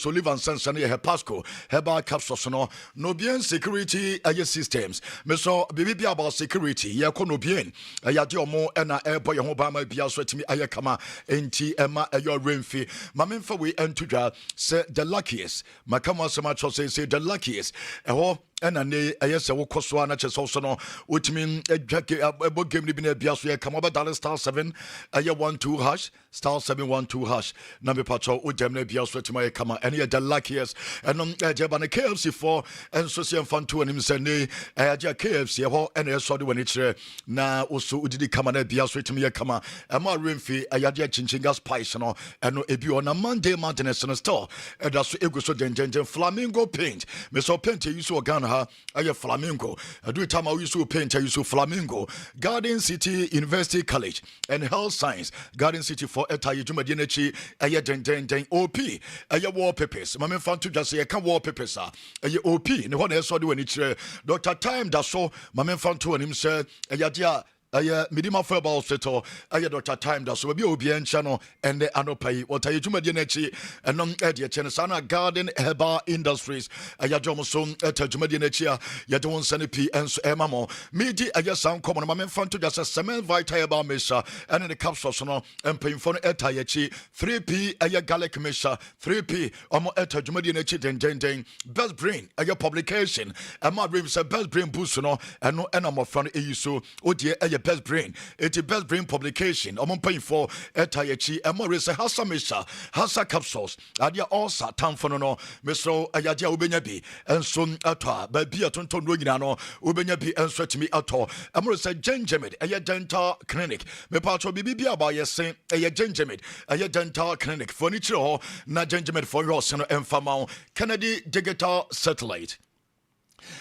so live and sense and her pasco herbal capsules no bien security systems me so bibi about security ye ko no bien ya de omo na airboy ho ba ma bia so timi ayekama enti ema ayo remfi mamemfa we entudwa say the luckiest makama so much say the luckiest and ne ayese wo koso na chese so no utimi adwake abo game ni bi na bia so ye kama ba dial star 7 12 hash star 712 hash na me pacho o jam na bia so timi kama and ye the luckiest and jeba na KFC for and so se mfanto anim se ne aja KFC ho and e so de wani kire na oso udidi kama na bia so timi kama ama remfi ayade chinchinga spice no eno ebi on a Monday maintenance no store e da so egu so jenjenjen flamingo paint me so paint you so Ghana aye flamingo do time we so paint you so flamingo Garden City University College and Health Science Garden City for etaye jumadi nachi aye den OP aye wallpapers mame fan to just say can wallpapers aye OP ne ho na so de wani kire Dr. Time da so mame fan to anim say aye dia Midima Football Seto, Dr. Time da so be obi encha no and the anopai what aye jumadi nachi and edia chenesana Garden Herbal Industries jomoson jumadi nachi ya don sanipi enso emamo medi sound common mame fan to just a cement vital herbal mesha and in the capsules no empayim for etayechi 3p garlic mesha 3p omo jumadi nachi den best brain publication ama dream say best brain boost no and no enamo fan so odie best brain it best brain publication I'm paying for etayechi emorese hasa capsules adia also tamfono no mesro ayadia ubenya bi enso atwa ba bi atonton no nyina no ubenya bi enso atimi ato emorese gingermid dental clinic me patro bibi aba yesen gingermid dental clinic furniture ho na gingermid for your no emfama Kennedy digital satellite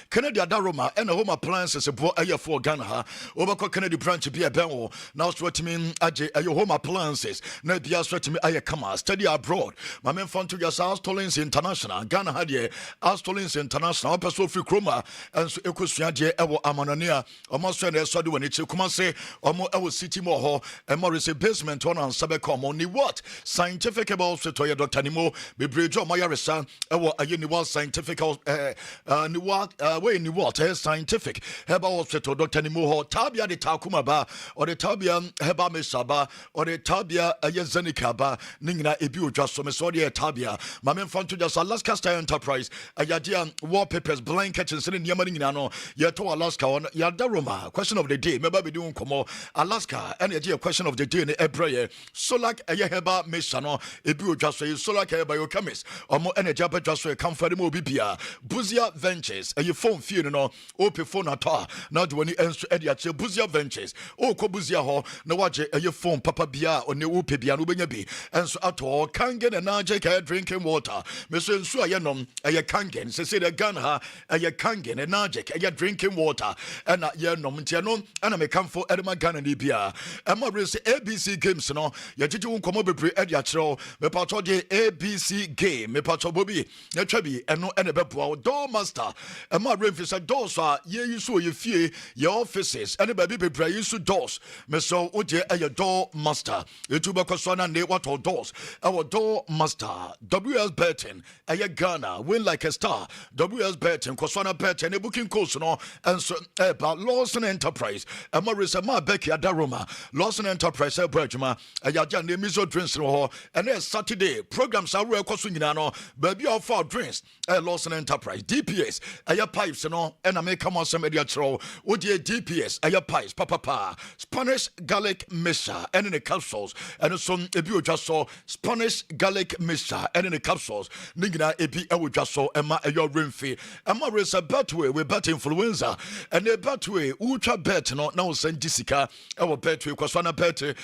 Kennedy Adaroma and a home appliances for Ghana ha over Kennedy branch be a benwo now sweating aje your home appliances na bia sweating aye kama study abroad my men fund to just Astolins International Ghana had ye Astolins International person free chroma and so ekwusua de ewo amanania almost when they study when it come say omo ewo city mo ho and more is a basement on sabecom ni what scientific about to Dr. Nimo be bridge my yaresa ewo aye ni what scientific ni what way ni what scientific heba hospital Dr. Nimo tabia de takuma ba or the tabia heba mesaba or the tabia yezenika ba ningina ebi odwa so me so de tabia ma me fanto just Alaska Star Enterprise ayadia wallpapers blankets and sene nyama ningina no ye to Alaska on ya daroma question of the day meba be doing komo Alaska and ye question of the day ne ebreye so like heba mesano ebi odwa so so like heba yo chemist omo energy abadwa so comfort mo bibia Buzia Ventures a phone fee no open phone at all now do any enso e dia Buzia Ventures o ko Buzia ho na waje a phone papa bia o ne upe bia no benya bi enso at all kangen na je ka drinking water me so enso aye nom aye kangen say the gun ha aye kangen na je aye drinking water and ye nom ntia no ana me kamfo edema Ghana ni bia e ma race ABC games no ye gigi won komo bebre e dia kire me pato de ABC game me pato bobi na twa bi eno ene beboa door master Emma Renfrew said doors are ye so ye fie your offices and baby bebre you so doors me so oje a door master etuba kwasona ne what doors our door master WS Burton a Ghana win like a star WS Burton kwasona Burton e booking course no and so about Lawson Enterprise Emma Risa ma Becky Adaroma Lawson Enterprise Brajuma a yaja ne miso drinks no and then Saturday programs are kwaso nyina no baby of our drinks Lawson Enterprise DPS aya pipes no and I make come on some media throw odie DPS aya pipes papa Spanish garlic mixture and in the capsules and so ebi o just so Spanish garlic mixture and in the capsules ningina ebi e wo just so ema ayo remfi ema resa betway we bet influenza and the betway ultra bet no na send disika e wo betway kwaso na bet and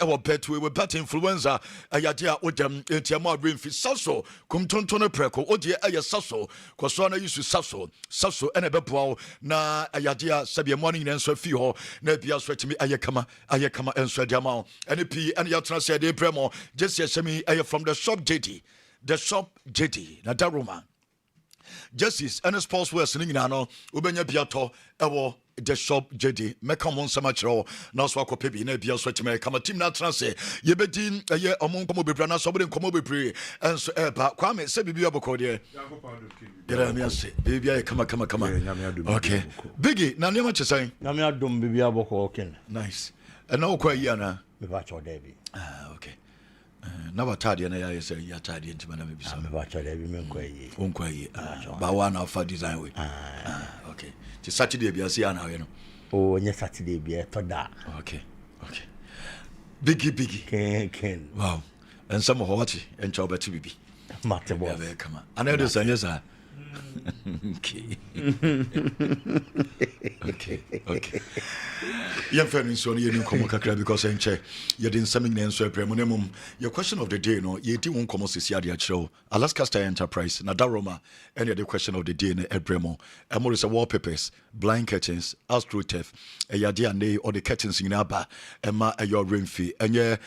e wo betway we bet influenza aya dia odem entiama remfi saso kumtonto no preko odie aya saso kwaso na yusu saso ene beboa na ayadia sabia morning enso fi ho na bia so timi ayekama enso diama ene pi ene ya tena se de bremo just yesemi aye from the shop JD na daruma justice and sports wear singing no ubenya biato ewo the shop JD me come on so much raw now so akọ pebi na bia so timi come team na transfer ye bedi ye omon komo bebra na so bode komo bebre enso ba kwa me se bibia bokọ de yera me ase bibia kama okay biggie na nema chesan na me adom bibia bokọ ken nice and now kwa yi ana me ba cho David okay na batade na ya say ya tade ntima na me bisa me ba cho David me nkwa yi ba wa na fa design we okay ti Saturday bia se ana we no oh nye Saturday bia to da okay biggie ken wow and some of what and chow beti bibi mate boss come on I know this and yes okay yeah fair so you new come kakra because enche you didn't summing na so premonimum your question of the day no you di won come sisi ade achiro Alaska Star Enterprise na daroma any the question of the day na ebremo emori say wallpapers blind curtains astrotef eyade ane or the curtains in aba ema your rainfee enye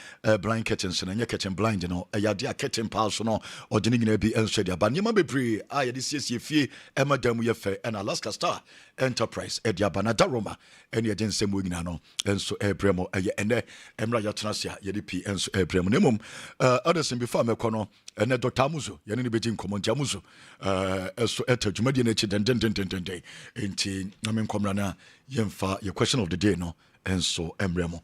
blind curtains na enye curtain blind no eyade a curtain pals no or the nyina bi enso dia ba nyema bebre a yede siesie fie madam ye fe and Alaska Star Enterprise ediaba na daroma ene eden semo nyina no enso ebremo eye ene emra ya tenasia ye de pi enso ebremo nemum others before me kono ene Dr. Amuzo ye ne bedi nkomo ntia Amuzo enso etadwumadi na chi den enti na me nkomra na yemfa your question of the day no enso emremo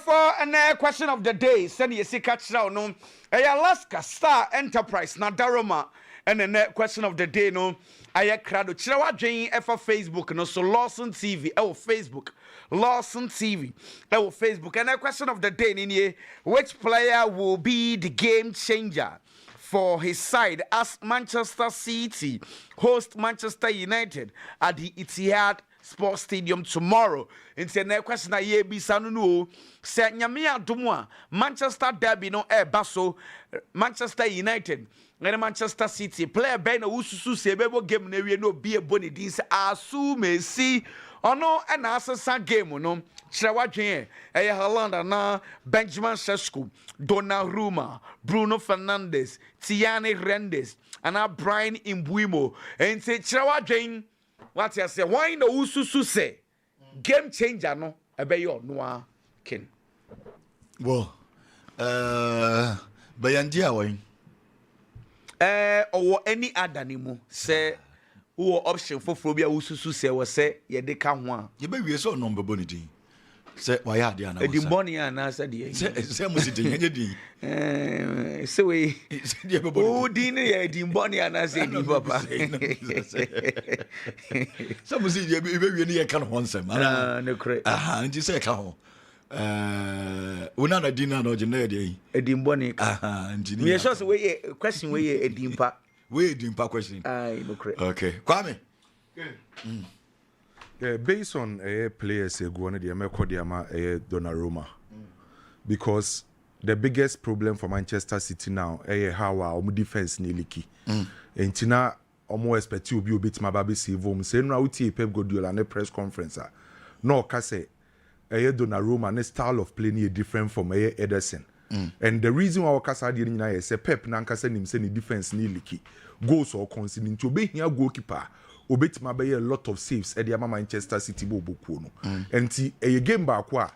for a question of the day send you see catch now no Alaska Star Enterprise na daroma and the question of the day no I crowd chirawa dwen for Facebook no so Lawson TV Facebook Lawson TV Facebook and the question of the day in which player will be the game changer for his side as Manchester City host Manchester United at the Etihad Sports Stadium tomorrow. In the question na ye bi sanu no se nyame adom a Manchester Derby no baso Manchester United and Manchester City player ben na ususu se bebo game na wie no bi eboni din se asu Messi ono na asesa game no Chirawadwen Haaland na Benjamin Sesko Donnarumma Bruno Fernandes Tiani Rendes and Brian Imbuimo and say Chirawadwen what you say? Why no ususu say game changer no ebeyo noa kin. Well, bayandi awon. Or any other nimu say who option for phobia ususu say was say ye de ka ho a. Ye be wie so no mbebo ni din. Say why ya dia na. Edimboni ana say de. Say mo si din ye din. So we say oh din ye edimboni ana say di papa. So mo si ye be wie ni ye ka no nsem. No correct. Nti say ka ho. Una na din na no je na de. Edimboni. Nti ni. Me sure say we question we edimpa. We edimpa question. No correct. Okay. Kwame. Based on players go on the Donnarumma because the biggest problem for Manchester City now how our defense ni leaky. And now almost expect you be a bit my baby save home. Say no uti Pep Guardiola na press conference. No kase Donnarumma ne style of play ni different from Ederson. And the reason why Wakasa did na say Pep na kase nim say ni defense ni leaky. Goals or conceding to be here goalkeeper. Obetima be a lot of saves at the Manchester City boku no. Enti a game back kwa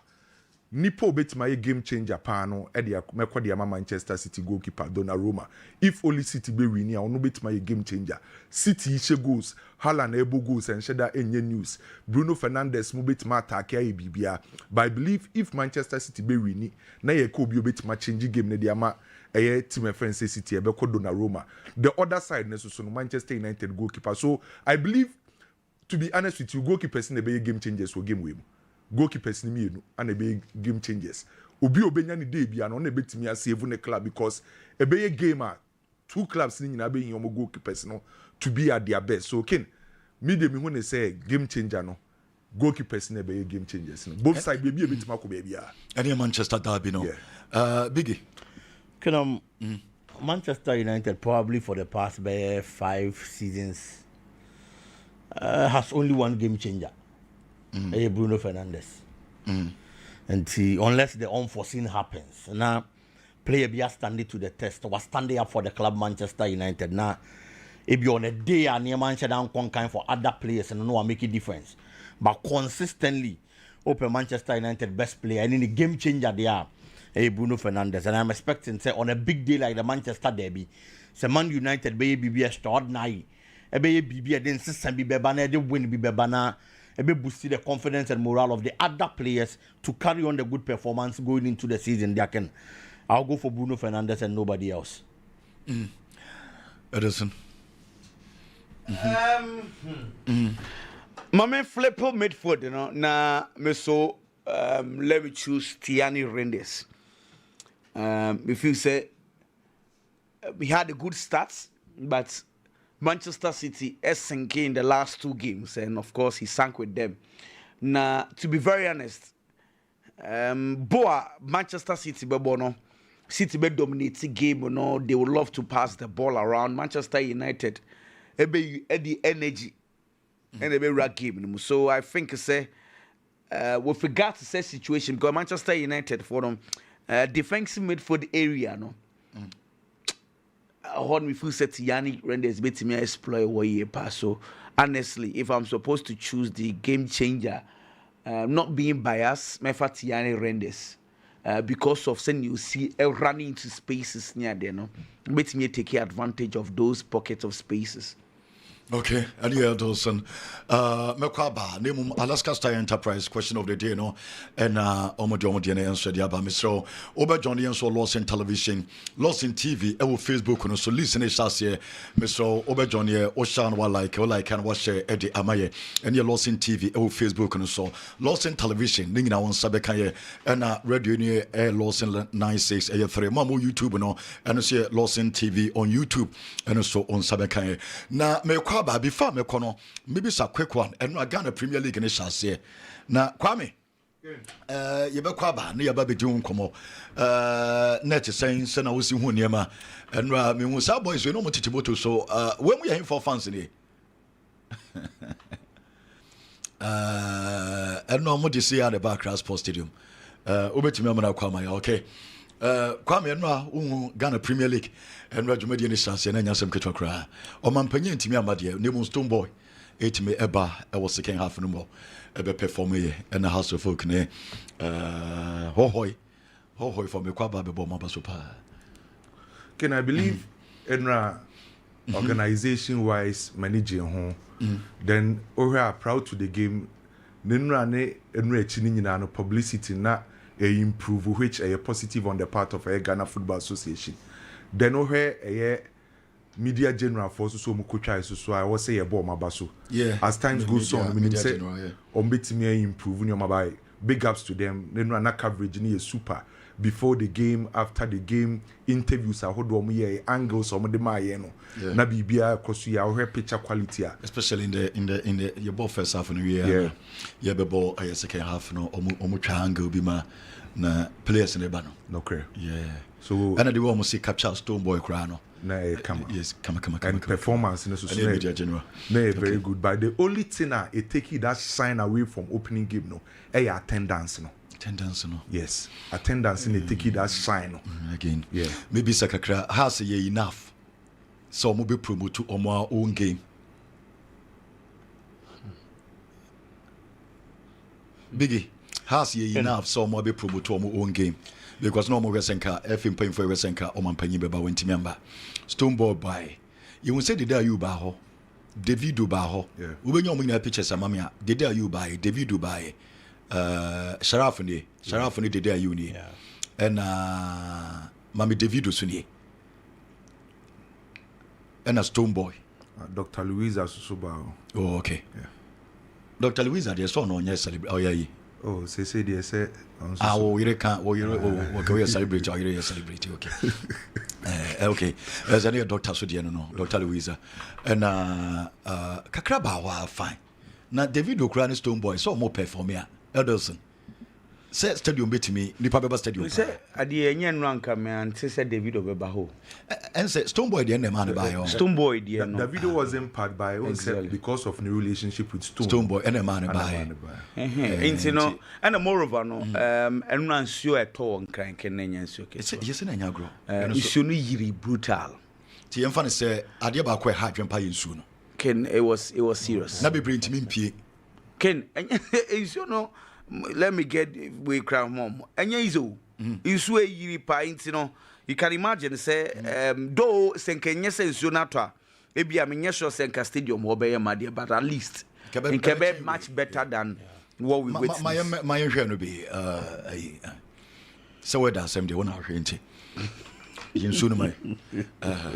nipo obetima a game changer pano at the mekwa the Manchester City goalkeeper Donnarumma. If only City be winning, I no betima a game changer. City she goes, Haaland ebo goes and sheda enye news. Bruno Fernandes mo betima attack ya bibia. But I believe if Manchester City be winning, na ye ko bi obetima change game na the team friends City ebe ko Donnarumma. The other side so Manchester United goalkeeper. So I believe, to be honest with you, goalkeepers in the game changers for game way. Goalkeepers ni me and the game changers. Obi obenya ni day bia no na betimi save ne club because ebe game two clubs ni na be him goalkeepers no to be at their best. So ken me dey me when say game changer no goalkeepers na be game changers no. Both side be betima ko be bia. Any Manchester Derby no. Biggie. Manchester United probably for the past 5 seasons has only one game changer. Bruno Fernandes. And unless the unforeseen happens, now player be standing to the test, was standing up for the club Manchester United. Now It be on a day and near Manchester down kind for other players and no one make a difference. But consistently, open Manchester United best player and in the game changer they are. Bruno Fernandes, and I'm expecting say on a big day like the Manchester derby, say Man United be extraordinary. Be then system be bana they win be bana. Be boost the confidence and morale of the other players to carry on the good performance going into the season. I'll go for Bruno Fernandes and nobody else. Edison. My flip midfield, you know. Now, me so let me choose Tiani Rendes. If you say we had a good start, but Manchester City sank in the last 2 games, and of course he sank with them. Now, to be very honest, Boa Manchester City Bebono. City be dominate the game, you know, they would love to pass the ball around. Manchester United, the energy and a rag game. So I think say with regard to say situation, because Manchester United for them defensive midfield area, no. Hold me feel set Yannick Rendes bet me exploit what ye pass. So honestly, if I'm supposed to choose the game changer, not being biased, my fat Yannick Rendes. Because of saying you see running into spaces near there, no, let me take advantage of those pockets of spaces. Okay, and yeah, Dawson. Mekwaba, name Alaska Star Enterprise question of the day, no, and Omodio answer the Abba. So, Ober Johnny and so Lawson Television, Lawson TV, Facebook, and so listen, Sasia, Mr. Ober Johnny, Oshan, or I can watch Eddie Amaye, and your Lawson TV, Facebook, and so Lawson Television, Nina on Sabekaya, and radio near Lawson 96, 3, Mamu YouTube, no, and see Lawson TV on YouTube, and so on Sabekaya. Now, Mekwaba. Before me kono maybe a quick one and I Ghana Premier League in shall na Kwame you be kwaba na yaba be di nkomo net saying say na wo si hu niema and me hu sa boys we no mo titimoto so when we are here for fans ni and no mo dey see at the Barclays Sports Stadium obetimi amana kwama ya okay Kwame no Ghana Premier League and Rajumadi ni chance na nyasem ketwa kra o mampanye ntimi amade nemu Stone Boy etime eba e was second half no more ebe perform here and the House of Folk ne hohoi for me kwaba be bomba so pa. Can I believe Enra organization wise managing home then we are proud to the game nenra ne enra echi ni nyina no publicity na improve which a positive on the part of a Ghana Football Association. Then a media general force so mukucha so I was say a bomb abaso. Yeah. As times goes on, media say general, me improve your mobile. Big ups to them. Then run a coverage ni super before the game, after the game, interviews are hold angles or no. Na bibia cause you are picture quality. Especially in the your ball first half of the year. Yeah, be ball second half no omu angle be ma na players in the banner. No clear. Yeah. So and the one must see capture Stone Boy crano. Na come. Yes, come. And performance in the society. Media general. Very good. But the only thing it take that shine away from opening game no. Attendance no. Attendance no. Yes. Attendance in take that shine no. Again. Yeah. Maybe Sakakra has enough. So mo be promote to our own game. Biggie has enough so mo be promote to our own game. Because no more Wesenka, FM paying for Wesenka, or Mampany Beba went member. Stoneball by. You will say the day you baho, David Dubaho. When you mean pictures, Mamma, the day you buy, David Dubai, Sharafuni, the day you need. And Mammy David Suni. And a Stoneboy. Dr. Louisa Susubao. Oh, okay. Yeah. Dr. Louisa, there's so no yes, oh, yeah. Oh, say they say. You can't. We celebrate. You celebrate. Okay. Okay. There's any doctor so no. Dr. Louisa, and Kakraba wa fine. Now David O'Crane Stone Boy so more perform here. Elderson. Say stadium bet me. Nipa beba stadium. Say adi enyen ranka me ante say David Obeba ho. And say Stone Boy the end man buy. Stone Boy the no. David was impacted by exactly. Because of the relationship with Stone Boy and man buy. Into no and moreover no enran sure at all nkran kenenya nsuke. Yes na nya gro. Isu no yiri brutal. ti yɛmfa no sɛ adeɛ baako ɛha adwempa yɛ nsuo no Ken, it was serious. na bebree ntimi mpie Ken, you know, let me get we crown mom. And you swear you you can imagine say though Senkenya says you not maybe I mean yes Senka Stadium or by my dear, but at least in Quebec much better than what we witnessed. My no be so where does somebody want to hint in soon my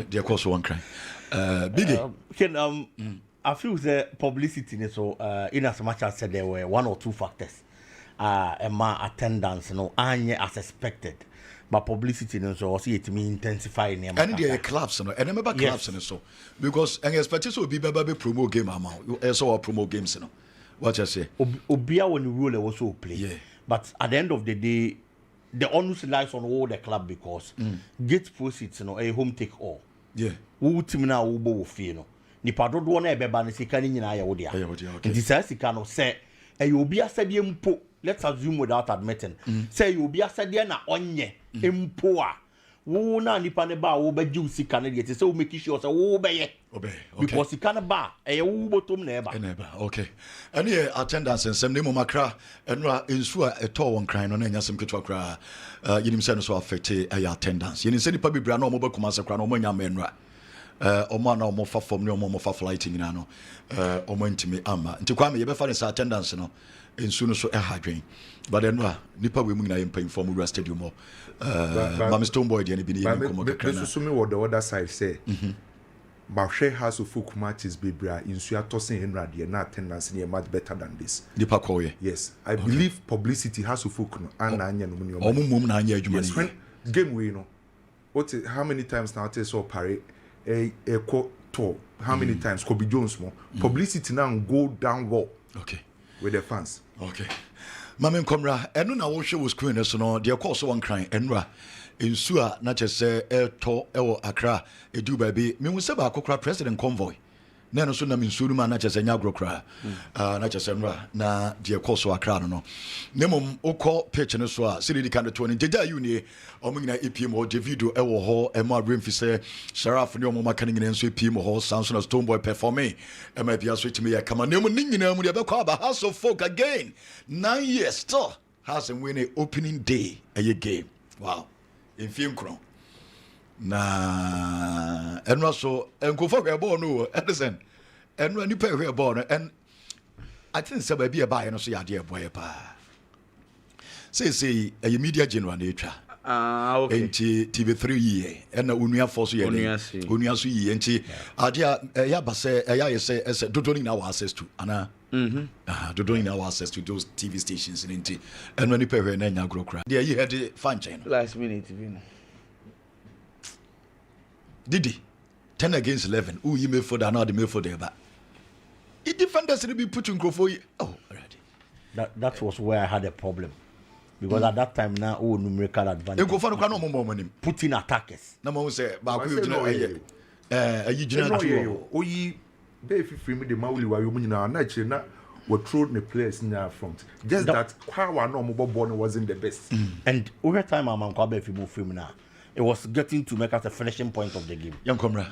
dear course one cry biggie Ken, I feel the publicity so in as much as said there were one or two factors and my attendance as expected but publicity so see it me intensify in and the clubs and remember clubs and so because and expect so be promo game amount so promo games what you say obia when the rule also play yeah but at the end of the day the onus lies on all the club because gate proceeds a home take all yeah wo team na wo bo fie no nipa dodo na ebeba ne sika ni nyina ya wo dia nti sa sika no se obi asade mpo let's assume without admitting say obi asade na onye mpo a wo na nipa ne ba wo ba giu sika ne de say wo make sure say wo be ye okay because sika ne ba wo botom na eba okay and here attendance and some name makra enra ensu a eto won kran no na nya sem ketwa kra yinim say no so affect attendance yinim say nipa bibra na omo ba kuma sakra na omo nya menra omo na omo fa form ne omo fa flight nyina no omo ntimi ama nti kwa me ye be fa ne attendance no ensu no so hadwen but then nipa we mu nyina ye mpan form Ura stadium mo Mama Stone Boy dey be ni komo kakra na so me what the other side say but share house of folk matches bibra ensu atosen henra de na attendance ne much better than this nipa call ye yes I believe publicity has of folk no and anya no mu omo mum na anya adwuma ni game we no what how many times now tell so pare a to how many times Kobe Jones more publicity now go down low okay with the fans okay Mama Komra enu na wo hwe wo screen so no de course one cry enra ensu a na chese eto ewo Accra edu ba bi me hu se ba akokra president convoy na no so na mensu ma na chese nya grokra na chese enra na de course Accra no nemom ukọ pitch no so a siri di kan 20 jeja uni omungina EPM o Davido ewo ho ema remfi se Sharaf ne omoma kan nyina nso EPM ho Samson Stone Boy performing ema bia so timi ya kama nemu nyina mu de be kwa ba House of Folk again 9 years still has and win opening day a game wow in Fiumkron na enwa so enkofo hwe ball no Edison enwa nipa hwe ball no and I think say ba bia no so yade boy pa say a media general na etwa okay enti TV3 ye and onua for so ye onua so ye enti ade ya ba say ya ye say dodoni na wa access to ana dodoni na wa access to those TV stations enti and when you pay na nya grokra there you had the fan chain last minute TV no Didi 10 against 11 who you made for that now the made for there but it defenders will be put in Grofo already that was where I had a problem because at that time now numerical advantage go for no more money putting attackers na mo say ba ko you you jina oyi dey free me the mawuli wa yo nyina na chire na we throw the players in our front just that power no mo ball wasn't the best and over time am kwa be fi mo frame na it was getting to make us a finishing point of the game. Young comrade,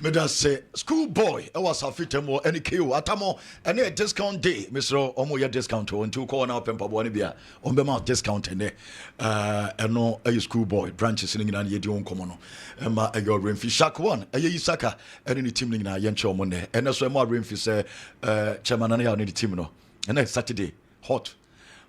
me that say schoolboy. I was hafitem or any KO atamo any discount day. Mr. Omo ya discount on two corner pempa boni bia on be ma discount and no a schoolboy branches in an yedi on common. Emma a your rain fish shark one a ye saka any team in a yencho monday and that's why my rain fish chairman and the team no and next Saturday hot.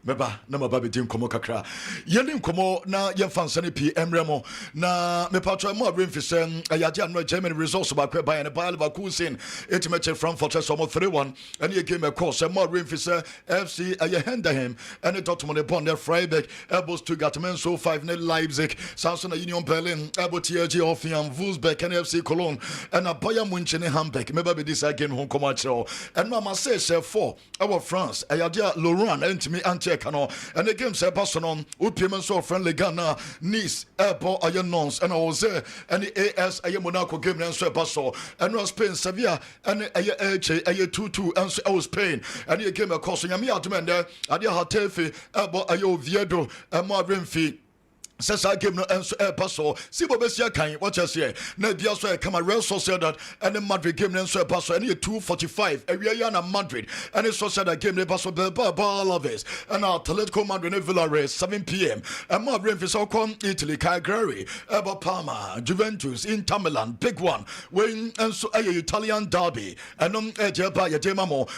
Meba na mababe din komo kakra yeni komo na yemfansane p emremo na me patro mo remfisen ayade anu Germany results ba kwa Bayern Leverkusen etimeche Frankfurt so mo 3-1 and ye game course mo remfisen FC Hendahem and Dortmund upon their Freiburg Elbows to Gatmen so 5-0 Leipzig Samson Union Berlin Elbow TG Hoffenheim Wolfsburg and FC Cologne and Bayern Munchen Hamburg meba be this again home komo achro and mama say 4 our France ayade Laurent and me anti Kano and the game say Barcelona upiem so friendly Ghana Nice Airport aye nons and I was there and the AS aye Monaco game and so Barcelona and no Spain Sevilla and aye Elche aye 2-2 and so Spain and the game across nyame admende ade Hatefe Airport aye Oviedo and Madrid says I game no answer paso. See what Bessia can what you say. No Biaso come a Real Sociedad and the Madrid game no answer paso and 2:45. Ariana Madrid and it's Sociedad game no paso Balaves and our Atletico Madrid and Villarreal 7 p.m. and Madrid is all come Italy Cagliari, Eba Parma, Juventus, Inter Milan, big one. When and so a Italian derby and Ejaba Yademamo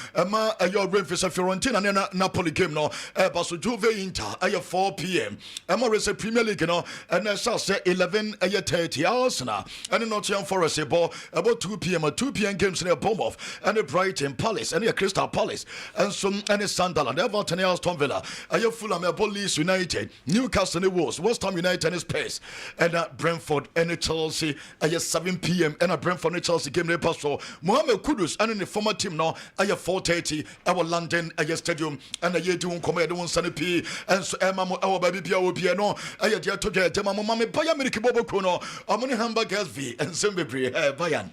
and your Renfis Fiorentina and Napoli game no Baso Juve Inter 4 p.m. and Morris Premier League, you know, and I shall say 11:30 Arsenal and in Nottingham Forest about 2 p.m. or 2 p.m. games near Bournemouth and the Brighton Palace and the Crystal Palace and some and the Sunderland, Everton, Aston Villa, and your Fulham, Leeds United, Newcastle, and Wolves, West Ham United, and Spurs, and Brentford and Chelsea, and 7 p.m. and Brentford and Chelsea game near Paso, Mohamed Kudus and in the former team now, and 4:30 our London Stadium and a year doing Command on Sunny P and so Emma our baby Piano. I just told you, Mamma, Bayamiki Bobo Kuno, Amoni Hamburgers V, and Simbri, Bayan.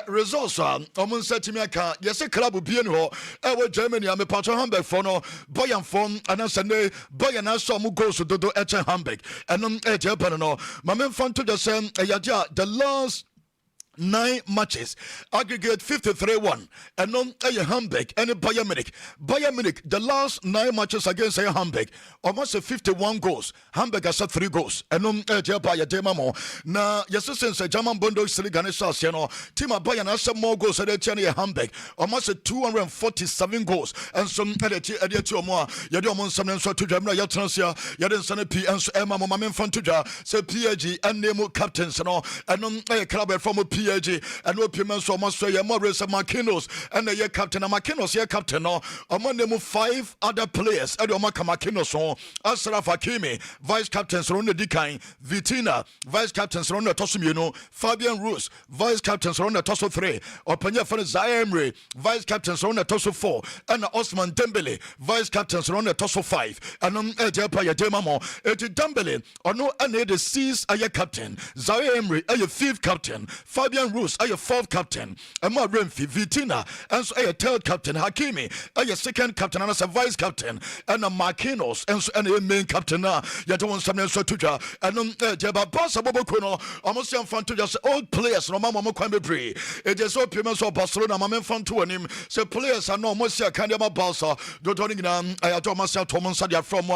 Results are almost set to me. Yes, a club will be in ho. Our Germany, I'm a part of Hamburg for no Bayan form, and I Sunday, Bayan I saw goes to do at Hamburg, and at Japan. My men found to the same, the last 9 matches aggregate 53-1 and non Hamburg and Bayern Munich. Bayern Munich, the last 9 matches against Hamburg, almost 51 goals. Hamburg has had 3 goals and non Bayern Demamo. Now, yes, since German Bundesliga Ganesha, team of Bayern has some more goals at the Hamburg, almost 247 goals and some edit more. Yadomon Samen to Jamna Yatransia, Yaden Sanapi and Emma Mamen Fantuja, say PAG and Nemo captains and all, and non a club from PAG and no payments so much say Morris and Makinos and the captain and Makinos, your captain or among them 5 other players and Omaka Makinos, Asraf Hakimi, vice captains around the Dikain, Vitina, vice captains around the Tosumuno, Fabian Roos, vice captains around the Tosso 3, or Panya for Zaemri, vice captains around the Tosso 4, and Osman Dembele, vice captains around the Tosso 5, and Ejapa Demamo, Eti Dembele, or no any the 6th are your captain, Zaemri are your 5th captain, Fabian Roos are your 4th captain, Emma Renfi, Vitina, and so are your 3rd captain, Hakimi, are your 2nd captain, and as a vice captain, and a Marquinhos, and so a main captain, you don't want something so to jar, and Jeba Bassa Bobokuno, almost young fan to just old players, no Mamma Kwame. It is all payments of Barcelona, my men fan to him, so players are no more kind of Barca, don't I told myself Thomas Sadia from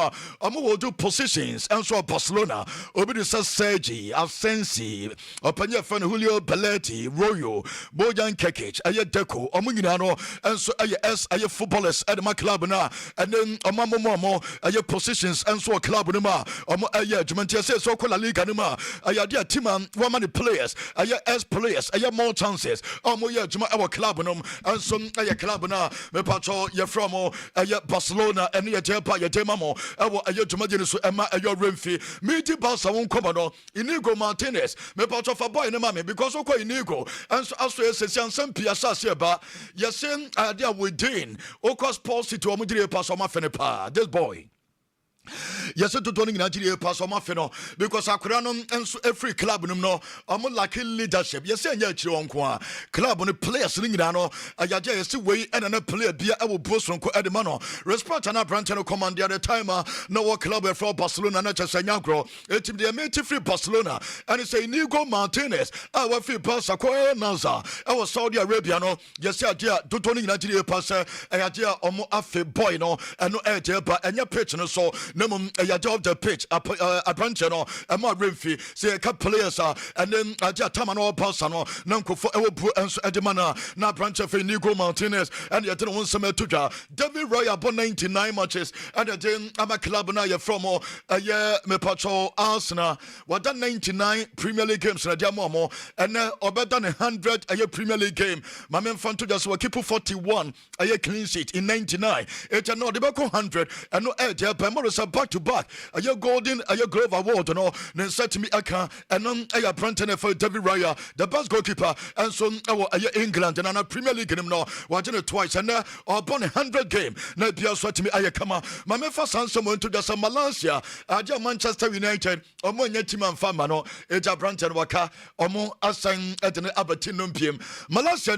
will do positions, and so Barcelona, Obedisa Sergi, Asensi, Openya fan Julio Belletti, Royo, Bojan Kekic, Aya Deco, Omunano, and so Aya footballers at my club now, and then Amamo Momo, Aya positions, and so a club Numa, Aya Jumentia says so called Liga Numa, Aya dear Timan, 1 many players, Aya S players, Aya more chances, Omoya Juma, our club and some Aya club now, Mepacho, Yafromo, Aya Barcelona, and Aya Jepa, Yademamo, our Aya Jumadinus, Emma, Aya Renfi, Miti Barca won't come on, Inigo Martinez, Mepacho for boy in the mammy, because of quite Inigo, and so also says some Piasa Seba, Yasin, idea within, Okos Post to Omudri Pass on my Fenepa, this boy. Yes, to turning Nigeria pass on my feno because Akurano and every club no, I'm like leadership. Yes, and yet you on club on the players ringing down. I just way and a player be our boss from Edmano. Respect and a branch and command the other timer. No club for Barcelona, not just a Yagro. It's the amazing free Barcelona and it's a Inigo Martinez. Our free pass acquire Naza. Our Saudi Arabia no. Yes, idea to turning Nigeria pass. I idea omo afe boy no and no idea but and your pitch no so. No, I job the pitch, a branch, and more Renfi, say a couple players, and then I just Tamano Passano, Nanko for Ewo and Edemana, now branch of Inigo Martinez, and yet one summer to David Roy upon 99 matches, and then I'm a club now from a year, Mepacho Arsenal, what done 99 Premier League games, and a Jamomo, and or better than 100 a year Premier League game. My men fan to just were keep 41 a year clean sheet in 99. It's not the back 100 and no edge, Morris back to back. A year golden, a year glove award, and all. Then said to me, Aka, and then a year Brenton for David Raya, the best goalkeeper, and so a year England, and a Premier League in him now, watching it twice, and now upon 100 game. Now, Pierre said to me, Ayakama, my men first son someone to just Malaysia, Aja Manchester United, or more Yetiman Famano, Eja Brenton Waka, or more Asang at an Aberdeen PM. Malaysia,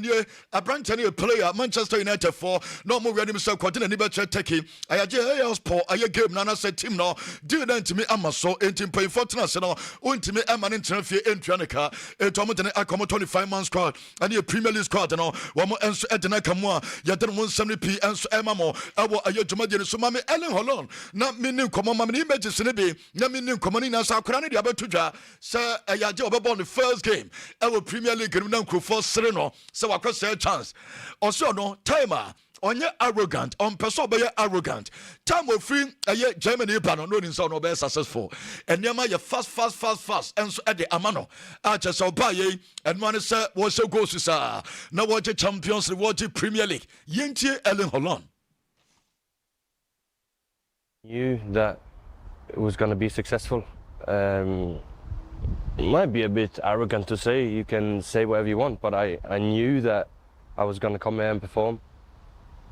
a Brenton player, Manchester United for no more ready, Mr. Quatin and Ibacha Teki. I had a game, Nana say team no do then to me amaso enti pay for tenase no untimi ema ne ntena entwaneka etomo de akomo 25 man squad and the Premier League squad no womo enso edena kamo a yedere mo nsam ne pi enso ema mo ewo ayedwuma de so mame Ellen Holland na mini nkomo mame ne images ne bi na mini nkomo ni na sa akora ne de abetudwa se ayaje obebo the first game ewo Premier League na nkrofo sere no se wakwese chance also no timer onye arrogant on person be arrogant time of free Germany ba no ni so no be successful enema ye fast and so at the amano a che so ba ye and man say wo se go sa na wo che Champions League wo che Premier League yentie Ellen Holland knew that it was going to be successful. It might be a bit arrogant to say, you can say whatever you want, but I knew that I was going to come here and perform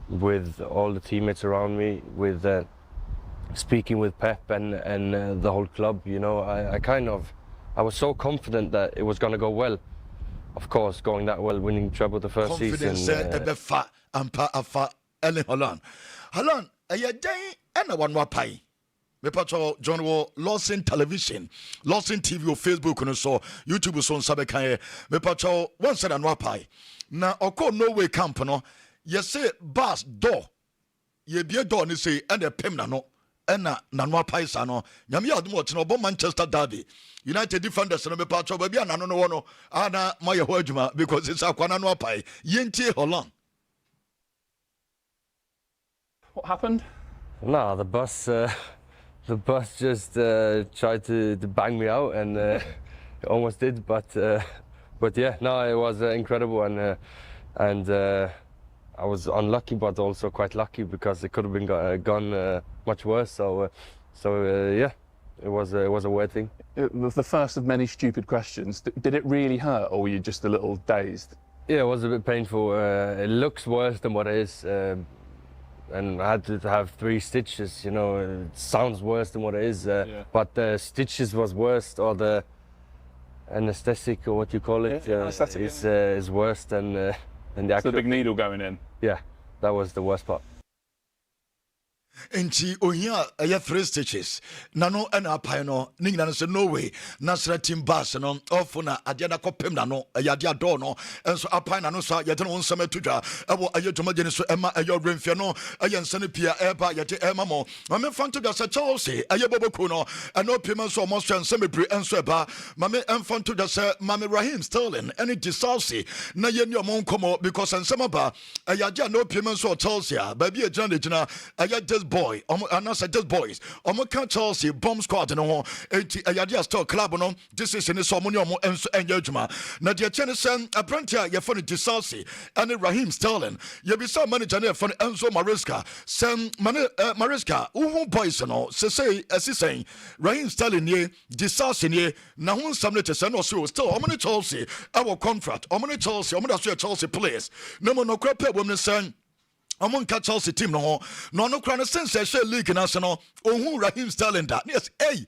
with all the teammates around me, with speaking with Pep and the whole club. You know, I was so confident that it was going to go well. Of course, going that well, winning treble the first season. Confidence afa Ellen Holland. Holland, day and one more pie. Me pacho John wo Lawson television, Lawson TV or Facebook no so YouTube so sabe kan me pacho one said and one pie. Na oko no way camp no. You say bus door. Ye be a door ni say and a pem na no. Ena nanwa paisa no. Nyame adum wo no bo Manchester derby. United defenders no me pacho ba bia na no no ana my ho adwuma because it's akwana no pai. Yentie Holland. What happened? No, the bus just tried to bang me out and it almost did, but yeah, no, it was incredible and I was unlucky, but also quite lucky because it could have been gone much worse. So yeah, it was a weird thing. It was the first of many stupid questions. Did it really hurt, or were you just a little dazed? Yeah, it was a bit painful. It looks worse than what it is. And I had to have 3 stitches, you know, it sounds worse than what it is, Yeah. but the stitches was worse, or the anesthetic, or what you call it, anesthetic, is worse than the actual. So the big needle going in? Yeah, that was the worst part. Enti ohia 3 stitches na no na apai no ninga no say no way nasra team bass no off na ade na kopem na no yade ado no enso apai na no so yede no nsam atudwa ewo ayedwuma gene so ema ayo remfie no ayensane pia eba yede ema mo mame fanto da say Chelsea ayeboboku no eno pima so mo so nsam ebre enso eba mame enfanto da say mame Raheem Sterling any disaster na ye ni omo nkomo because nsam aba ayade no pima so Chelsea ba bi agina gina ayade boy and I said just boys can Chelsea bomb squad no ho enti ayade still club no this is in so money omo enso enjuma na de chenesen apprentice ye for Chelsea and Raheem Sterling ye be so manager na for Enzo Maresca sem Maresca who boys no say asisen Raheem Sterling ye Chelsea ye na hu nsam na chese no so still omo Chelsea our contract omo Chelsea omo da so Chelsea players no mo no crap we ne sen Among Chelsea team no kra no sense share league national ohun Raheem Sterling da yes hey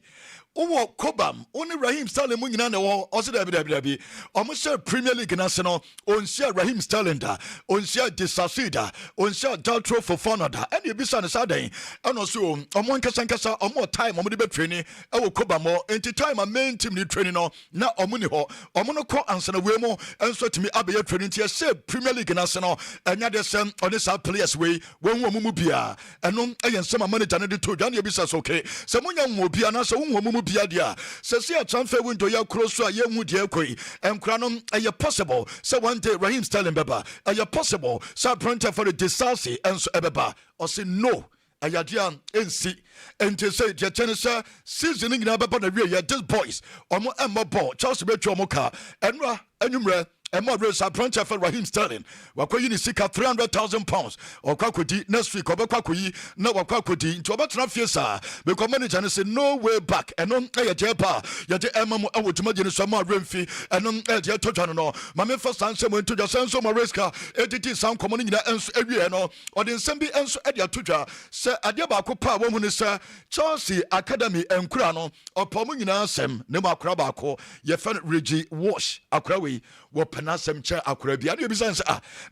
Owo Kobam only Raheem Sterling mu nyina na wo ose da bi omo share Premier League national on share Raheem Sterling da on share Disasida on share Daltro Fofana da and you be san sadan and also omo nkasa omo time omo de be training e wo Kobam enti time a main team ni training no na omo ni ho omo no ko ansana we mo enso timi abeya training ti share Premier League national enya de sem on this players we won wo mu bia eno eyensema manager ne de to dwan you be say okay se munya mo bia na se wo mu bia dia se se a transfer window ya cross so ye hu dia koi enkra no eye possible say one day Raheem Sterling beba eye possible say printer for the disaster enso ebeba or say no ayadia ensi ente say je chenesa season ngina beba na wie ye this boys omo emmo ball Chelsea betwa omo ka enra anwumre Emma Rose apprentice for Raheem Sterling. Wakoyi ni sika £300,000. Okwakodi next week obekwakoyi na wakwakodi nti obetena fiesa because manager ne say no way back. Eno jepa yete Emma mo awotuma gene so ma remfi eno je totwa no. Mame first answer mo ntoja senso Maresca editi san komo nyina enso awie no. Ode nsem bi enso ade atodwa se ade ba ko pa wo mu ne se Chelsea Academy enkura no opomo nyina asem ne ma akora ba ko ye fan Reggie Wash akora we wo penasem che akora bia na ebisa nse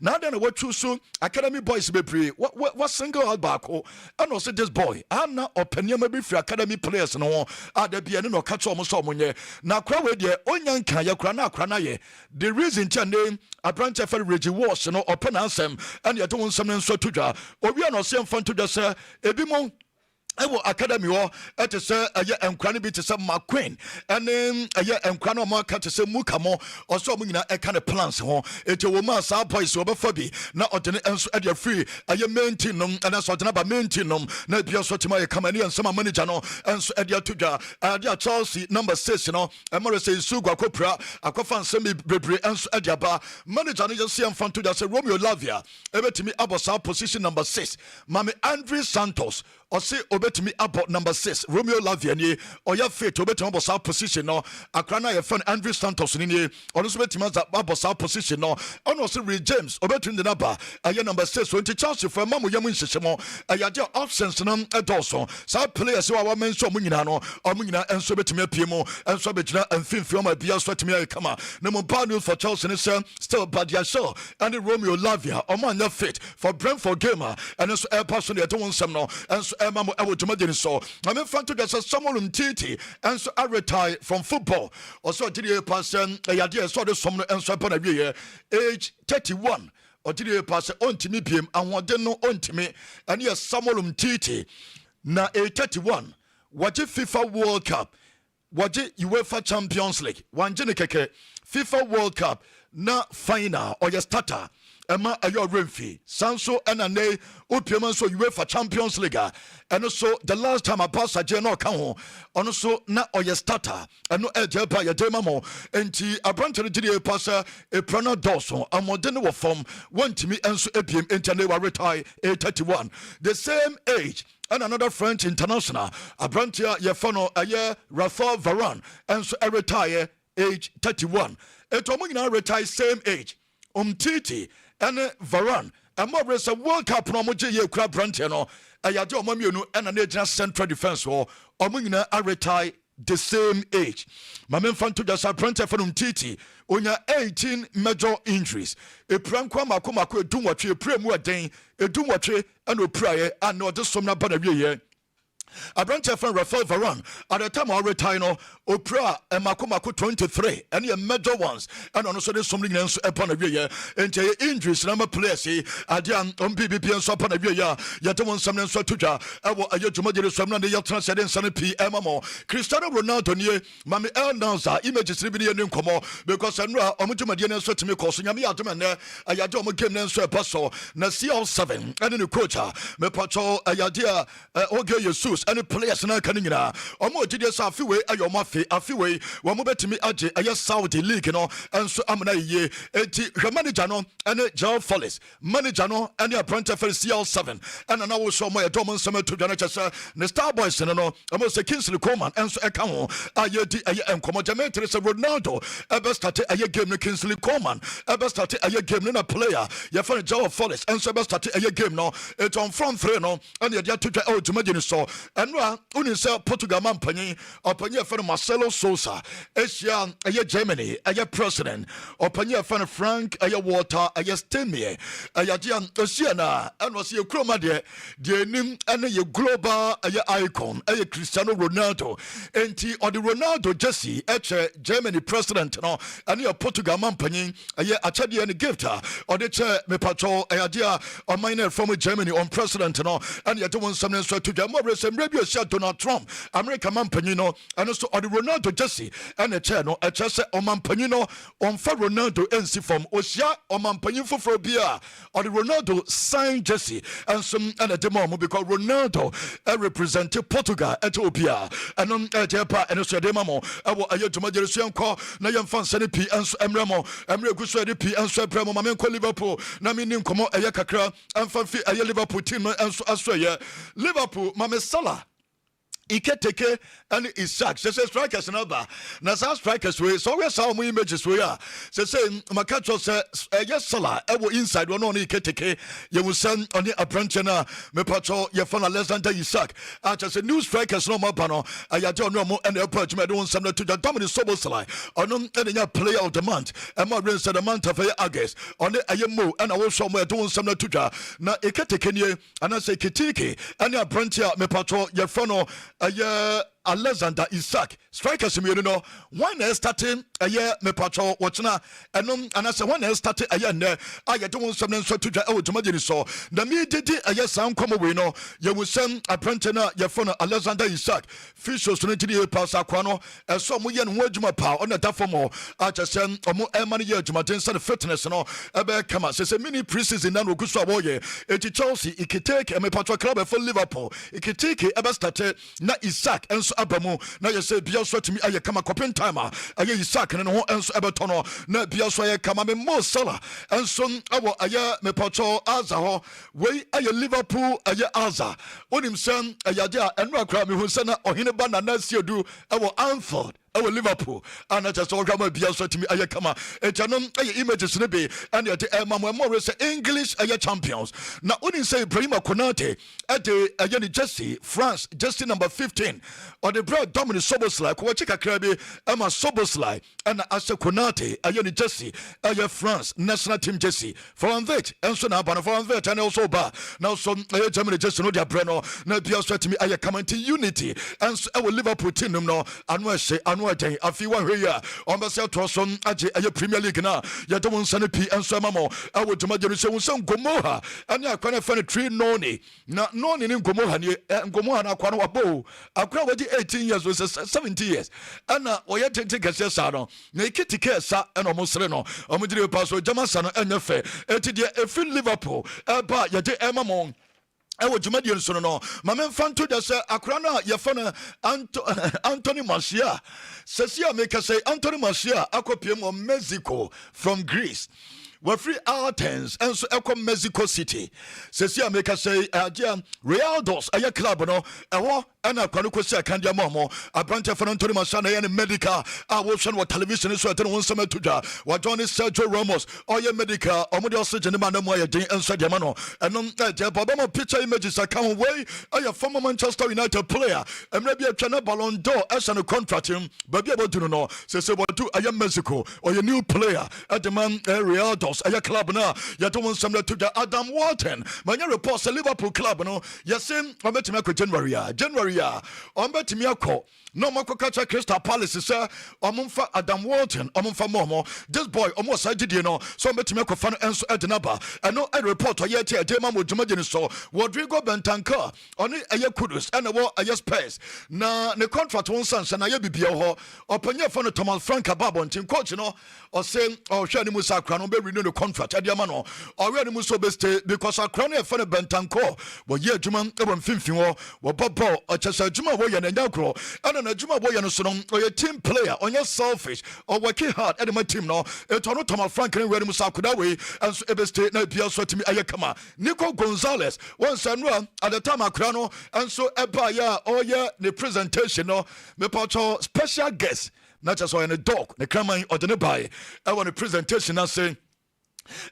na then what choose so academy boys be pray what single out back and also this boy na openiam be free academy players no ada bia no catch omo so omonye na akora we de onyanka ya kora na akora na ye the reason cha name Abrante fer Reggie Walsh no openasem and you don't some nso tudwa obi na ose mfa tudwa se ebi mo ewo academy wo ete se eye enkwa no bi te se McQueen ene eye enkwa no ma ka te se Mukamo oso mo nyina e ka ne plans ho ete wo ma sa boys wo be fa bi na odene enso e de free eye maintain nom ena so odene ba maintain nom na bia so tima ye kama ne ensema manager no enso e de atodwa ade Chelsea number 6 no e mo say su gwa kopra akofa nsem bebre enso e de aba manager no just see amfan to just say Romeo Lavia e betimi abosa position number 6 mame Andre Santos or say obetimi about number 6 Romeo Laviani or your fit obetimi about position no akrana your friend Andre Santos ni or also betimi about position no and also Ray James obetimi the number number 6 20 Chelsea for mamu yamu nsesemo ayade options no edoso sa players wa mention mu nyina no o mu nyina enso betimi apiemo enso begina amfimfi o ma bia so betimi kama na mo bad news for Chelsea ni still Badia Shaw and Romeo Lavia o man your fit for Brentford gamer and also air person dey don some no and Emma I would imagine so. I'm in front of us someone Titi and so I retire from football. Also, did a person a idea saw the summer and so upon a year, age 31. Or did a person on to me PM and what didn't know on to me and yes, someone Titi na a 31. What if FIFA World Cup? What if UEFA Champions League? One Jenny FIFA World Cup na final or your starter. Emma ayo Renfi Sanso enane opiema so UEFA Champions League and also the last time I passed a no kan ho ono so na oye starter eno ejepa ye dema mo enti Abrante didi pass e prana Dawson amode no form wantimi enso ebiem enti na wa retire 31 the same age and another French international Abrante ye fono aye Rafael Varane enso retire age 31 etomo nyina retire same age Titi and Varane and more race a World Cup no moje ye kura brante no ayade o mamienu and an agent central defense or omuna are retire the same age mamen fanto just brante for Titi onya 18 major injuries e prankwa makoma edun watwe premu aden edun watwe and opraye and no de somna bana wiye Abrante fan Rafael Varane at the time I retire no Opera and Makomako 23 and your major ones and also there's something else upon a year and injuries number players Adian on BBP and so upon a year yet one something so tuja I you to major some of the transcend Sunny PMO Cristiano Ronaldo near Mami El Nanza images living in Como because I'm Omujumadian so to me cause Yami Adaman I don't game then so a passo na CL7 and in the coach me patrol Ayadia Oge Jesus and the players na kanina omo gide sa afiwe ayoma afiwe wo mo betimi age aye Saudi League no enso amna ye enti manager no ene Joe Follis manager no ene Abrante for CL7 and na wo so mo edom nsem to dwana chese ne Star Boys no omo se Kingsley Coman enso eka ho aye di aye enkomo Jametre se Ronaldo ebe start aye game no Kingsley Coman ebe start aye game no na player ye for Joe Follis enso ebe start aye game no it on front three no and ye to o tumagini so enwa uni se Portugal man panyin opanyi for Marcelo Sousa Asia aye Germany aye president opanyi for Frank aye Walter aye Stemmie aye dia Oceana enwa se kroma de nim ene ye global aye icon aye Cristiano Ronaldo enti or the Ronaldo Jesse eche Germany president no ene ye Portugal man panyin aye achade ene gift or the che me patrol aye dia on minor from Germany on president no ene ye do one something so to them maybe Donald Trump, American man panino, and also on the Ronaldo Jesse, and a chair no, a chase on man panino, on for Ronaldo NC from Osia, on man panino for beer, or the Ronaldo signed Jesse, and some and a demo because Ronaldo represented Portugal, Ethiopia, and on a Japa and a demo, I will a to Managerial call, Nayam Fan Senipi and Emramo, Emre Gusadipi and Supremo, Mamenko Liverpool, Naminim Como Ayakakra, and Fanfi Liverpool team and Australia, Liverpool, Mame Salah. Iketeke and Isaac. Say strikers number. Na sa strikers we so we saw mu images we are. Say Makacho say yes sala e wo inside one on Iketeke. You will send on a branch na me pacho ye fan Alexander Isaac. Acha say new strikers no more pano. Aya John no more and approach me don some to the Dominic Sobosala. Onom enya player of the month. E ma rin say the month of August. On the ayemo and I will show me don some to na Iketeke ni and I say Kitiki and a branch me pacho ye fan Alexander Isaac strikers me no one is starting a year me patrol watchna and I say one is starting a year ne I don't something so to imagine so the me did a year sound come away no you will send a printena your phone Alexander Isaac officials to the pass aquano and some we and word my power on the dafomo I just send a more money year to my fitness no ebe come as say mini preseason na gusa boye eti Chelsea ikitake and me patrol club for Liverpool ikitake ebe started na Isaac and so abamu na ye say bia so timi aye kama kopin timer aye Isaac ne ho enso ebetono na bia so aye kama me Mo Salah enso awo aye me pacho Aza ho we aye Liverpool aye Aza onim sem aye dia enro akra me hu se na ohene ba na Siedu awo Anfield our Liverpool and I just all come be also to me I come images ne be and the more say English champions now only say Brahima Konate at the Jesse France Jesse number 15 or the brother Dominic Soboslai Kwachika Krabi Emma Soboslai and Asa Konate ayani Jesse France national team Jesse for Anvet and so now for Anvet and also ba now some Germany Jesse no dia Breno na be also to me I come into unity and so our Liverpool team no and say afiwa here on the set to some aje Premier League na ya do nsane pi enso mamo awo tuma jeru se unsan gomoha anya akwana fa ne tree noni na noni ni gomoha ni gomoha na akwana wabo akwa wadi 18 years was 70 years ana oye tete kase sa no na ikitike sa eno mosre no omudire paso jamasa no enyefe etidie efi Liverpool eba ya de emamo ewo jumadi nso no ma me fanto de se akra na ye fa na Anthony Martial sesia make say Anthony Martial akopiem of Mexico from Greece we're free Athens and so Eco Mexico City. Sesia make us say Real Dos a club no and a Quanuco Candia Momo a branch of Antonio Masana and medical I will send what television is so I don't want some to da what Johnny Sergio Ramos or your medical or the oxygen man and Sadiamano and non Bobama picture images I come away a former Manchester United player and maybe a China Ballon d'Or as an contract him but be able to know say what do I am Mexico or your new player at the man Real Dos a club na ya don't want some to the Adam Walton man your reports a Liverpool club no ya same on bet me January on bet me no more catch Crystal Palace sir omunfa Adam Walton omunfa momo this boy almost I did you know so bet me fan enso ednaba and no I report or yet dey ma mo jumageni so Rodrigo Bentancur on aye Kudus and wo aye Spurs na ne contract won sansa na ye bibia ho opanya for no Thomas Frank Ababontin coach no or say or hwe ni musa kra no be renew the contract adiama no or we ni muso be stay because akra no e for Bentancur bo ye adwuma e bo mfimfin wo bobo o chesa adwuma wo ye na nyakro and na adwuma boy no so no or your team player on your selfish or working hard at my team no etono Thomas Frank ni we ni musa koda we and so e be stay na bia so timi ayekama Nico Gonzalez once and at the time akra no and so eba ya or yeah the presentation no me pacho special guest not just on a dog the crime or the buy I want a presentation and say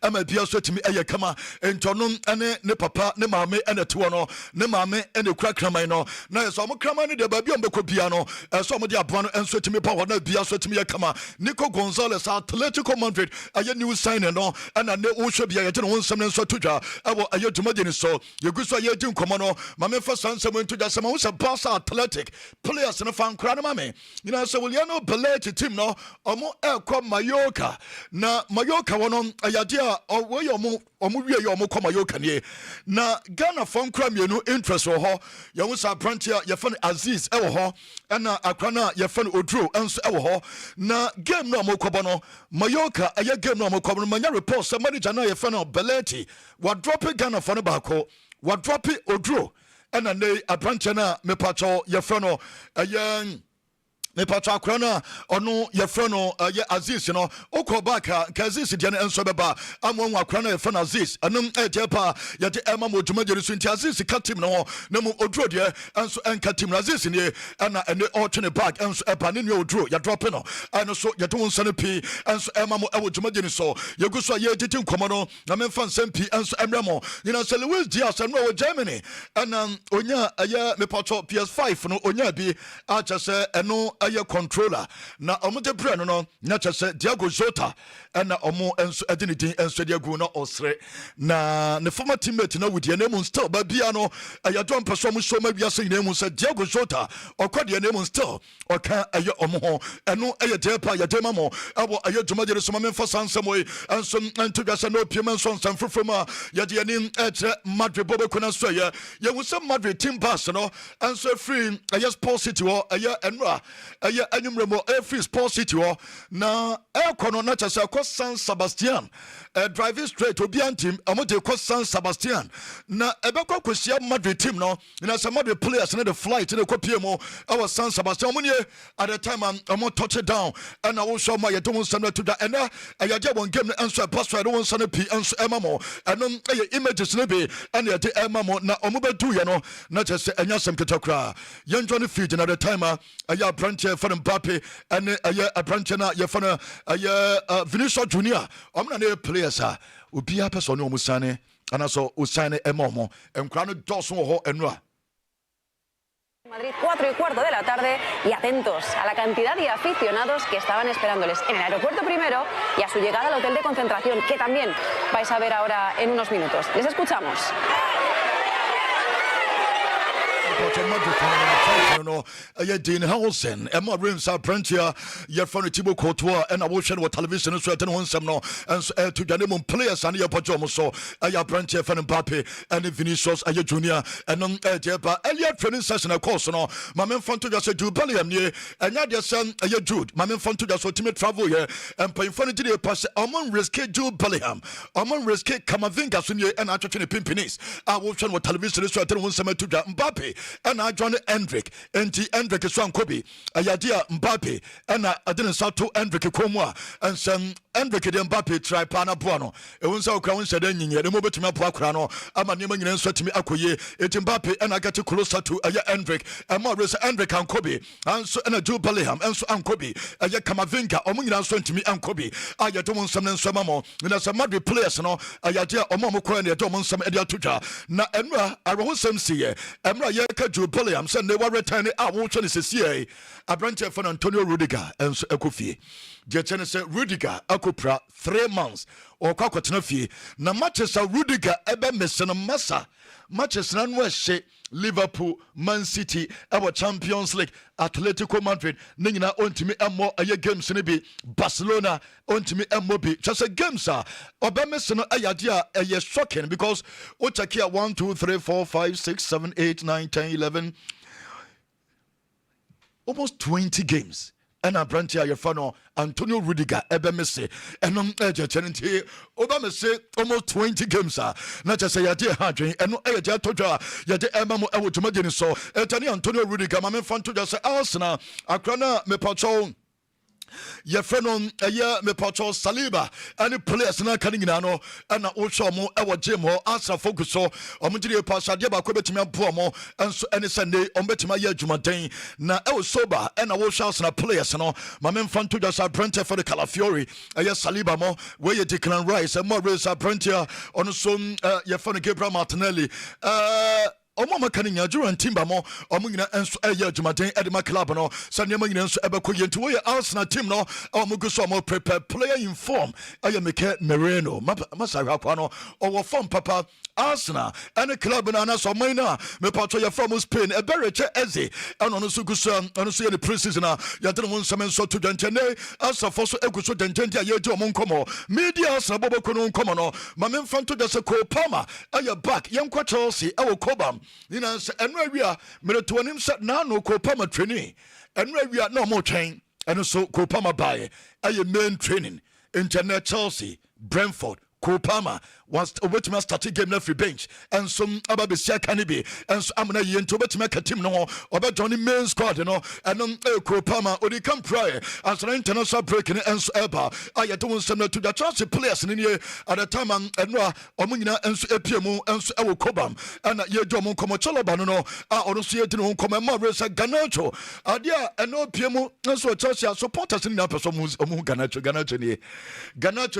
Emma bia so timi eye kama entono ene ne papa ne maame ene to no ne maame ene kura kraman no na so mo kraman ne de ba bia mbeko bia no so mo de aboa no enso timi pa ho na bia so timi ye kama Nico Gonzalez Atletico Madrid aye new signing no ana ne wo hwe bia ye no nsem ne nso todwa ewo aye dwumade ni so ye guso aye di nkomo no maame fa sansem ntodwa se ma wo se Barca Athletic players ne fan kra no maame you know so Williano Belletti team no omo ekọ Mallorca na Mallorca wono aye dia owo wie ye omo koma yo kanie na Ghana fon kra mienu interest wo ho ye wo sa brantia ye fan Aziz e wo ho na akwana ye fan Odro enso e wo ho na game no omo kobo no Mallorca aye game no omo kobo no manya report say manager na ye fan Belletti wa drop Ghana fon ba ko wa drop Odro na ne abrantia na me pacho ye fan no aye me patwa akra no ono ye frɛ no ye Aziz no okɔ back ka Aziz de no enso beba amon akra no ye frɛ no Aziz anum eje pa ye de ema mo dwuma gere so nti Aziz ka team no ho na mo oduro de enso enka team Aziz ne na ene ɔtwene back enso eba ne nua oduro ya drop no ɛno so ye de won sane pi enso ema mo ewo dwuma gere so ye gu so ye titi nkomo no na me mfa nsɛm pi enso emre mo nyina sɛ Lewis Diaz no Germany ɛna onya ɛyɛ me patwa PS5 no onya bi a kyɛ ɛno ɛyɛ controller na ɔmo de brɛ no na kyɛ Diego Jota ɛna ɔmo enso ɛde ne din enso de agu na ɔsre na ne former teammate na wudi name still ba bia no ɛyɛ don pɛso ɔmo show ma bia sɛ name sɛ Diego Jota ɔkɔ de name still ɔka ɛyɛ ɔmo ho ɛno ɛyɛ de pa yɛ de ma mo ɛwɔ ɛyɛ dwuma de so ma memfa sansɛm oi enso nto bia sɛ no piem enso nsɛm frofro ma yɛ de ani ɛkyerɛ Madrid bobe kuna so yɛ wo sɛ Madrid team pass no enso free ɛyɛ Sport City hɔ ɛyɛ enra ɛyɛ anwumre mo free Sport City hɔ na ɛkɔ no na kyɛ sɛ San Sebastian driving straight obian team amote ko San Sebastian na ebekɔ kɔsia Madrid team no na sɛ Madrid players na the flight na kɔ pie mo our San Sebastian mo nie at the time amo touch it down and wo show ma yɛde won sanu to da ɛna ɛyɛde won game no enso pass right won sanu pi enso ɛma mo ɛno ɛyɛ images ne bi ɛna yɛde ɛma mo na ɔmo bedu yɛ no na kyɛ sɛ ɛnya sɛm ketakra yɛnjo ne feed na at the time ɛyɛ branch for Mbappe ɛne ɛyɛ branch na yɛ for ɛyɛ Vinicius Junior ɔmo na players obia person no musane anaso usane emomo enkra no doso ho enua Madrid 4:15 de la tarde y atentos a la cantidad de aficionados que estaban esperándoles en el aeropuerto primero y a su llegada al hotel de concentración que también vais a ver ahora en unos minutos. Les escuchamos. No, Dean Lawson, Emma Rims are Prentia, your funny Tibo Courtois, and I will share what television is written on some no, and to Janimon players and your pajamas. So I have Prentia, Fan Mbappe, and Vinicius, a junior, and on Jepa, Elliot training session, of course, no, Mamma Fonto just a Jude Bellingham, and not your son, a Jude, Mamma Fonto just ultimate travel here, and paying funny to the pass, Amon risky Jude Bellingham, Amon risky Kamavinga, Sunye, and I try to Pimpinis. I will share what television is written on some to Mbappe, and I join Hendrick. Enti Hendrick is one Kobe, Ayadia Mbappe, and I didn't start to Hendrick Komwa, and some Hendrick Mbappe try Pana Buono. It was our crown said, and the moment to my Puacrano, I'm a name and sweat to me Akoye, it Mbappe, and I get closer to Aya Hendrick, and Morris Hendrick and Kobe, and so and a Joe Bellingham, and so Kobe, Aya Kamavinga, Omina sent to me and Kobe, Aya don't some and some more, and as a Madrid players, no, Ayadia Omomo Kwan, don't want some Edia Tuja. Now, Emra, I won't see Emra Yaka Joe Bellingham, send they were returning. I won't try to say, I branch from Antonio Rudiger and Ekofi. Jetchen said Rudiger, Akopra, 3 months or Kakotnafi. Na Manchester Rudiger, Eben Messon Massa. Manchester Nanweshe, Liverpool, Man City, our Champions League, Atletico Madrid, Nina on to me and more a games in be Barcelona on to me and Mobi. Just a game, sir. Obemeson Ayadia a shocking because Otakia 1, 2, 3, 4, 5, 6, 7, 8, 9, 10, 11. Almost 20 games. And I branch here for Antonio Rudiger, Eben Messi, and Tenenti, Obama say almost 20 games. Not just say Yadia Hadri, and no Ayadia Toja, Yadi Emma, I would imagine so. Etani Antonio Rudiger, my man, fun to just say Arsenal, Akrana, me patron. Your friend on a year, me patron Saliba, and the players na Canino, and also more our gym or answer focus so, or Mujiri Pasha, Deba Quebetima Pomo, and so any Sunday, on Betima Jumatain, na El Soba, and I will shout and players, and all. My men fun to just apprentice for the Calafiori, a yes Saliba more, where you decline rice, and more race apprentice on some your friend Gabriel Martinelli. Omama kaninya duran timba mo omugina enso eya jumaden edema club no sanema nyina enso ebekoye nti we Arsenal team no omugu so mo prepare player in form eya meke Mereno masahwa kwa no owo form papa Arsenal and club na na so maina me patro ya from Spain ebereche eze eno no so guso eno so ye the preseason na ya de won nsem enso to dentene asafo so eguso dentente ya di omo nkomo media Arsenal boboko no nkomo no ma me mfanto de se ko Palmer eya back yenkwa Chelsea ewo Cobham Nina enu awia mereto anim se na no ko Palmer training enu awia na mo twen eno so ko Palmer bae aye main training internet Chelsea Brentford Kopama was wait me start game na free bench and some aba be sia kan bi and so amna ye nto wait me ka team no oba join main squad no and Kopama odi come prior as an international break and so eba aye to won na to the Chelsea players ni at the time and no omunyina enso epiemu enso ewo Kobam and ye do mo komo choloba no ono so ye dinu komo ma resa Ganacho adia eno piemu enso Chelsea supporters ni na person mu Ganacho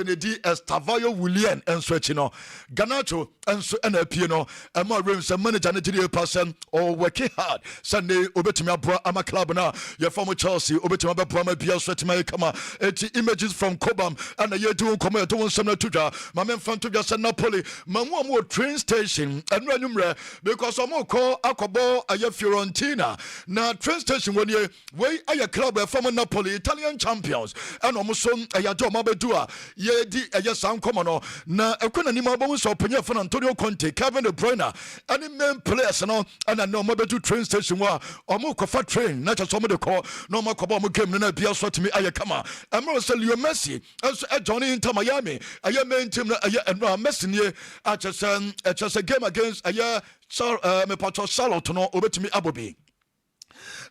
ni di Estavayo William enso echi no Ganacho enso ena pie no ma resa manager na gidi person or working hard Sunday obetumi abro ama club na ye former Chelsea obetumi abro ama bia so etima kama eti images from Kobam and ye do komo ye do nsem na tudwa ma men fan tudwa se Napoli mamu train station and ranumre because omo call akobo aye Fiorentina na train station when ye we aye club from Napoli Italian champions and omo so aye do mabedua ye di aye san komo no na ekona ni mabo so penye for Antonio Conte Kevin De Bruyne and main players no and no mabedu train station wa omo kofa train na just omo de call no makobo omo game na bia so timi aye kama emro se Leo Messi also Johnny Inter Miami aye main team na aye Emro Messi nie a game against me pato Charlotte no obetimi abobi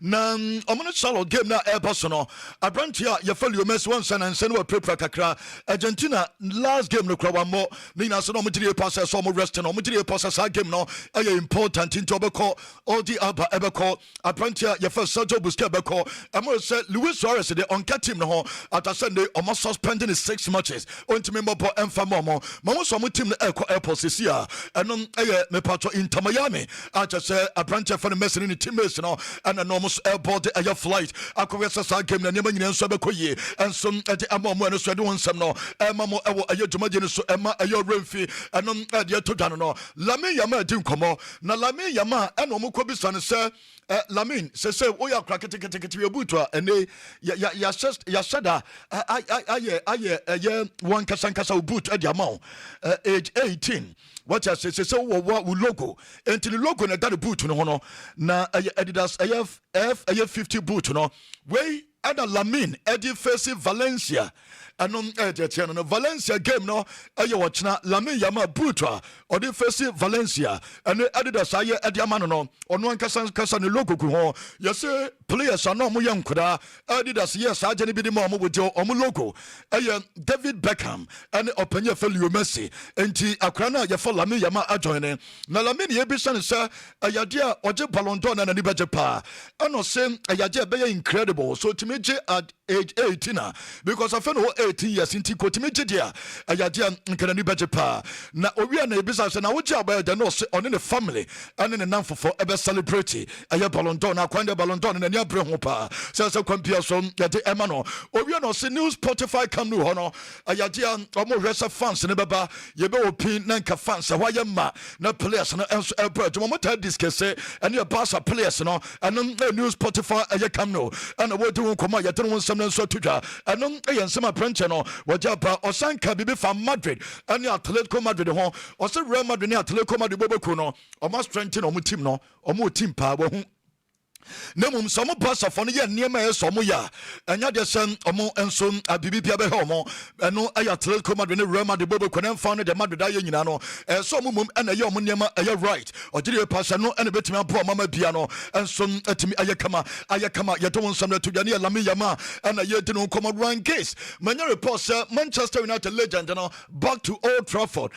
na omono Charlotte game na airpass no abrantia ye follow Messi one san and send we prepare kakra Argentina last game no kwa mo ni na so no mutiri pass so mo rest no mutiri pass sa game no important into obeko all the aba ebeko abrantia ye first Sergio Busquets ebeko amo say Luis Suarez the on team no at Sunday almost suspending his 6 matches ontimi mbo emfa mo so mo team no airport sia enom me pato Inter Miami at say abrantia for the Messi ni teammates no and enormous airport air flight akwesa sa game na nyama nyina nso bekoye enso ede amamo no so de wonsam no emamo ewo aye dwumaje no so ema aye remfi enom ade to dwan no Lamine Yamal di nkomo na Lamine Yamal enom ko bisa ne se Lamine se wo ya kra kete we butu a ene ya shada aye one kasa boot ade amao age 18 what I say wo logo until logo na that boot no no na Adidas F 50 boot no we ada Lamine edi face Valencia anom ejetiano no Valencia game no aye wochna Lamine Yamal boot or the face Valencia and Adidas aye edi amano no ono ankasa ne logo ku ho yese players are no mo yankoda Adidas yes agene bi de mo with your logo aye David Beckham and openye for Leo Messi enti akra na ye for Lamine Yamal ajoine na Lamine ye bi sane se ayade a oje Ballon d'Or na ni beje pa ano se ayade be incredible so to me at age 18 because I feel 18 years inti kotimi dia ayade nkana ni beje pa na owi na ebisa se na wo je abaya de no se on the family and the nanfofo ebe celebrate aye Ballon d'Or na kwande Ballon d'Or na ni abre ho pa se kwambia so yade ema no owi na se new Spotify come no ho no ayade omo hwese fans ne beba ye be opin na nka fans wa ye ma na players no enso ebra de mo ta discuss and your Barca players no and new Spotify aye come no and wo de won koma yade won sam na so tudwa and ensema prenche no wajaba osanka bibi from Madrid and Atletico Madrid ho o se Real Madrid ni Atletico Madrid bobeku no o ma strengthen o mu team no o mu team pa wo hu nemum so mo Barca fo no ye niema e so mo ya anya de sen omo enso abibi bia be ho mo eno ay Atletico Madrid ni Real Madrid bobeku na mfa no de Madrid aye nyina no so mo mum ena ye omo niema aye right o gire pasa no ena betimi abo mama bia no enso atimi aye kama ye to won sam na tudwa ne Lamine Yamal ena ye de no come run case manya report say Manchester United legend no back to Old Trafford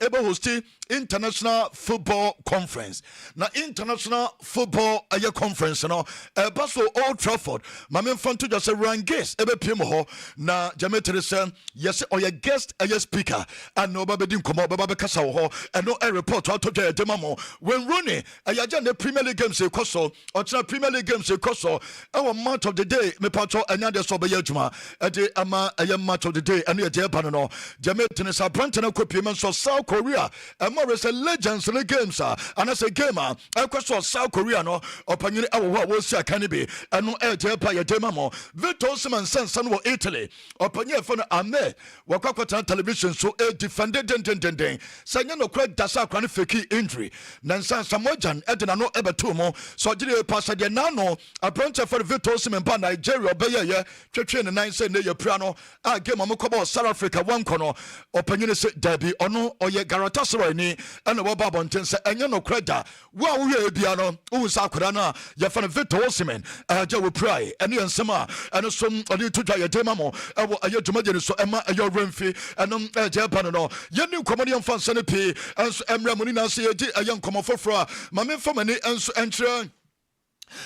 able hosting International Football Conference na International Football aye conference no baso Old Trafford mame fanto just run guest ebe piem ho na jametere say yes oye guest aye speaker and no babedi nkomo baba kasa ho and no a report out to the demamo when Rooney ayaja the Premier League games e koso or Premier League games e koso our match of the day me patro anya de so be adwuma e de ama aye match of the day and e de ban no jametere sa brant na kopiem so South Korea more is a legends in the games and as a gamer e koso South Korea no ɔpanyini ɛwɔ hɔ a wɔsi akane bi ɛno ɛgye pa yɛde ma mo Victor Osimhen sansan wɔ Italy ɔpanyin ɛfɔ no Ame wɔkɔkɔtena television so defended den sɛ nyɛ nokora dasa akora no fake injury na nsansamojan ɛde n'ano ɛbɛto mu so ɔgyere pa sɛ deɛ n'ano aberante ɛfɔ no Victor Osimhen ba Nigeria ɔbɛyɛyɛ twetwe ne nan sɛ ne yɛ pira no a game a mokɔbɔ South Africa wankɔ no ɔpanyin sɛ dabi ɔno ɔyɛ Galatasaray ni ɛna wɔba abɔnten sɛ ɛnyɛ nokora da wo a woyɛ bia no wohu sɛ akora no a yɛfɔ no Victor Osimhen agya wo pirae ɛne nsɛm a ɛno so ɔde to dwa yɛde ma mo ɛwɔ ɛyɛ dwumadie no so ɛma ɛyɛ ɔwerɛmfi ɛnom ɛgye pa no no yɛne nkɔmmɔ no yɛmfa nsɛ no pii ɛnso ɛmmerɛ mu ni nanso yɛdi ɛyɛ nkɔmmɔ foforɔ a ma memfa m'ani ɛnso ɛnkyerɛ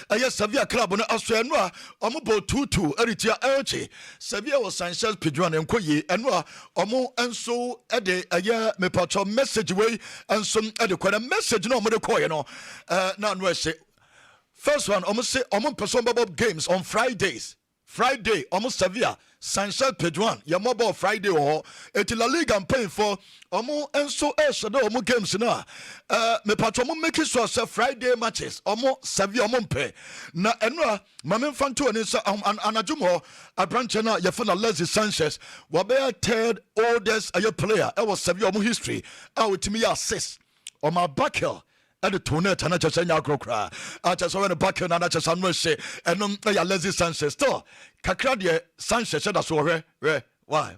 ɛyɛ Sevilla club no aso ɛno a ɔmo bɔ 2-2 ɛretia Elche Sevilla wɔ Sanchez Pidjuan nkɔ yie ɛno a ɔmo nso ɛde ɛyɛ mepatɔ message wei nso ɛde kɔ na message no ɔmo de kɔɔyɛ no na ano ɛhyɛ first one ɔmo se ɔmo mpɛ so ɔmo games on Friday ɔmo Sevilla Sanchez Pidjuan yɛmmɔbɔ Friday wɔ hɔ eti La Liga mpanyinfoɔ ɔmo nso ɛhyɛ dɛ ɔmo games no a mepatɔ ɔmo make sure sɛ Friday matches ɔmo Sevilla ɔmo mpɛ na ɛno a maame nfa nto ani sɛ anadwo mu hɔ aberanteɛ no a yɛfɛ no Alexis Sanchez wɔbɛyɛ third oldest ɛyɛ player ɛwɔ Sevilla ɔmo history a wɔtumi yɛ assist ɔmo Abakel ɛde to net ana kyɛ sɛ nya akorɔkora a kyɛ sɛ wɔne Bakel na ana kyɛ sɛ ano ɛhyɛ ɛnom ɛyɛ Alexis Sanchez still kakra deɛ Sanchez ɛda so wɔhwɛ why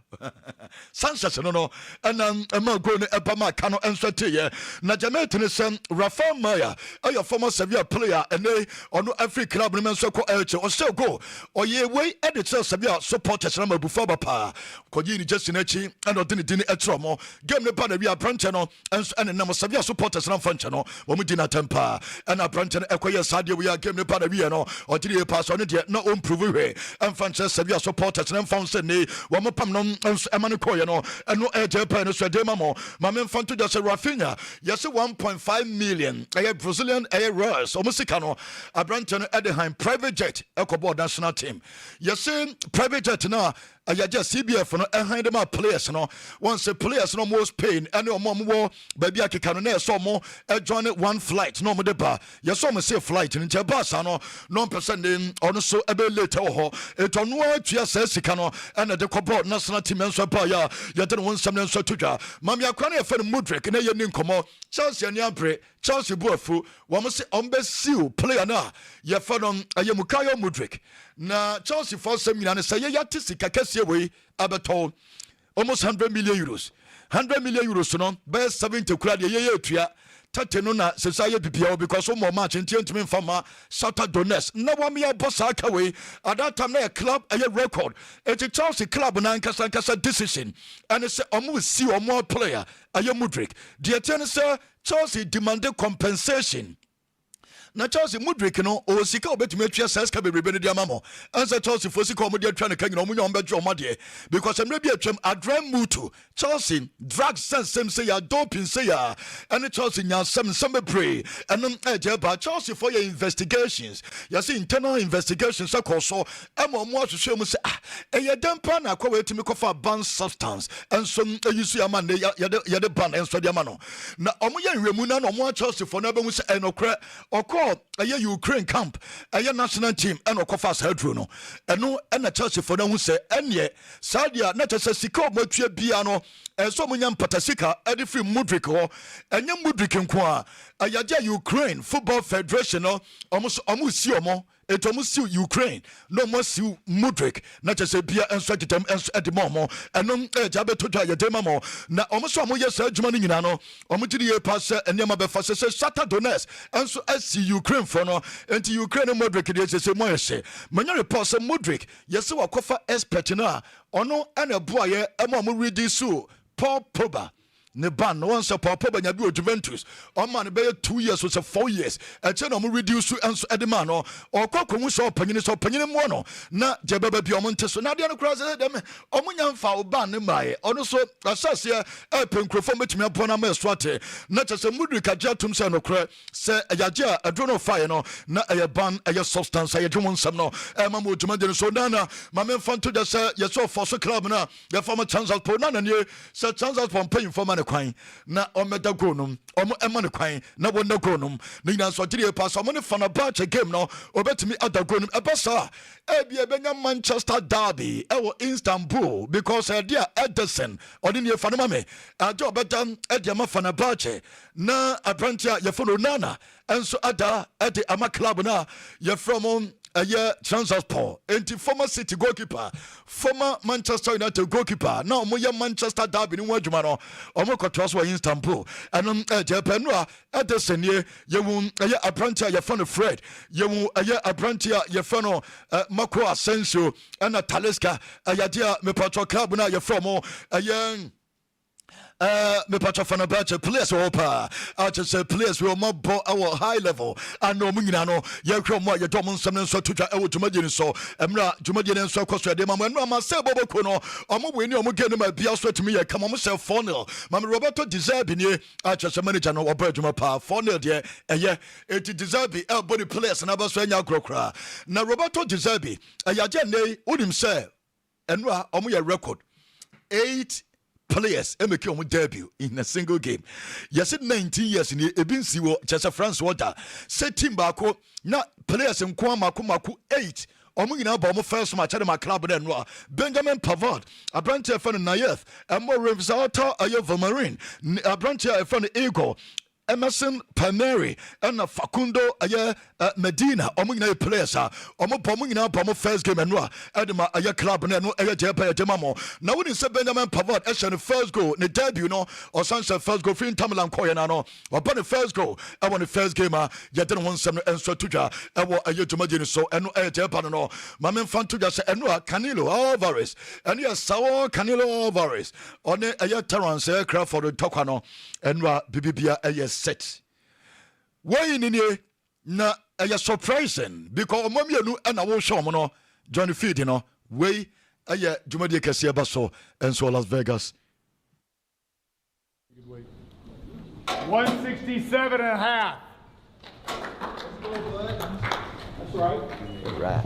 Sanchez no ɛna ɛma goal no ɛba ma ka no ɛnso teyɛ na Jamaica ne sɛ Rafael Maya ɛyɛ former Sevilla player ɛne ɔno Africa club no nso kɔ Elche ɔsɛ goal ɔyɛ wei ɛde kyerɛ Sevilla supporters na mabufa ba pa kɔgye ni Jesse n'akyi ɛna ɔde ne din ɛtrɔ mo game ne ba na wi abrante no ɛnso ɛne nam Sevilla supporters na mfa nkyɛ no wɔn di na tempa ɛna abrante no ɛkɔyɛ sadeɛ wi game ne ba na wi no ɔde ne pass ɔne deɛ na ɔmprove hwɛ ɛmfa nkyɛ Sevilla supporters na mfa nse ne wɔn no ɛma kɔyɛ no ɛno ɛgye pɛ no so ɛde ma mo ma memfa nto gya sɛ Rafinha yɛse 1.5 million ɛyɛ Brazilian ɛyɛ Reals ɔmo sika no aberante no ɛde han private jet ɛkɔbɔɔ national team yɛse private jet no a ɛyɛgye CBF no ɛhan de ma players no wɔn sɛ players no ɔmo Spain ɛne ɔmo wɔ baabi akeka no na ɛsɛ ɔmo ɛjoin one flight na ɔmo de ba yɛsɛ ɔmo sɛ flight no nkyɛ baasa no na ɔmpɛ sɛ ne ɔno so ɛbɛ late wɔ hɔ ɛtɔ no atua saa sika no ɛna de kɔbɔɔ national team nso ba ya yɛde ne ho nsɛm no nso to dwa mamia akwa no yɛfɛ no Mudryk na yɛ ni nkɔmmɔ Chelsea ani abere Chelsea buafu wɔn sɛ ɔmbɛsiw player no a yɛfɛ no ɛyɛ Mukayo Mudryk na Chelsea for sɛ nyina ne sɛ yɛyɛ sika kɛseɛ wei abɛtɔ almost 100 million euros 100 million euros no bɛyɛ 70 kura deɛ yɛyɛ atua tate no na sesa yɛ bibia because so more match ntie ntumi mfama Shakhtar Donetsk na wɔn yɛ bɔ saa ka wei at that time na yɛ club ɛyɛ record eti Chelsea club na nkasa decision ɛne sɛ ɔmo si ɔmo player ɛyɛ Mudryk deɛ tie ne sɛ Chelsea demanded compensation na Chelsea Mudryk no o sika obetumi atwa sɛska bebrebe no de ama mo ansa Chelsea fo sika ɔmo de atwa ne ka nyina ɔmo nya ɔmo bɛgye ɔmo de because emre bi atwam Adrian Mutu Chelsea drug sense say ya doping say ya and Chelsea nya some bebree ɛno ɛgye ba Chelsea for your investigations you see internal investigations akɔso ɛma ɔmo ahwehwɛ mu sɛ ɛyɛ dempa na akɔ wetumi kɔfa ban substance ɛnso ɛyisu ya man yɛde ban ɛnso de ama no na ɔmo yɛ nwemu na ɔmo Chelsea for na bɛmu sɛ ɛnokrɛ ɔkɔ ɛyɛ Ukraine camp ɛyɛ national team ɛna ɔkɔfa saa duro no ɛno ɛna Chelsea for na hu sɛ ɛneɛ saa deɛ na kyɛ sɛ sika ɔmo atua bia no ɛsɛ ɔmo nya mpata sika ɛde firi Mudryk hɔ ɛnyɛ Mudryk nko a ɛyɛgye Ukraine Football Federation no ɔmo si ɔmo etu ɔmo si Ukraine na ɔmo si Mudryk na kyɛ sɛ bia ɛnso agitam ɛnso ɛde ma ɔmo ɛno ɛgya bɛto dwa yɛde ma mo na ɔmo so ɔmo yɛ saa adwuma no nyinaa no ɔmo gye yɛ pa sɛ nneɛma bɛfa sɛ Shakhtar Donetsk ɛnso asi Ukraine for no enti Ukraine no Mudryk deɛ sɛ mo yɛ manya report sɛ Mudryk yɛsɛ wakɔfa expert no a ɔno ɛna boayɛ ɛma ɔmo ready so Paul Pogba ne ban no one say Paul Pogba nya bi o Juventus o man be 2 years or so 4 years e che no mo reduce enso edema no o kokomu so panyini mo no na jebeba bi o mo nte so na de no cross dem o mo nya mfa o ban ne mai ono so asase e penkrofo metumi apo na ma esuate na che se Mudryk agya tum se no kra se agya adro no fire no na e ban e substance e dwom nsam no e ma mo dwuma de so na ma me fanto de se ye so for so club na ye former Transport na ne se Transport paying for man the coin, na omeda gonum, emma coin, na one the gonum, Nina Sotiri pass, I'm on a batch a game no, or bet me at the gonum, a bassa, Ebia Benya Manchester Derby, our Istanbul, because dear Edison, or in your fanamame, a job at Ediama Fanabache, na a brantia, your nana, and so ada at the Ama Club na, you're from a year transport, and former City goalkeeper, former Manchester United goalkeeper, now Moya Manchester Derby in Wajumano, Omoko Traswa Istanbul, and Japanua, Edison, ye won a brantia, your friend Fred, you won a brantia, your friend Mako Asensio, and a Taleska, a Yadia, Mepato Club, now you're from a young. Me patcha fana batch players opa I just say players we mo bo our high level and no mungina no ye hwe mo ye dom nsem so tuja e wotumadie so emra tumadie so kwaso de ma no ma se bobo ko no omo we ni omo genu ma bia so tumi ye kama mo se 4-0 mam Roberto Deserbi ni I just manager no oba adwuma pa 4-0 de eye eti Deserbi e body players na ba so anya krokra na Roberto Deserbi ayaje nei unim se enra omo ye record 8 players make your debut in a single game. Yes, 19 years in Eben Siwo, Chesa France Water. Set team bako, na players in Kwamaku 8. Omugina bomb first match at my club and Benjamin Pavard, a branch of Nayeth, and more result a Marine, a branch of Eagle. Emerson Palmieri and Facundo Medina omugina players omugina pomo first game and adema aya club na no aya jepa demamo na woni se Benjamin Pavard the first goal ne debut no or sunset first goal fin Tamilan koya na no oba the first goal I won the first game ya den won sem enso tuja e wo aya jumadini so eno aya jepa no mamen fan tuja se eno Canelo Alvarez and yes sawo Canelo Alvarez on aya Terence Crawford tokwa no eno bibibia aya set. Why in here na a surprising because Momianu and I will show no Johnny Feed, you know, way a Jumadi Cassia Basso and so Las Vegas. 167 and a half. That's right. Right.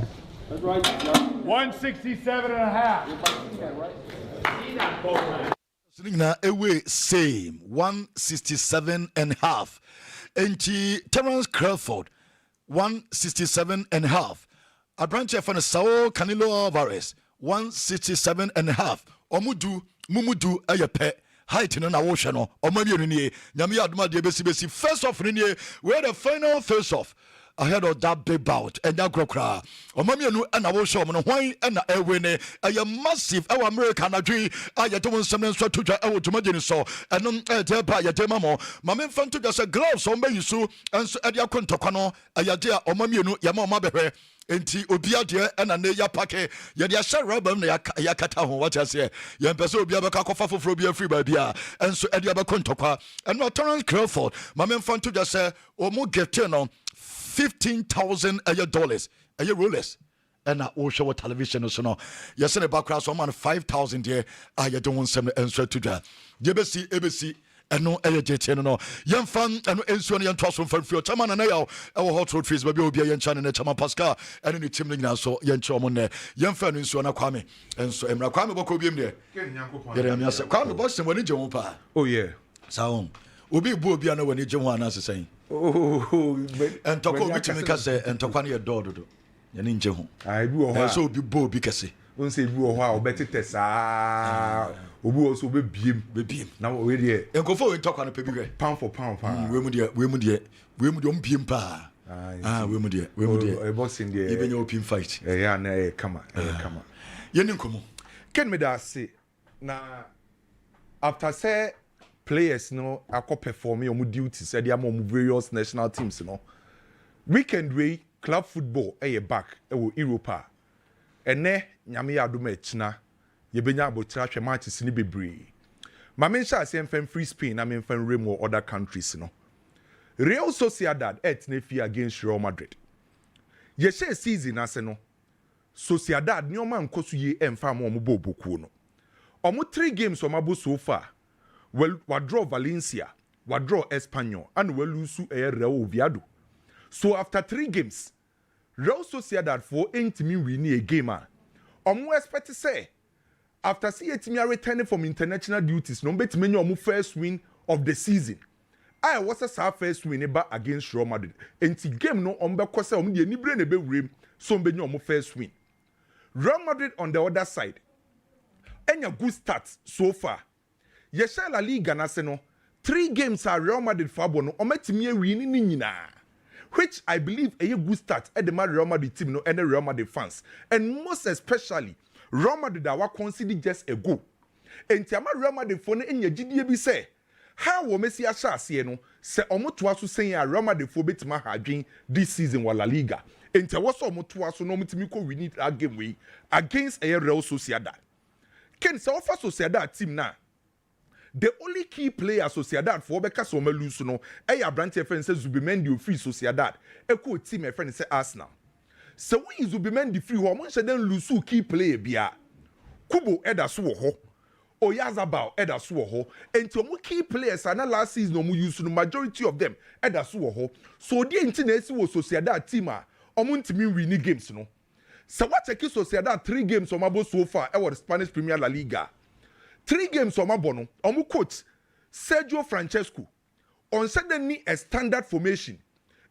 That's right. 167 and a half. Na away same 167 and a half. And Terence Crawford 167 and a half. A branch of Sao Canelo Alvarez 167 and a half. Omudu Mumudu Ayape height in an ocean or maybe Namia Adma de Besi first off where the final face off. Ahead of that big bout and that grokra. O mamianu and I will show me why and a winner a massive our American agree. I don't some so to our to so and non by a demamo. Mamin fan to just a glove so may you so and so at your contocano a yadia o mamianu yamama bebe. Enti obia de and a ya pake ya dia sha rubber na ya kata ho what I say ya pese obia be ka kofa foforo bia free ba bia and so edia be kontokwa and no Terence Crawford mamin fan to just say o mo get no $15,000 a year rollers and I will show television so no yes in the background so man 5,000 there I don't want some answer to that ABC and no AJ no young fan and ensure young trust from for chairman and our hot road fees baby obi yan chan and chairman Pascal and any team now so yan chomon young fan ensure na kwame and so emra kwame boko bi there Jeremiah say kwame boss when je ho pa oh yeah sound obi bu obi na when je ho anase saying oh and talk obi to me ka say and talk na ye dodo ye ni nje ho ai bi wo ho so obi bo obi kase on say bi wo ho a obetete saa obi wo so bebiem na we de enkofo we talk na pe bi hwe pound for pound pa we mu de ombiem pa we mu de e boxing de even your open fight yeah na kama ye ni nkomo ken me da say na after say players no akọ perform your duties say their various national teams no weekend way club football back wo Europa ene nyame ya adoma echina ye benya abotra hwe matches ni bebre ma men sha say mfam free Spain na men mfam remo other countries no Real Sociedad na fi against Real Madrid ye share season ase no Sociedad ni o man koso ye emfa ma o mo bobokuo no o mo 3 games o mabo so far well draw Valencia draw Espanyol and we lose Real Oviedo. So after 3 games Real Sociedad for intimi win a game omo expect say after CATM returning from international duties, no bet many omu first win of the season. I was a first win against Real Madrid. And the game no ombe kwase omu de ni brain ebe wrem so mbe omu first win. Real Madrid on the other side. Enya good start so far. Yesha La Liga na se no 3 games are Real Madrid fabo no ometimi win ni nyina. Which I believe a good start at the Real Madrid team no and the Real Madrid fans. And most especially Real Madrid that were considered just a goal. And Tiama Real Madrid for in your GDB say, how will Messi Ashasi no say Omotuasu saying a Real Madrid for bit my dream this season while La Liga. And Tawaso Omotuasu no mitimiko we need a game we against a Real Sociedad. Ken say offer Sociedad team now. The only key player Sociedad for Beka Soma Lusuno, a branch friend says Zubimendi free Sociedad, a co team a friend say Arsenal. So we Zubimendi free woman said then Lusu key player bia Kubo Eda Suho, Oyazabao Eda Suho, and to key players are not last season no use the majority of them Eda Suho. So the internet was Sociedad team omuntimi winning games no. So what take Sociedad 3 games on Mabo so far our Spanish Premier La Liga. 3 games on Mabono, omu coach Sergio Francesco on suddenly a standard formation.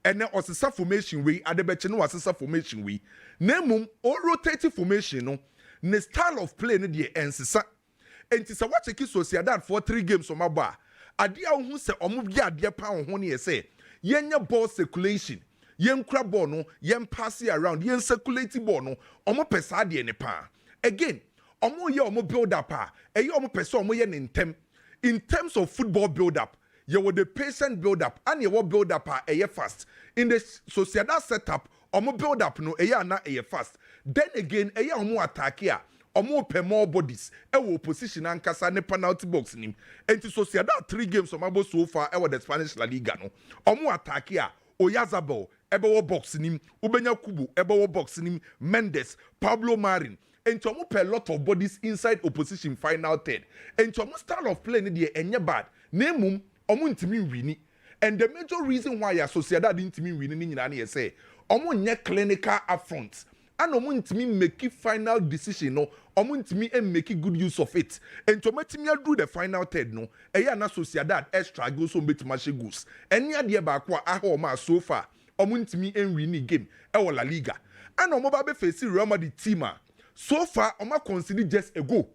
And then was a formation way, Adebeche no was a formation way. Nemum or rotating formation no, ne style of play no die ensisa. And tisa what take Sociedad for 3 games on Maba. Adia who say omu bia adia pa on ye say, yenya ball circulation, yen crab ball no, yen pass it around, yen circulating ball no, omu pesa adie ne pa. Again, omo ye omo build up eyi omo person omo ye in terms of football build up you were the patient build up and you build up fast in the Sociedad setup omo build up no na fast then again omo attack here omo pe more bodies wo position ankasa ne penalty box nim enti Sociedad 3 games omo so far the Spanish La Liga no omo attack here Oyazabal wo box nim ubenya Kubo wo box nim Mendes Pablo Marin. And to pay a lot of bodies inside opposition final third. And to style of play ni enye bad. Nemum omu ntimi wini. And the major reason why Sociedad ntimi wini ni nyina say omu nye clinical affront. And omu ntimi make final decision no. Omu ntimi make good use of it. And to metimi do the final third no. Eya na Sociedad extra goals so betima she goals. And ya die ba kwa aho ma so far. Omu ntimi wini game e La Liga. And omu ba be face Real Madrid team so far, Oma consider just a goal.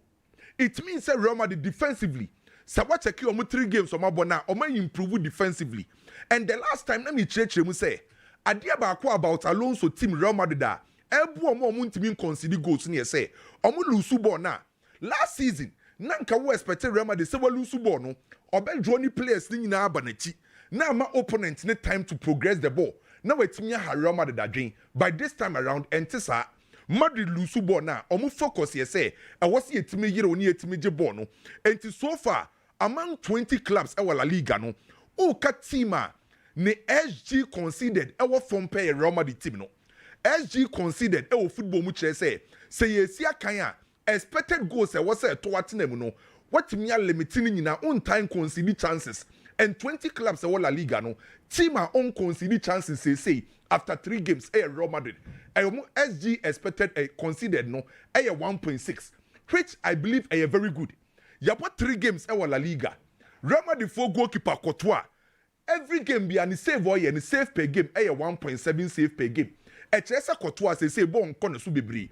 It means that Real Madrid defensively. So what check you 3 games Oma bona Oma improve defensively. And the last time let me check you say, Adia ba about Alonso team Real Madrid da. Ebu Oma omuntimi consider goals ni say. Omu lusu ball na. Last season, nanka we expect Real Madrid say we lusu ball no. Obe journey players ni nyina abanachi. Na ma opponent need time to progress the ball. Now we team ya Real Madrid da. By this time around, entisa Madrid lusu ball na omu focus ye say I was ye time yire oni ye time je ball no enti so far among 20 clubs e La Liga no o ka team ne SG conceded e form pay Real Madrid team no SG conceded e football mu kire say ye si akan expected goals e was to atenam no what me limiting nyina on time concede chances and 20 clubs e La Liga no team on concede chances say after 3 games Real Madrid SG expected considered no 1.6 which I believe very good. You put 3 games La Liga. Real Madrid 4 goalkeeper Courtois. Every game be any save or any save per game 1.7 save per game. Chesa Courtois say bon kono su bebre.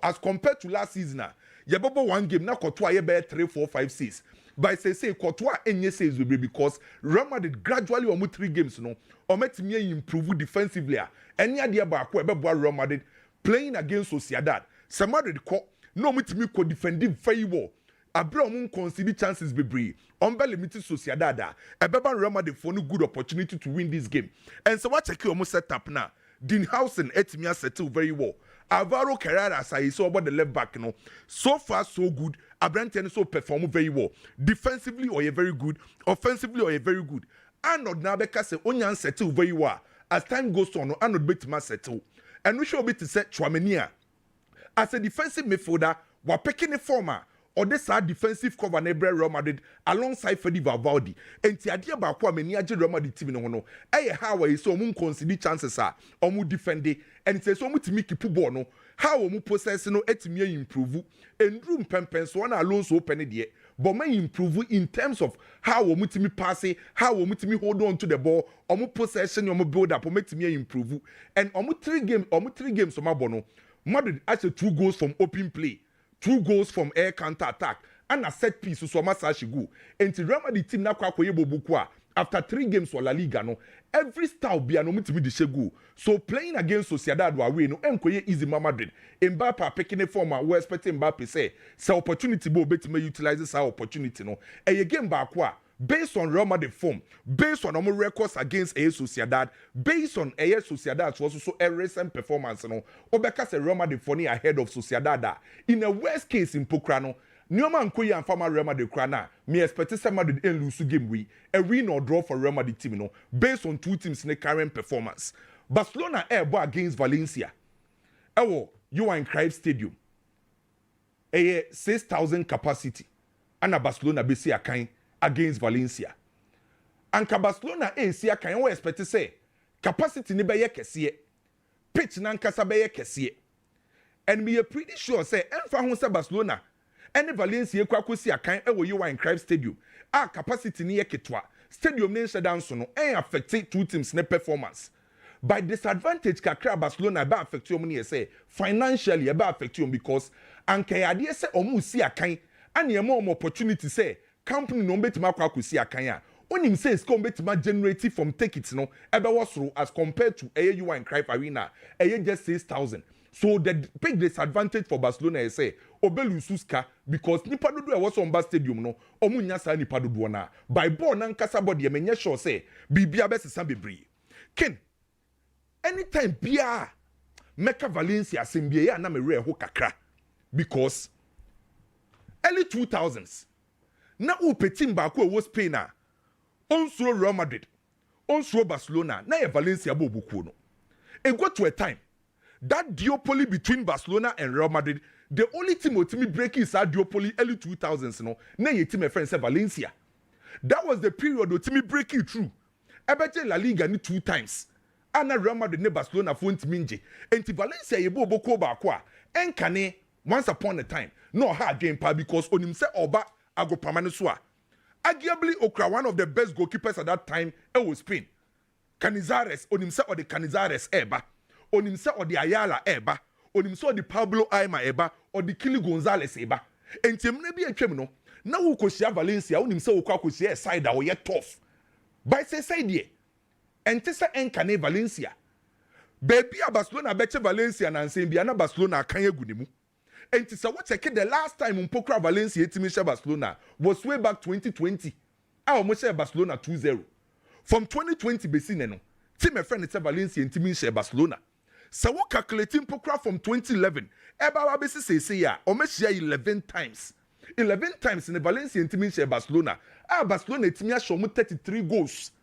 As compared to last season you bobo 1 game na Courtois ye be 3 4 5 6. But say Courtois enye saves because Real Madrid gradually omu 3 games no ometimi improve defensively any idea ba ko ebebo Real Madrid playing against Sociedad Real Madrid ko no ometimi ko defend very well abra omu concede chances bebre ombe limited Sociedad ebeba Real Madrid for no good opportunity to win this game and so what check omu setup now Dinhausen etimi settle very well Alvaro Carrera say so about the left back no so far so good Abrante so perform very well defensively or very good offensively or very good and not now because say onyan settle very well as time goes on and not betima settle and we should be to set Chouameni as a defensive midfielder we're picking a former or this defensive cover na Real Madrid alongside Fede Valverde. Enti ade ba kwa mani age Real Madrid team no no. How we so omu concede chances omu defend and it says omu timi keep ball no. How omu possess no etimi improve and room pempen so na Alonso open de. But may improve in terms of how omu timi pass, how omu timi hold on to the ball, omu possession omu build up, omu timi improve. And omu 3 games omu bono. Madrid actually 2 goals from open play. 2 goals from air counter attack and a set piece so masashi go. And the Real Madrid team na kwa bobu after 3 games for La Liga no every style be no mutimi de shegu. So playing against Sociedad wa we no enkoye easy Madrid. Mbappe picking a form we expecting Mbappe say opportunity bo betime utilize this opportunity no. E game ba kwa based on Real Madrid form, based on our records against AS Sociedad, based on AS Sociedad so a recent performance no, Obeka se Real Madrid funny ahead of Sociedad. In a worst case in Pokrano, Nyoma Nkoye and Fama Real Madrid krana, me expect Real Madrid and lose game we a win or draw for Real Madrid team no, based on 2 teams in the current performance. Barcelona airbo against Valencia. Ewo, you are in Cruyff Stadium. 6,000 capacity. And Barcelona besi akain against Valencia. And Barcelona see can we expect to say capacity ni beye kesiye. Pitch na nkasa beye kesiye. And me pretty sure say enfa ho say Barcelona and Valencia kwa kosi akan e wo you in Cruyff Stadium. Capacity ni ketwa. Stadium ni shedan so no affect 2 teams ne performance. By disadvantage kakra Barcelona ba affect you money say financially ba affect you because anka yade say omu si akan and ye more opportunity say company no betima kwa kusi akanya onim say score betima generate from tickets no ebe wasoro as compared to AU and Cruyff Arena just 6,000. So the big disadvantage for Barcelona is say obelu suska because nipa dodo e was on Bar Stadium no omunya sa nipa dodo na by ball na nkasa body e menye sure say bibia besesa bebre ken anytime bia Mecca Valencia sembia ya na me re ho kakra because early 2000s na upetim ba ko wo Spain a onsuro Real Madrid onsuro Barcelona na ye Valencia bo buku no it got to a time that duopoly between Barcelona and Real Madrid the only team ultimate breaking is that duopoly early 2000s no na ye team e friend say Valencia that was the period ultimate breaking through ebeje La Liga ni 2 times ana Real Madrid ne Barcelona fo ntimi nje enti Valencia ye bo boko ba ko a enkane once upon a time no hard game pa because onim say oba agopamane so a arguably okra one of the best goalkeepers at that time was Spain Canizares onim say or the Canizares eba onim say or the Ayala eba onim say or the Pablo Aima eba or the Kili Gonzalez eba entem na bi atwam no na wo kosia Valencia onim say wo kosia side a wo ye tough by say side ye ente say enkane Valencia baby a Barcelona beche Valencia na nsem bia na Barcelona kan egunimu. And so what check the last time Mpokra Valencia team Barcelona was way back 2020. I almost said Barcelona 2-0. From 2020 Besine team a friend Valencia and team Barcelona. So what calculating Mpokra from 2011? Eba wabesi say ya almost 11 times. 11 times in the Valencia and team Barcelona. Barcelona team show 33 goals.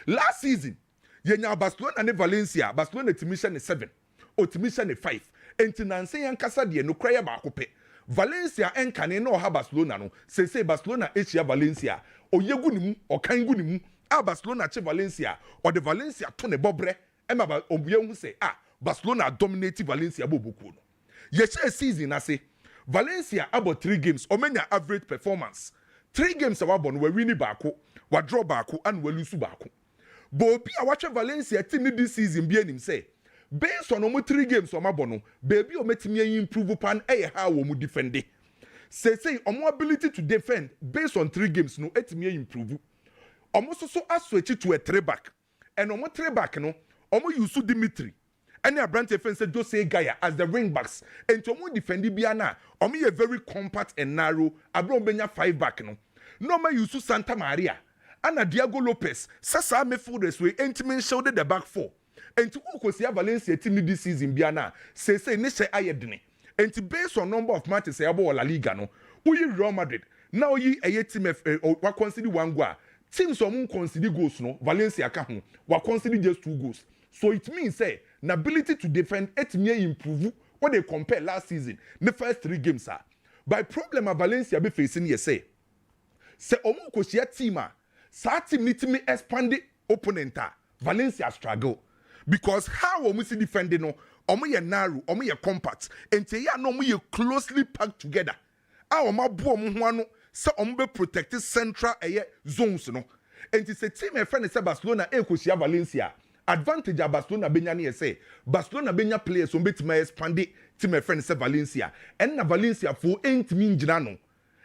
Last season, yenya Barcelona and Valencia, Barcelona team 7, or team 5. Enti nanse yankasa de no kraya ba akope Valencia enkane no ha Barcelona no say Barcelona echia Valencia oyegu nimu okan gu nimu Barcelona che Valencia or the Valencia to ne bobre ema ba obuye hu say Barcelona dominate Valencia bobuku no ye season na say Valencia about 3 games omenya average performance 3 games awabon we win baako wa draw baako and we lose baako bobi awache Valencia team this season bi anim say based on almost 3 games on my bono, baby, or metimi improve upon how we defend it. Say, our ability to defend based on 3 games, no, etimi improve. Almost so as switch it to a 3-back. And on 3-back, no, almost use Dimitri. And a branch defense Jose Gaia as the ring backs. And to almost defend Biana, a very compact and narrow, Abron Benya 5-back, no. No, my use Santa Maria. And a Diego Lopez, Sasa me full this way, intimate shoulder the back 4. And to Okosia Valencia team this season Biana say Nisha Ayedne. And to based on number of matches abo La Liga no, we Real Madrid. Now ye a team wa consider 1 goal. Teams some consider goals no, Valencia ka ho. Wa consider just 2 goals. So it means say an ability to defend it may improve what they compare last season. The first 3 games are. by problem a Valencia be facing ye say omo kosia team a sa team ni timi expand opponent a Valencia struggle because how omo si defending no omo ye narrow omo ye compact ente ya no omo ye closely packed together a omo abo omo ho ano se omo be protect central zones no enti se team e friend se Barcelona e kosia Valencia advantage a Barcelona benya ne say Barcelona benya players on betima expand team e friend se Valencia and na Valencia for entimi ngina no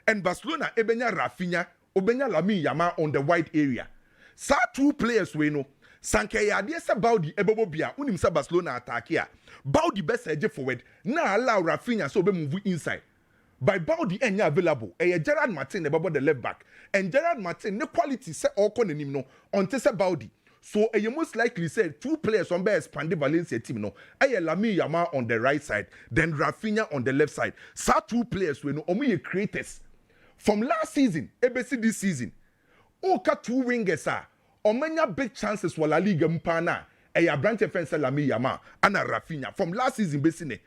and Barcelona ebenya Rafinha obenya Lamine Yamal on the wide area sa two players we no sanke ya de se Baudi ebebo bia unim se Barcelona attack ya Baudi best edge forward na allow Rafinha so be move inside by Baudi enya available Gerard Martin ebebo the left back and Gerard Martin ne quality se okọ nanim no onte se Baudi so you most likely said two players on be expand Valencia team no Lamine Yamal on the right side then Rafinha on the left side sa two players we no omo ye creators from last season ebesi this season oka two wingers are omanya big chances for La Liga mpana branch defense Lamine Yamal and Rafinha from last season besine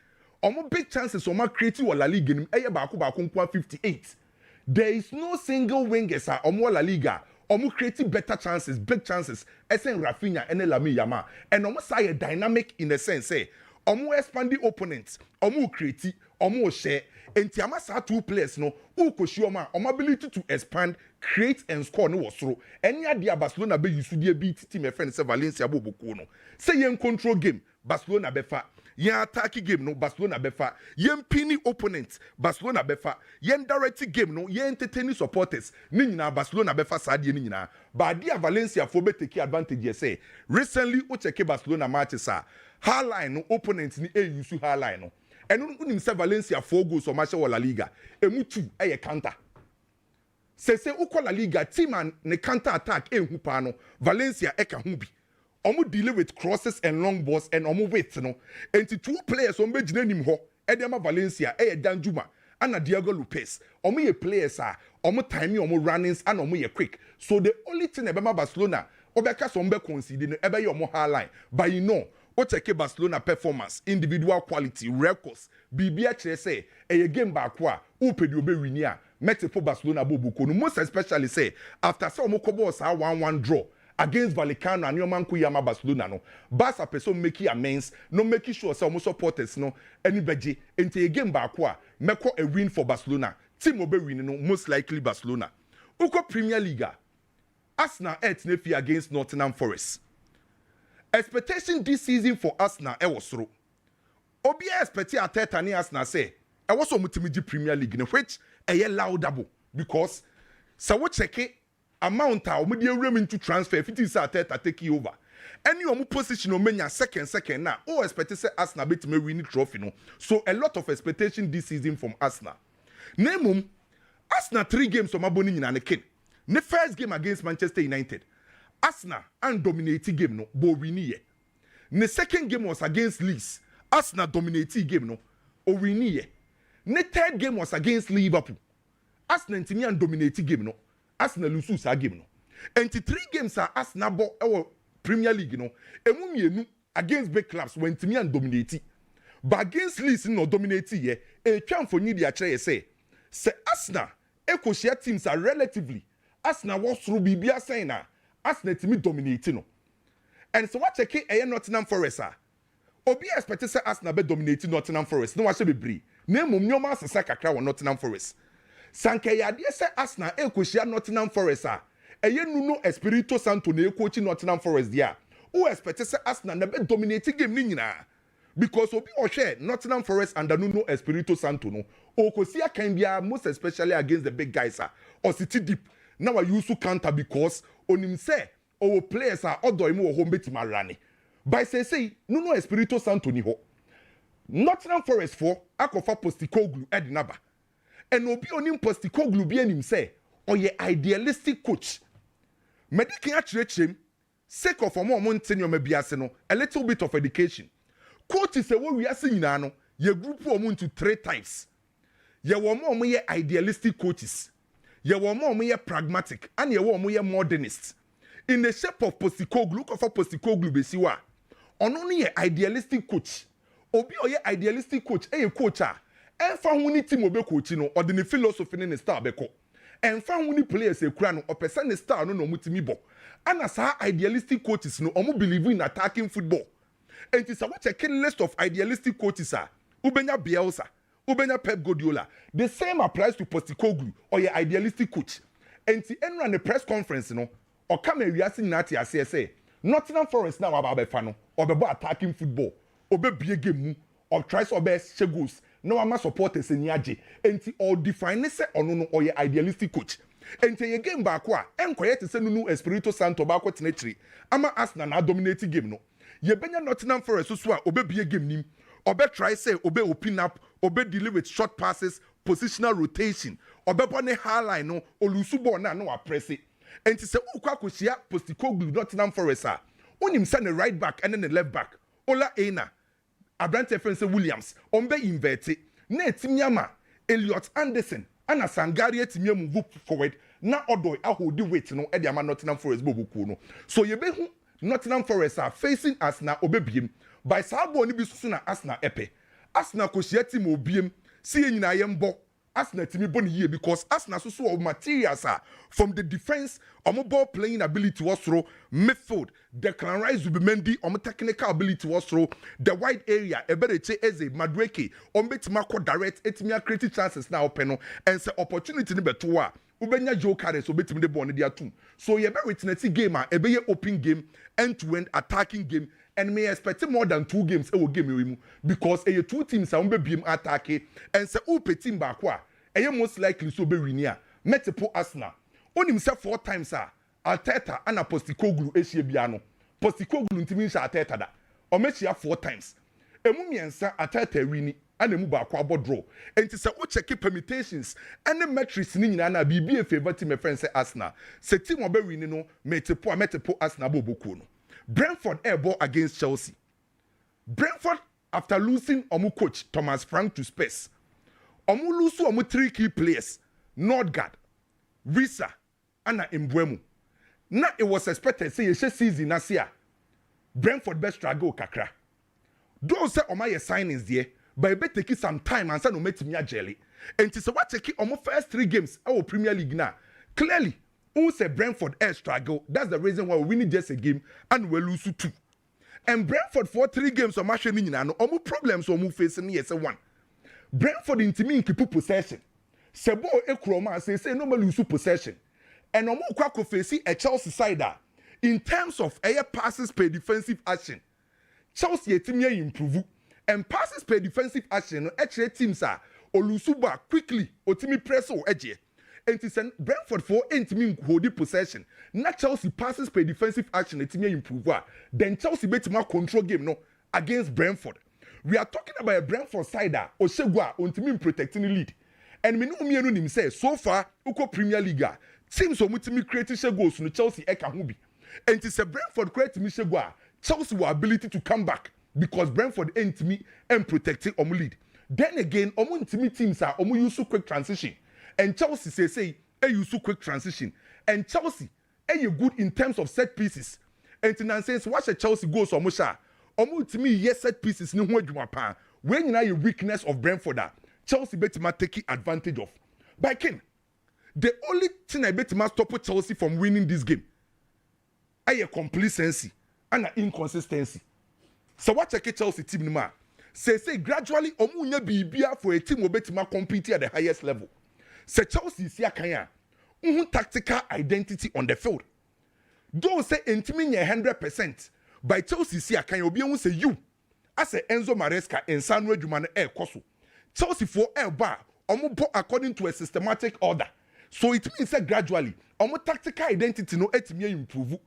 omo big chances oma create for La Liga nim baako 58 there is no single wingers are omo La Liga omo create better chances big chances esen Rafinha and Lamine Yamal and omo say dynamic in the sense say omo expand the opponents omo create omo share enti amasa two players no ukoshima omo ability to expand create and score no wasoro any ade Barcelona be use die beat team e friend say Valencia boboku no say yen control game Barcelona befa yen attack game no Barcelona befa yen pini opponents Barcelona befa yen direct game no yen entertain supporters ni nyina Barcelona befa sadie ni nyina but dia Valencia for be take advantage say recently o check Barcelona matches high line no opponents ni use high line no and unim se Valencia 4 goals or match La Liga emu 2 counter se uko La Liga team and ne counter attack ehu pa no Valencia eka hu bi omo deal with crosses and long balls and omo wait no enti two players on be gina nim ho edema Valencia Danjuma and Diego Lopez omo ye players omo timing omo runnings and omo ye quick so the only thing ebema Barcelona obeka so mbe concede no ebe ye omo high line but you know o check Barcelona performance individual quality records bibia kire say a game back a upedi obe wini a multiple Barcelona bobuko no most especially say after some okobo sa 1-1 draw against Vallecano and Yomanku Yama Barcelona no Barca person make amends no make sure say almost supporters no anybody into a game back a meko a win for Barcelona team obe win no most likely Barcelona uko Premier Liga Arsenal nefi against Nottingham Forest. Expectation this season for Arsenal was through. Obi expect Arteta ni Arsenal say I was so mutimiji Premier League in which a laudable because so we check it amount of media room into transfer if it is Arteta take over. Any omu position o menya second now. Oh expect say Arsenal bet me win trophy no. So a lot of expectation this season from Arsenal. Name Arsenal 3 games on maboni nyina ne kin. Ne first game against Manchester United. Arsenal and dominating game no bo wini ye. Ne second game was against Leeds. Arsenal dominating game no o wini ye. Ne third game was against Liverpool. Arsenal ntimi and dominating game no. Arsenal lose sa game no. Enti 3 games are Arsenal bo ewo Premier League no. Emu mienu against big clubs when ntimi and dominating. But against Leeds no dominating ye. E twan for ni dia kire say Arsenal share teams are relatively Arsenal was through bibia saying na Arsenal team dominating no. And so what check Nottingham Forest obi expect say Arsenal be dominating Nottingham Forest no wa se bebre na mum nyoma asesa kakra wo Nottingham Forest sanke ya de say Arsenal share Nottingham Forest Nuno Espirito Santo na coach Nottingham Forest dia o expect say Arsenal na be dominating game ni nyina because obi o share Nottingham Forest under Nuno Espirito Santo no o kosi akan bia most especially against the big guys or city deep now I use to counter because onim say our players are odo imu home betima rani by say Nuno Espirito Santo ni ho Nottingham Forest for akofa Postecoglou edinaba and obi onim Postecoglou bi anim say oye idealistic coach medical atrechem sake of omo montenyo mabiase no a little bit of education coach is a wo wiase nyina no ye group omo into 3 types ye wo omo ye idealistic coaches ye wo omo ye pragmatic and ye wo omo ye modernist in the shape of Postecoglou look for Postecoglou besiwa ono ni ye idealistic coach obi oye idealistic coach coach Enfa ho ni team obe coach no or the philosophy ne style beko. Enfa ho ni players ekura no or person ne style no mutimi bo. Ana sa idealistic coaches no omo believe in attacking football. And it's a watch a list of idealistic coaches are Ubenya Bielsa, Ubenya Pep Guardiola. The same applies to Postecoglou or your idealistic coach. And the end run the press conference no or come and reacting nati as say Nottingham Forest now about Befano or be attacking football or be a game or tries or best goals. No ama supporters in yaje and all define say or no or your idealistic coach. And your game back wa and quiet to send no Espirito Santo back what netri. Ama Arsenal na dominating game no. Ye benya Nottingham Forest so swa obe be a game nim. Obe try say obe open up, obe deal with short passes, positional rotation. Obe bone high line no olusu ball na no press it. And to say ukwa koshia Postecoglou Nottingham Forest ah. Onim send the right back and then the left back. Ola Aina. Abrante Fense Williams, Ombe inverted, Ne Timiama, Elliot Anderson, Anna Sangaria Timia move forward, na Odoy Aho do wait no Ediama Nottingham Forest Bobu Kuno. So ye be Nottingham Forest are facing us na Obebim by Sabo Nibisuna Asna Epe. Asna Koshieti Mobim, seeing I am bo. Asna Timi Boni here because Asna so of materials are from the defense, ball playing ability was through midfield, Declan Rice Zubimendi, technical ability was through the wide area, Ebereche Eze, Madweke, Betimako direct, Etimia creative chances now penal, and say opportunity number 2. Ubenya Joe Carres, Obetim de Bonne dia too. So ye better it's a game, a be open game, end-to-end attacking game. And may expect more than 2 games a game because a 2 teams are beam attack and say upe team bakwa a most likely so be winia Metipo Arsenal on himself 4 times Arteta and a Postecoglou Biano Postecoglou ntimi sha Arteta da o mechia 4 times emumiensa Arteta wini and emu bakwa draw and to say o check permutations and the metrics ni nyina na be a favor team friend say Arsenal say team obe wini no Metipo Arsenal boboku no Brentford airball against Chelsea. Brentford, after losing Omu coach Thomas Frank to Spurs, Omu lose Omu 3 key players, Nordgaard, Risa, and Mbwemu. Now it was expected say a season Nasia. Brentford best struggle kakra. Those say Oma your signings there, but it better take some time and say no make me a jelly. And to say what take Omu first 3 games our Premier League now. Clearly. Who said Brentford air struggle? That's the reason why we win just a game and we lose 2. And Brentford for 3 games of match no omu problems omu facing yes 1. Brentford intimi keep possession. Sebo ekroma say no lose possession. And omu kwako face a Chelsea side in terms of air passes per defensive action. Chelsea etimi improve and passes per defensive action actually teams are olusuba quickly otimi press o edge. And it's Brentford for intimate holding possession. Not Chelsea passes per defensive action, it's me improve. Then Chelsea better more control game no against Brentford. We are talking about a Brentford side Oshegwa on team protecting the lead. And me no him say so far Uko Premier League teams so much creating goals no Chelsea eka hubi. And it's a Brentford create me Shegwa Chelsea will ability to come back because Brentford ain't me and protecting omu lead. Then again omu teams are omu use quick transition. And Chelsea say use quick transition. And Chelsea you good in terms of set pieces. And to nonsense, watch a Chelsea goals or Musha. To me, yes, set pieces no pan. When you know your weakness of Brentford, Chelsea bet ma take advantage of. By Ken, the only thing I bet ma stop Chelsea from winning this game, a complacency and an inconsistency. So what check Chelsea team ma say gradually omunya bibia for a team will bet ma compete at the highest level. Say Chelsea is kanya tactical identity on the field. Those say intimate 100%. By Chelsea see kanya obi say you as a Enzo Maresca and Sanwe Jumane air koso. Chelsea for air bar omo according to a systematic order. So it means that gradually omo tactical identity no etimi improve.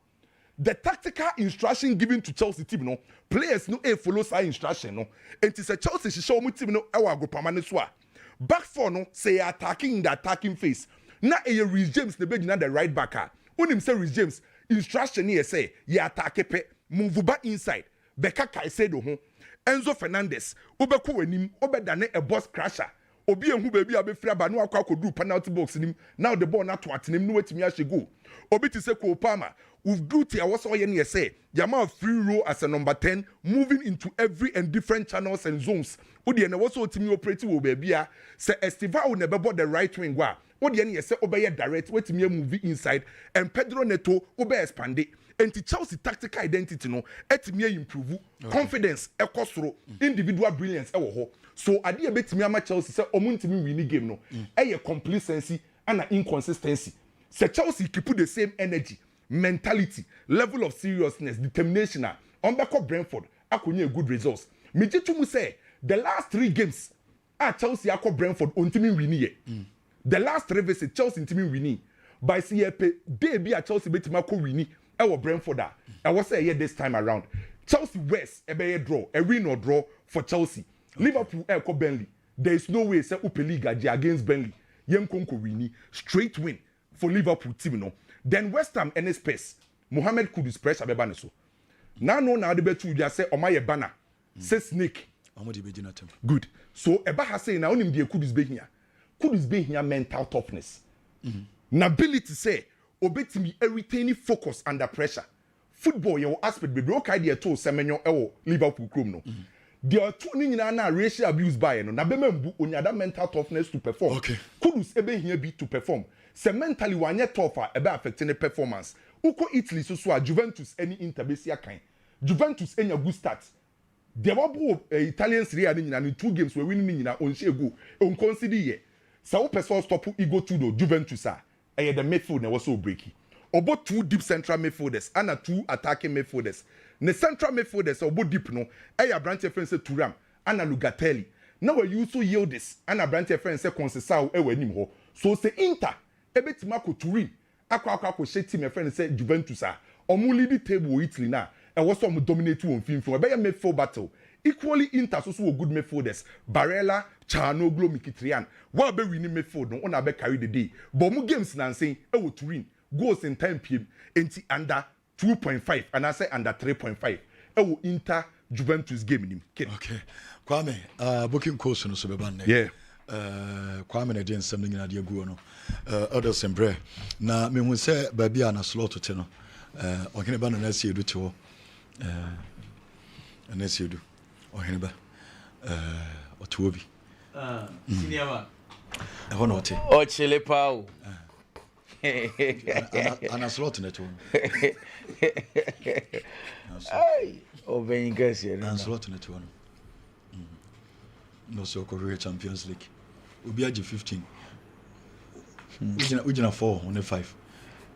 The tactical instruction given to Chelsea team no players no follow that instruction no. And it is a Chelsea show omo team no ewa go permanent so. Back four no say attacking in the attacking phase. Now Reece James the be the right backer. When him say Reece James instruction here say ya attack pe move back inside. Beka Caicedo ho. Enzo Fernandez obeko wanim obedane a boss crusher. Obi enhu baby abefra ba no akwa kodu penalty box nim. Now the ball na to atenim no wetimi ahye go. Obi ti say Cole Palmer with duty I was all you say the amount of free roll as a number 10 moving into every and different channels and zones odi and was so team operating will be say Estiva will never bought the right wing wa odi and say obey direct wait me movie inside and Pedro Neto obey expand it and the Chelsea tactical identity no et me improve confidence ekosoro individual brilliance e wo ho so ade bet me ama Chelsea say omuntimi win game no e complacency and inconsistency say Chelsea keep the same energy mentality level of seriousness determination on back of Brentford akonye good results me jitu mu say the last 3 games Chelsea akọ Brentford ontimi win ye the last 3 visits Chelsea ontimi win by CFP dey be Chelsea betima ko win e wo Brentford I was say here this time around Chelsea West e be draw a win or draw for Chelsea Liverpool ko Burnley there is no way say Upe Liga against Burnley yem konko win straight win for Liverpool team no then West Ham and Spurs Mohamed Kudus pressure be ban so now the betu dia say omaye banner say snake amodi be gina tem good so eba ha say na onim de Kudus be here mental toughness na ability say obetimi retaining focus under pressure football your aspect be broke idea to semenyo ewo Liverpool chrome no there are two nyina na racial abuse by no na be membu onyada mental toughness to perform okay Kudus ebe here be to perform say mentally wanye tougher ebe affecting the performance uko Italy so a Juventus any Interbesia kind Juventus enya good start there were Italian Serie A nyina in 2 games we winning nyina on share go on consider here so wo person stop ego to do Juventus the midfield na was so breaky obo 2 deep central midfielders and 2 attacking midfielders the central midfielders obo deep no branch friend say Turam and Lugatelli now we use so yield this and branch friend say Conceição nim ho so say Inter ebetima ko Turin akwa she team friend say Juventus omu lead the table Italy na e was some dominate on film for be midfield battle equally Inter so good midfielders Barella Chanoglu Mkhitaryan what be winning midfield no una be carry the day but mu games na say e wo Turin goals in time pm enti under 2.5 and I say under 3.5 e wo Inter Juventus game nim okay Kwame booking course no so be ban yeah Kwame na den sam nyina de aguo no others embre na me hu say ba bia na slot te no ohene ba no na sie du te ho na sie du ohene ba oto obi senior man ho no te o chile pau ana slot na te ho ai o ben gasi ana slot na te ho no so Korea Champions League obi age 15 ujina 4 on 5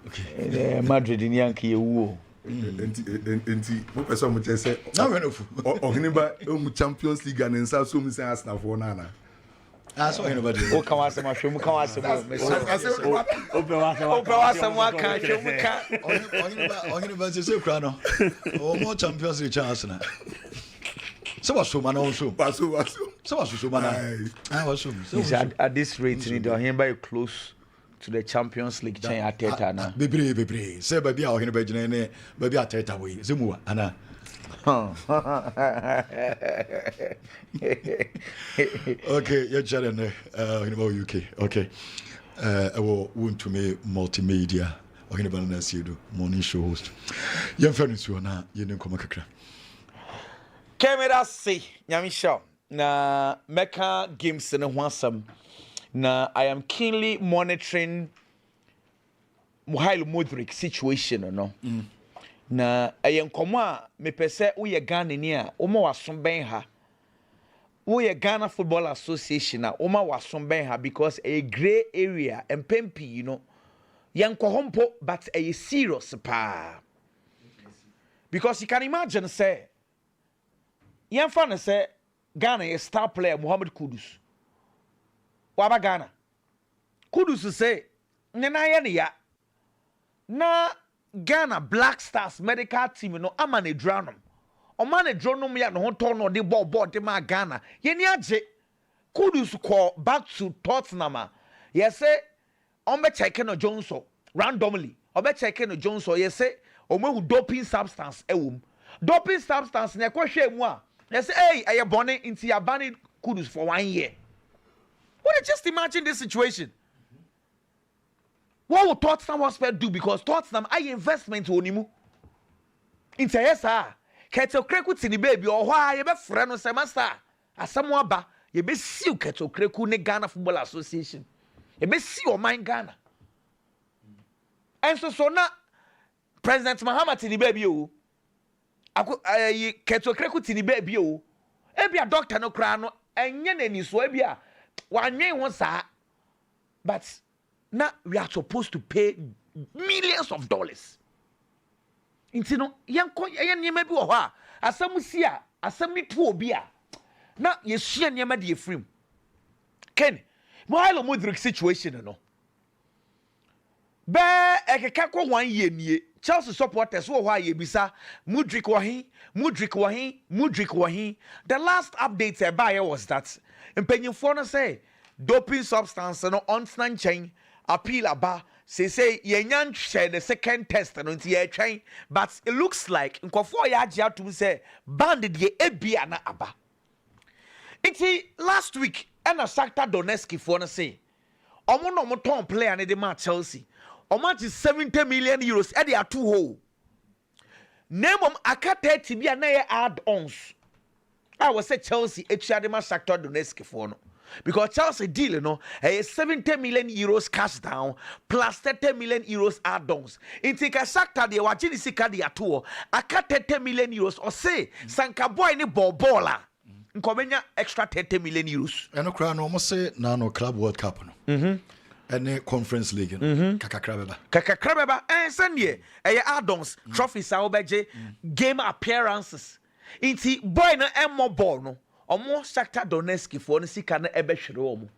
okay Madrid ni yanki ewu enti mo person mo che say na we no fu ohene ba mu Champions League and nsa so mu say Arsenal for na so ohene ba de o kan wasem ahwe mu kan wasem o pe wasem aka ahwe mu ka ohene ba se kura no o mo Champions League chance na so was so man also so was so man I was so at this rate ni do him by close to the Champions League chain ateta na bebre say baby a ohene ba gina ne baby ateta we se mu ana okay you chat ne ohene ba UK okay I will want to me multimedia ohene ba na siedu morning show host yem fa nsuo na yene nkoma kakra camera say nyamisha na meka games ne ho asam na I am keenly monitoring Muhail Modric situation no na ayenkomo a mepese wo ye Ghana ni a wo ma wasom ben ha wo ye Ghana Football Association a wo ma wasom ben ha because a gray area empempi you know yankohompo but a serious pa because you can imagine say yemfa ne say Ghana is star player Mohamed Kudus waba Ghana Kudus say nena ye ne ya na Ghana Black Stars medical team no amane dranom o mane dronom ya no to no de ball de ma Ghana ye ni age Kudus call back to Tottenham ye say on be checking no Johnson randomly o be checking no Johnson ye say o mehu doping substance ewum doping substance na kwhwe mu a ye say hey aye bone into ya banning Kudus for 1 year. What just imagine this situation. What will Tottenham Hotspur do? Because Tottenham I investment on him. Into yes, sir. Keto Kreku tini baby or why you be friend of master. As someone ba, you be see Keto Kreku ne Ghana Football Association. You be see your mind Ghana. And so now President Mahama tini baby you. Keto Kreku tini baby you. Ebi a doctor no krano enye nani so ebi a wanwen won sa. But now we are supposed to pay millions of dollars. Inti no yenko nyema bi wo ho a asam si a asam ni to obi a na yesua nyema de efrim ken Milo Mudrik situation no be ekeka ko 1 year nie Chelsea supporters wo ho a yebisa Mudrik wo hin the last update e ba was that impanyimfo no say doping substance no onsnan chain appeal aba say yenyan share the second test no nti ye twen but it looks like nkofo ya agye atum say band de ebia na aba nti last week na Shakhtar Donetsk for no say omo no mo ton player ne de ma Chelsea omo ati 70 million euros e de atu ho nemom aka 30 bia na ye add-ons I was say Chelsea etua de ma Shakhtar Donetsk for no. Because Chelsea deal, a 70 million euros cash down plus 30 million euros add-ons. In take a Shakhtar de wajini sika de atuo, aka 30 million euros or say sanka boy ni bola. Nkomenya extra 30 million euros. Eno kra no mo say na no Club World Cup no. Ene Conference League no. Kakakrabeba sendie add-ons, trophies a obeje, game appearances. Inti boy no emmo ball no. Omo Shakhtar Donetsk for no sika na ebe hwere omo.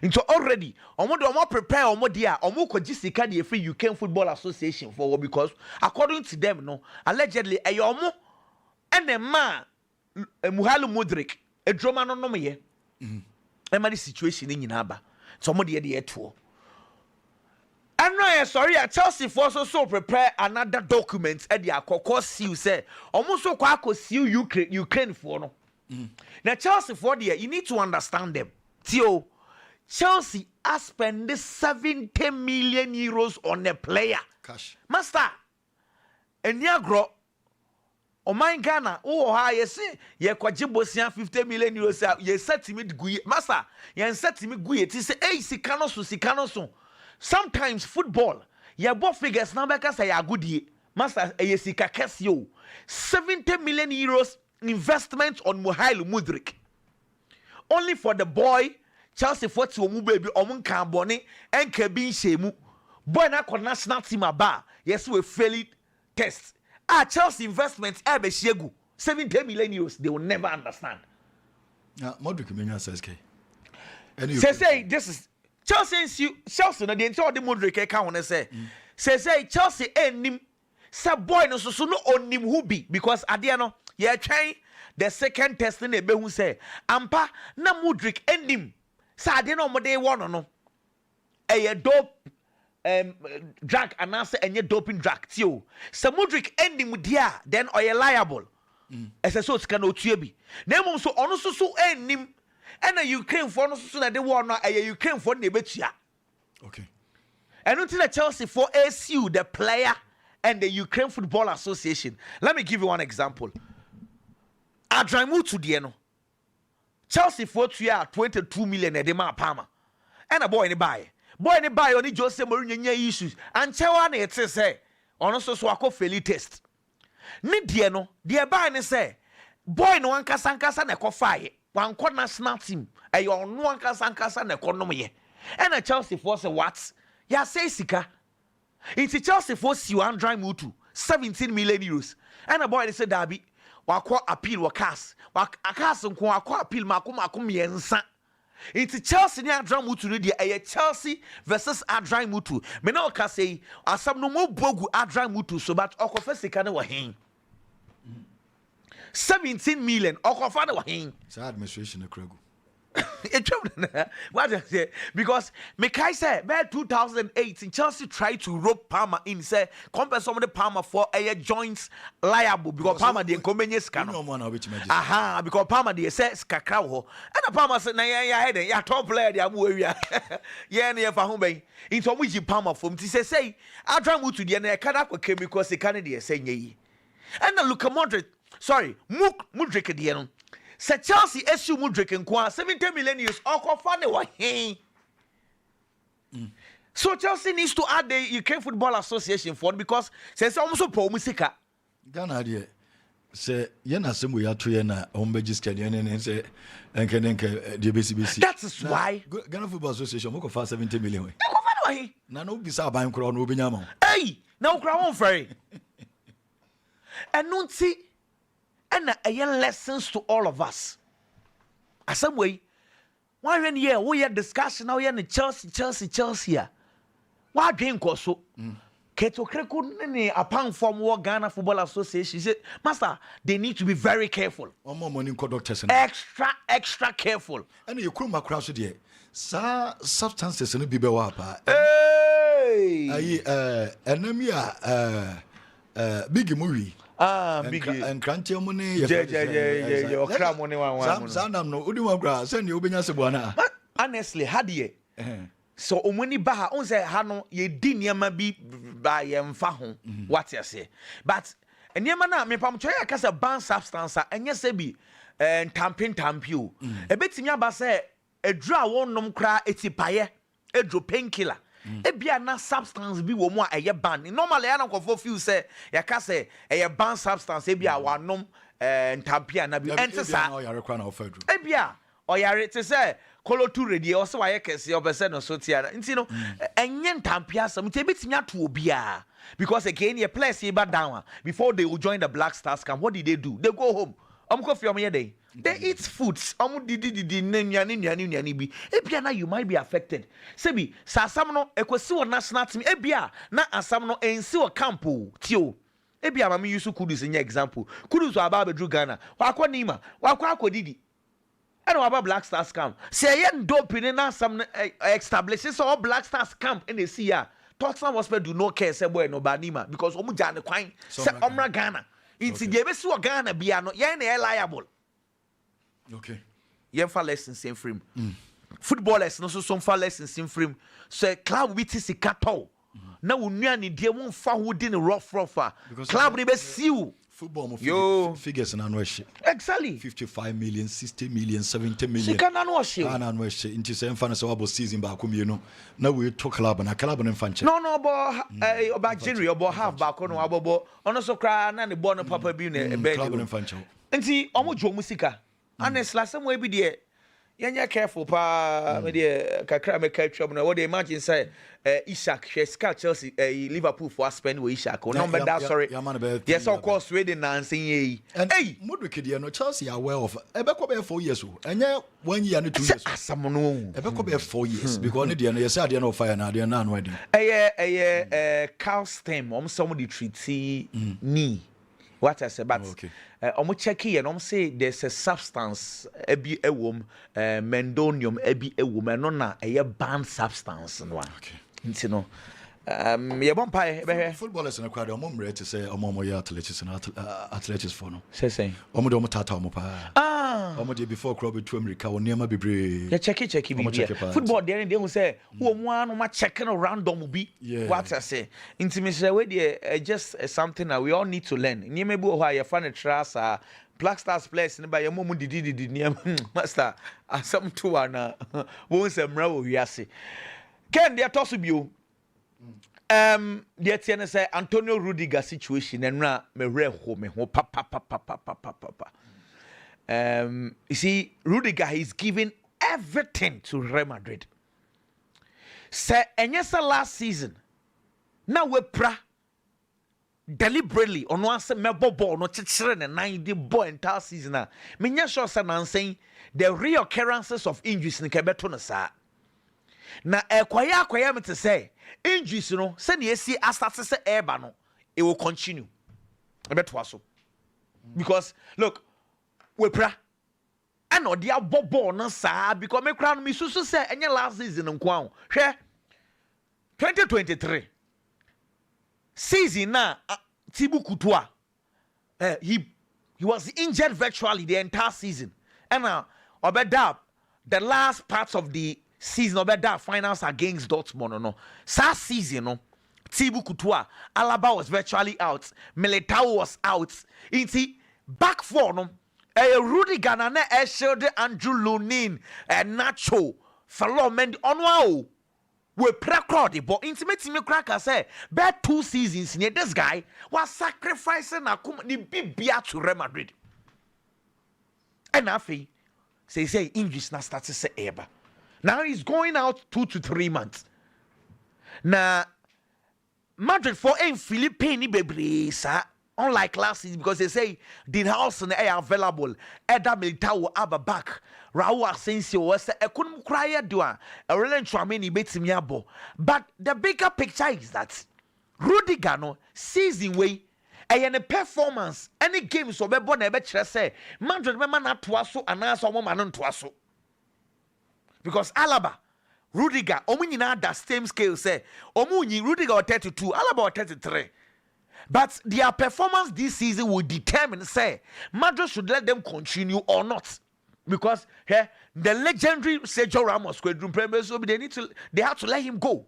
Into already omo prepare omo dia omo koji sika de free UK Football Association for because according to them no allegedly omo enema Muhalu Mudrik edroma no nom ye. Ema the situation ni nyina ba. So omo de eto. And sorry, Chelsea for so prepare another document at the akoko seal say omo so kwa seal Ukraine for no. Now Chelsea for the year, you need to understand them. Tio, Chelsea has spent 70 million euros on a player. Cash. Master, and Niagro, oh my Ghana, oh hi, you see, ye kwajibo 50 million euros. Ye set me guye, master, ye set me guye. Ti say, hey, sikanoso. Sometimes football, ye both figures number say ya good ye. Master, ye sika kesio 70 million euros. Investment on Muhail Mudrik. Only for the boy, Chelsea 40 omu baby omun carboni and Kebin Shemu. Boy na kon national team aba. Yes, we failed test. Chelsea investments ebe shegu 70 million euros. They will never understand. Mudrik menya says K. Say this is Chelsea na the entire the Mudrik ka wona say. Say Chelsea enim sa boy no so no onim who be because adia no ye try the second test na ebe hu say ampa na Mudrik enim sa ade no mo dey won no e dope drug anase enye doping drug tio sa Mudrik enim dia then oye liable ese so sika no tue bi na mum so ono so enim na Ukraine for no so na dey won no e Ukraine for na ebetua okay and until the Chelsea for ASU the player and the Ukraine Football Association. Let me give you one example. Adraimu to Dieno. Chelsea for 22 million edema Palma. And a boy in the buy. Boy in the buy only Jose Mourinho issues. And Chewan it say on also swako fairly test. Ni Dieno, dear buy and say, boy no one kasankasa ne kofaye. One quad national team. A yon one kasankasa ne economy. And a Chelsea for say what? Ya say sika. It's Chelsea for Siwan Dry Mutu 17 million euros. And a boy they said Darby, Wako appeal wakas, Wakas and Kwako appeal Makum Yensa. It's Chelsea near Dry Mutu, a Chelsea versus Adry Mutu. Menoka say, as some no more bogu Adry Mutu, so but Okofesi can over him. 17 million, Okofana were him. It's administration of Krego. What I say? Because Mekai said, by 2008, Chelsea tried to rope Palmer in, say, compare some of the Palmer for a joints liable because Palmer didn't come in. Aha, because Palmer did say Skakao. And a Palmer said, "Naya head, ya top player, ya movie, ya near for home." Into which Palmer from to say, I try to the end, Kadako came because the Canadian say, ye. And then look a moderate, sorry, Mudrick again. Say Chelsea issue Mudrick and Kwa 70 million years or funny one. So Chelsea needs to add the UK Football Association for because says almost Paul Musika. Ghana idea. Say yena semu ya to yena home register yena say enke the BCBC. That is why Ghana Football Association mo ko fa 70 million. Na no bisa ban kro no obenya ma. Hey, na okra won free. And nunti and a lessons to all of us. As some way, why when year we had discussion now in Chelsea. Why drink also? Keto Kreku a pound from what Ghana Football Association said, Master, they need to be very careful. More money doctors extra careful. And you come across there. Sa substances no bibe wa pa. Hey! Ayi big movie. Big and cranty money. Yeah. Okra money one. Some no udi wa gra send you obenya se buana. Honestly, had ye. So omuni baha on say ha no ye di niema bi ba ye mfa ho. What you say? But niema na me pam choya ka say ban substance enye se bi tampio. E betimi aba say edru a wonnom kra etipaye edru painkiller. Ebia na substance bi wo mu a eye ban. Normally ya na nkofo feel say ya ka say eye ban substance ebia wanom tampia na bi ente sa. Ebia oyare te say kolotu ready o se wa ye kese obese no so tia. Nti no enye ntampia asem te betimi ato obia because again your place e ba down before they will join the Black Stars camp. What did they do? They go home. They eat foods. Bi. Ebia na you might be affected. Sebi sa asam no ekosi wo national team. Ebia na asam no ensi wo camp tio. Ebia mama yusu Kudus in example. Kudus wa aba bedru Ghana. Wakwa Nima. Wakwa akodidi. And about Black Stars camp. Say yen dope in na some establishes all Black Stars camp in the sea. Tottenham Hotspur do not care say boy no banima because omu jane kwan say omra Ghana. It's the best wa Ghana bia no yen liable. Okay. Yen fa lessons in frame. Footballers no so some fa lessons in frame. So club wit sika to. Na wonua ni de won fa ho di ne rough club ni be siu. Football figures na no exactly 55 million, 60 million, 70 million. Sika na no hye. Na no hye. Inti say mfa na so abo season ba akomi no. Na we to club na club no mfa nche. No oba January obo half ba ko no abobo. Ono so kra na ne ball no papa bi na be. Club no mfa nche. Nti omo jo mu sika. Honestly, some way be there. You're careful, pa. Me there, kakra me catch up. What they imagine say, Ishak, Sheska Chelsea, Liverpool for spend with Ishak. Oh, number that sorry. Yes, of course, reading and saying, hey, Mudrick, no Chelsea are well of. Ebeko be 4 years old, and yeah, 1 year and 2 years. Someone no. Ebeko be 4 years because the yes, I didn't know fire now. They are not wedding. Cow stem. Somebody treaty knee. What I say, but omo checking and say there's a substance ebi ewom mendonium ebi ewom no na a banned substance no. Okay. Nti no ye bon pie footballers in a crowd omo mre to say omo ya athletics and athletics for no. Say omo de omo tata omo pa. Omo de before club to America on niam bebre. Ya check bi. Football there they say who one no ma checking random bi. What I say. Nti me say we dey just something that we all need to learn. Niam bi ho ya fa ne trust Black Stars players in by your mom did master some two na won say mra wo wiase. Ken dey toss you. The TN say Antonio Rudiger situation and na me reho me ho pa. You see, Rudiger is giving everything to Real Madrid. Say, and yes, last season, now we pra deliberately on one say me bobo no chichire and 90 boy entire season. Me nya sure say nan saying the reoccurrences of injuries in Kebeto na sa. Na kwaya me to say injuries no say na see start say Eben no it will continue. Ebeto so. Because look we pra and or dia bobo no sa because me crown me susu say enye last season nko hwe 2023 season na Tibu Kutua he was injured virtually the entire season and obeda the last parts of the season obeda finals against Dortmund no sa season no Tibu Kutua Alaba was virtually out, Militao was out. Inti back four no Rudy Ganane Eshelde Andrew Lunin and Nacho Falo Mendy Onwao we pre-crowded but intimate me cracker say bad 2 seasons near this guy was sacrificing ni bibia to Real Madrid. And afi say English na start to say Eben. Now he's going out 2 to 3 months. Now Madrid for a Philippine baby, sir. Unlike last season, because they say the Lawson are available. Eda Militao aba back. Raul Asensio was a couldn't cry a doa. A really tramini beats me abo. But the bigger picture is that Rudy Gano season way and a performance. Any games so be born a better say Madrid member not twaso and answer woman on twaso. Because Alaba. Rudiger, Omunina that same scale say, Omuni Rudiger 32, Alaba 33. But their performance this season will determine, say, Madrid should let them continue or not. Because the legendary Sergio Ramos squadron premier, so they have to let him go.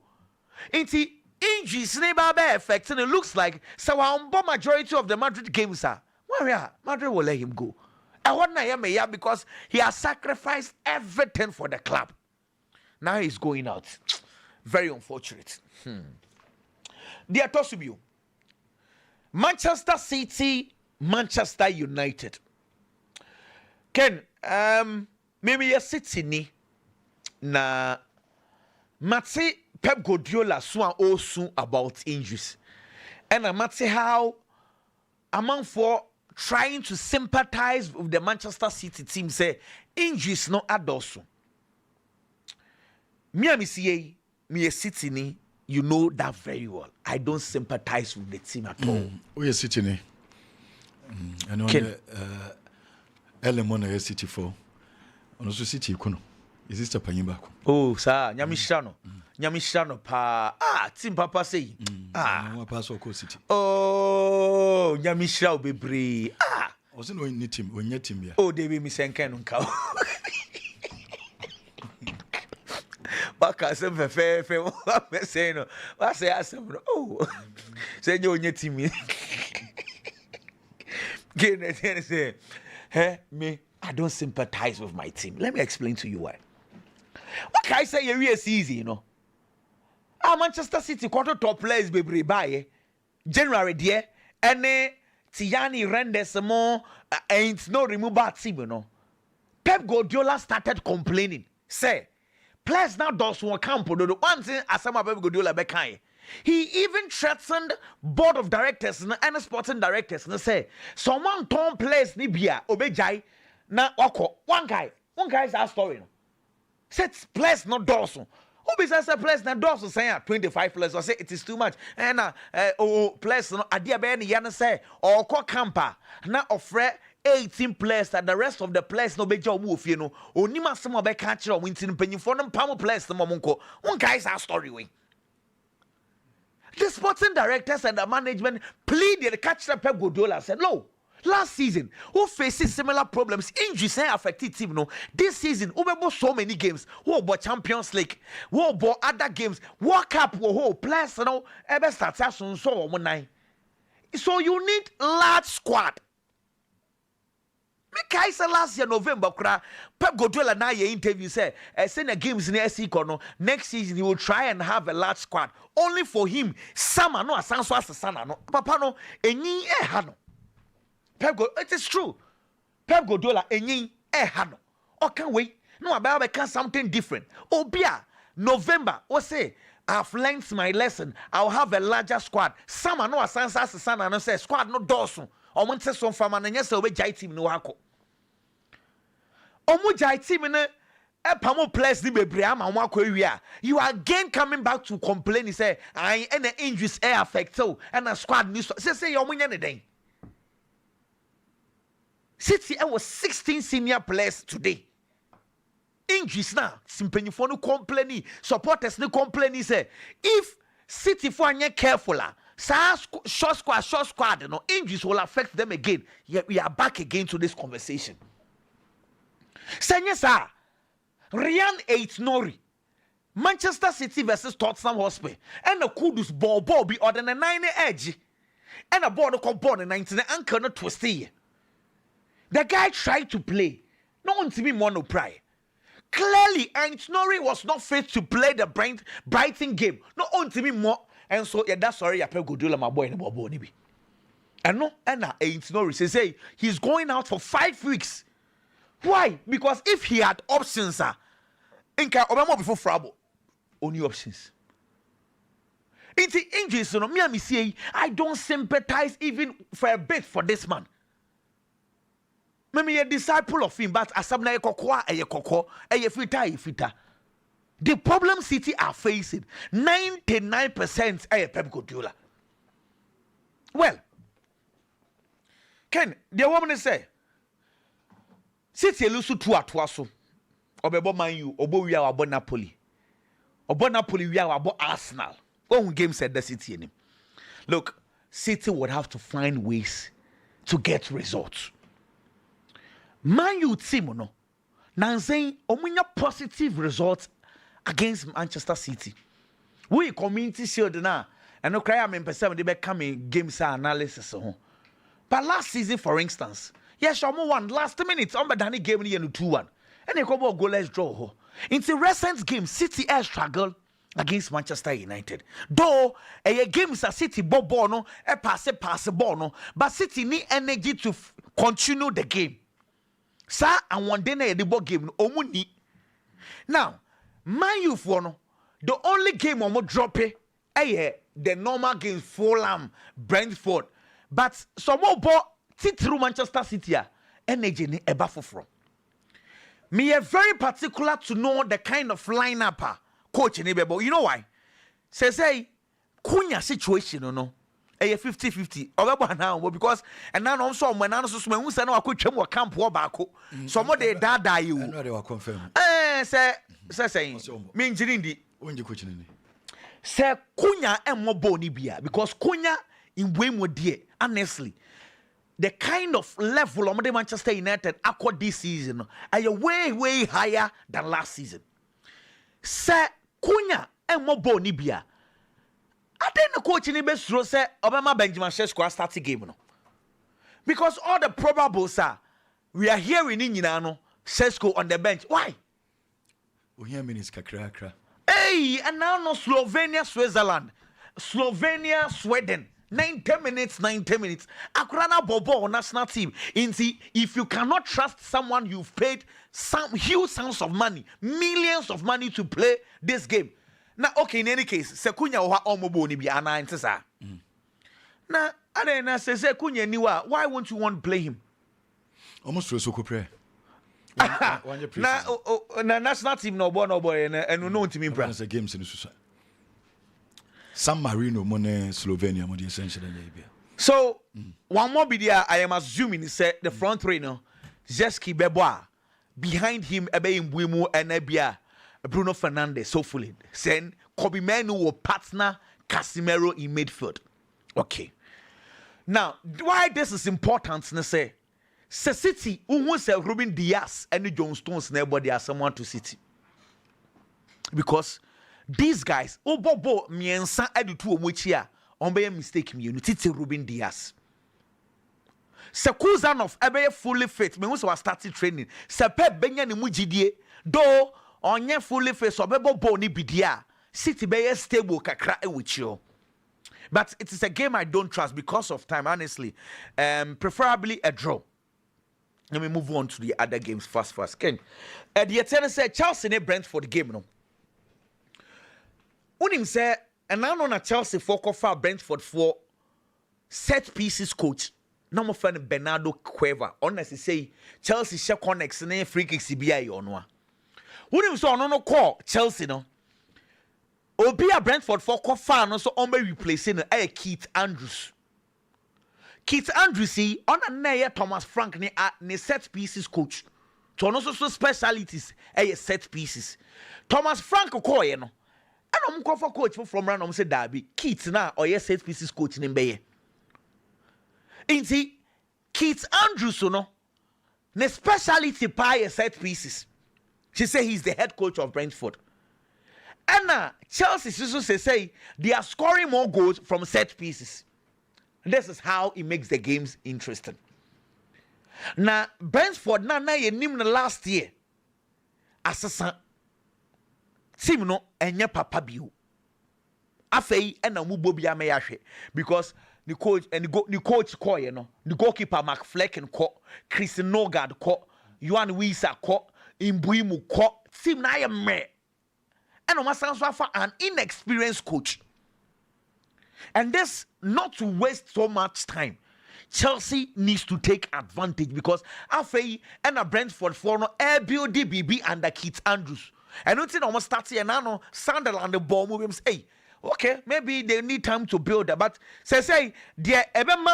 Inti injuries never effect, and it looks like so majority of the Madrid games are Madrid will let him go. I want to because he has sacrificed everything for the club. Now he's going out. Very unfortunate. Dear Tosubio, Manchester City, Manchester United. Ken, maybe you're City ni na Mati Pep Guardiola swan also about injuries. And I Mati how among for trying to sympathize with the Manchester City team say injuries no adosu. Me a City ni, you know that very well. I don't sympathize with the team at all. We are City ni. And on Elemon a City for. On also City kuno. Is this the Panyimba? Oh, sir, Nyamishano pa. Team Papa say. Pass or City. Oh, Nyamishao be brave. Also no in team, when your team here. Oh, they be misenken on cow. Baka sem fe what me say no what say asem no oh say you onye team get say me I don't sympathize with my team. Let me explain to you why. What can I say you easy you know Manchester City quarter top players be buy January there any Tiani Rendes mo ain't no remove bad team you know. Pep Guardiola started complaining say players now does one camp. The one thing Asama Pep Guardiola bekai. He even threatened board of directors and sporting directors and say someone turn players ni bia obejai na oko one guy is our story no. Said players not does. Who says players na does say 25 players or say it is too much. And players no adia be ni yana say or ko camper na offer 18 players that the rest of the players no beja omu ofie no onima sem obeka kire omu ntin panyimfo no mpam players no monko one guys our story way. The sporting directors and the management pleaded catch the Pep Guardiola said no last season who faces similar problems injuries affected team no this season who bought so many games who bought Champions League who bought other games World Cup who players no ever start so nine so you need large squad. Make I say last year November, Pep Guardiola na ye interview say, send the games in SC Kono next season he will try and have a large squad only for him. Sama no asanso asana no papa no enyin ha no. It is true. Pep Guardiola enyin ha no. Okay wait, no about can something different. Obia November, what say? I've learned my lesson. I'll have a larger squad. Sama no asanso asana no say squad no dosun. Want to some farmer and yes, jai team no hako. Jai team in a pamo place ni bebriam and wako area. You are again coming back to complain. He say, I and the injuries air affect so and a squad news. Say you're winning anything. City was 16 senior players today. Injuries now. Simpanyfo no complaining, supporters no complaining say if City for anya careful short squad, no injuries will affect them again. Yet we are back again to this conversation. Sanya sir, Ryan 8 Nori. Manchester City versus Tottenham Hotspur. And the Kudus ball be on the 9 edge. And a ball no ball in 19 anchor no twisty. The guy tried to play. No one to be mono pry. Clearly, Antonori was not fit to play the Brighton game. No one to be more. And so yeah, that's sorry, I pay Godula my boy in the ball nibi. And no, and Antonori says hey, he's going out for 5 weeks. Why? Because if he had options, Inka Obama before Frabo. Only options. In the injuries, me say I don't sympathize even for a bit for this man. Me a disciple of him, but asabna ekokwa eyekoko eyefita. The problem City are facing 99% Pep Guardiola. Well, Ken, the woman say City lose to atwaso. Obebo Man U, obo wi abo Napoli. Obo Napoli wi abo Arsenal. One game said the City in him. Look, City would have to find ways to get results. Man U team no now saying omunya positive results against Manchester City. We community shield na and no cry am person they be coming games analysis but last season for instance yes omo one last minute on Danny game ni 2-1 and they come goalless draw in the recent game City air struggle against Manchester United though a games a City ball no e pass ball no but City need energy to continue the game. Sir, and one day na the ball game omuni. Now, Man U for no, the only game omo drop the normal game Fulham, Brentford, but some more ball through Manchester City energy ni eba from. Me are very particular to know the kind of lineup coach in Eben. You know why? Say Cunha situation no. 50-50 obebo now because and now no so man so who say na akotwam wa camp wo baako so mo de dada you no they were confirm say me njiri ndi onje coach ni say Cunha emmo ball ni bia because Cunha in way mo die honestly the kind of level of the Manchester United accord this season are way higher than last season. Say Cunha emmo ball ni bia I think the coach in the best row say Obama Benjamin Sheshko start the game no. Because all the probables are we are hearing in Yinano Sheshko on the bench. Why? We hear minutes kakra. Hey, and now no Slovenia, Switzerland, Slovenia, Sweden. 9-10 minutes. Akurana Bobo national team. If you cannot trust someone you've paid some huge sums of money, millions of money to play this game. Now, okay, in any case, Sekunya oha omobo ni bi ana sa. Now, Adena says Sekunya niwa, why won't you want to play him? Almost so pray. Na national team no boy and no to me bra. It's a game in Susa. San Marino mone Slovenia mo the essential there. So, one more video I am assuming say the front three no Zeski Beboa behind him ebe Mbuimo and Ebia Bruno Fernandes, hopefully. Then Kobe Manu will partner Casemiro in midfield. Okay. Now, why this is important, say City, who say Ruben Diaz and John Stones, nobody has someone to City. Because these guys, Bobo, Miensa, Edu, which here, on by a mistake, me, Titi Ruben Diaz. Sekuzanov, ebe fully fit, me was started training. Sepe Benyan Mujidie, though. Onye fully face obebo boni bidia City be stable kakra with you. But it is a game I don't trust because of time, honestly. Preferably a draw. Let me move on to the other games fast. Ken, the attendant said Chelsea ne Brentford game no. Unim say and now on a Chelsea for cover Brentford for set pieces coach. No more friend Bernardo Cueva. Honestly say Chelsea share connects ne free kicks CBI onwa. Who so no call Chelsea no. Obi a Brentford for fan no so on be replacing Keith Andrews. Keith Andrews on a neye Thomas Frank ne set pieces coach. To also so specialities set pieces. Thomas Frank koye no. And I'm for coach from random say Darby. Keith na or set pieces coach in Baye. Inti Keith Andrews no. Ne speciality pie set pieces. She say he's the head coach of Brentford. And Chelsea say they are scoring more goals from set pieces. This is how it makes the games interesting. Now, Brentford na ye nim the last year. Asasa team no enye papa biu. Afei ena mu bobi ameyahwe because the coach and the coach call you know the goalkeeper McFlecken call Chris Nogard call Johan Wisa call Imbuimu call team na ye me and no matter for an inexperienced coach. And this not to waste so much time. Chelsea needs to take advantage because afei and a Brentford for no air build BB under Keith Andrews. And don't think almost start here now Sunderland the ball moves hey. Okay, maybe they need time to build that, but say the Eben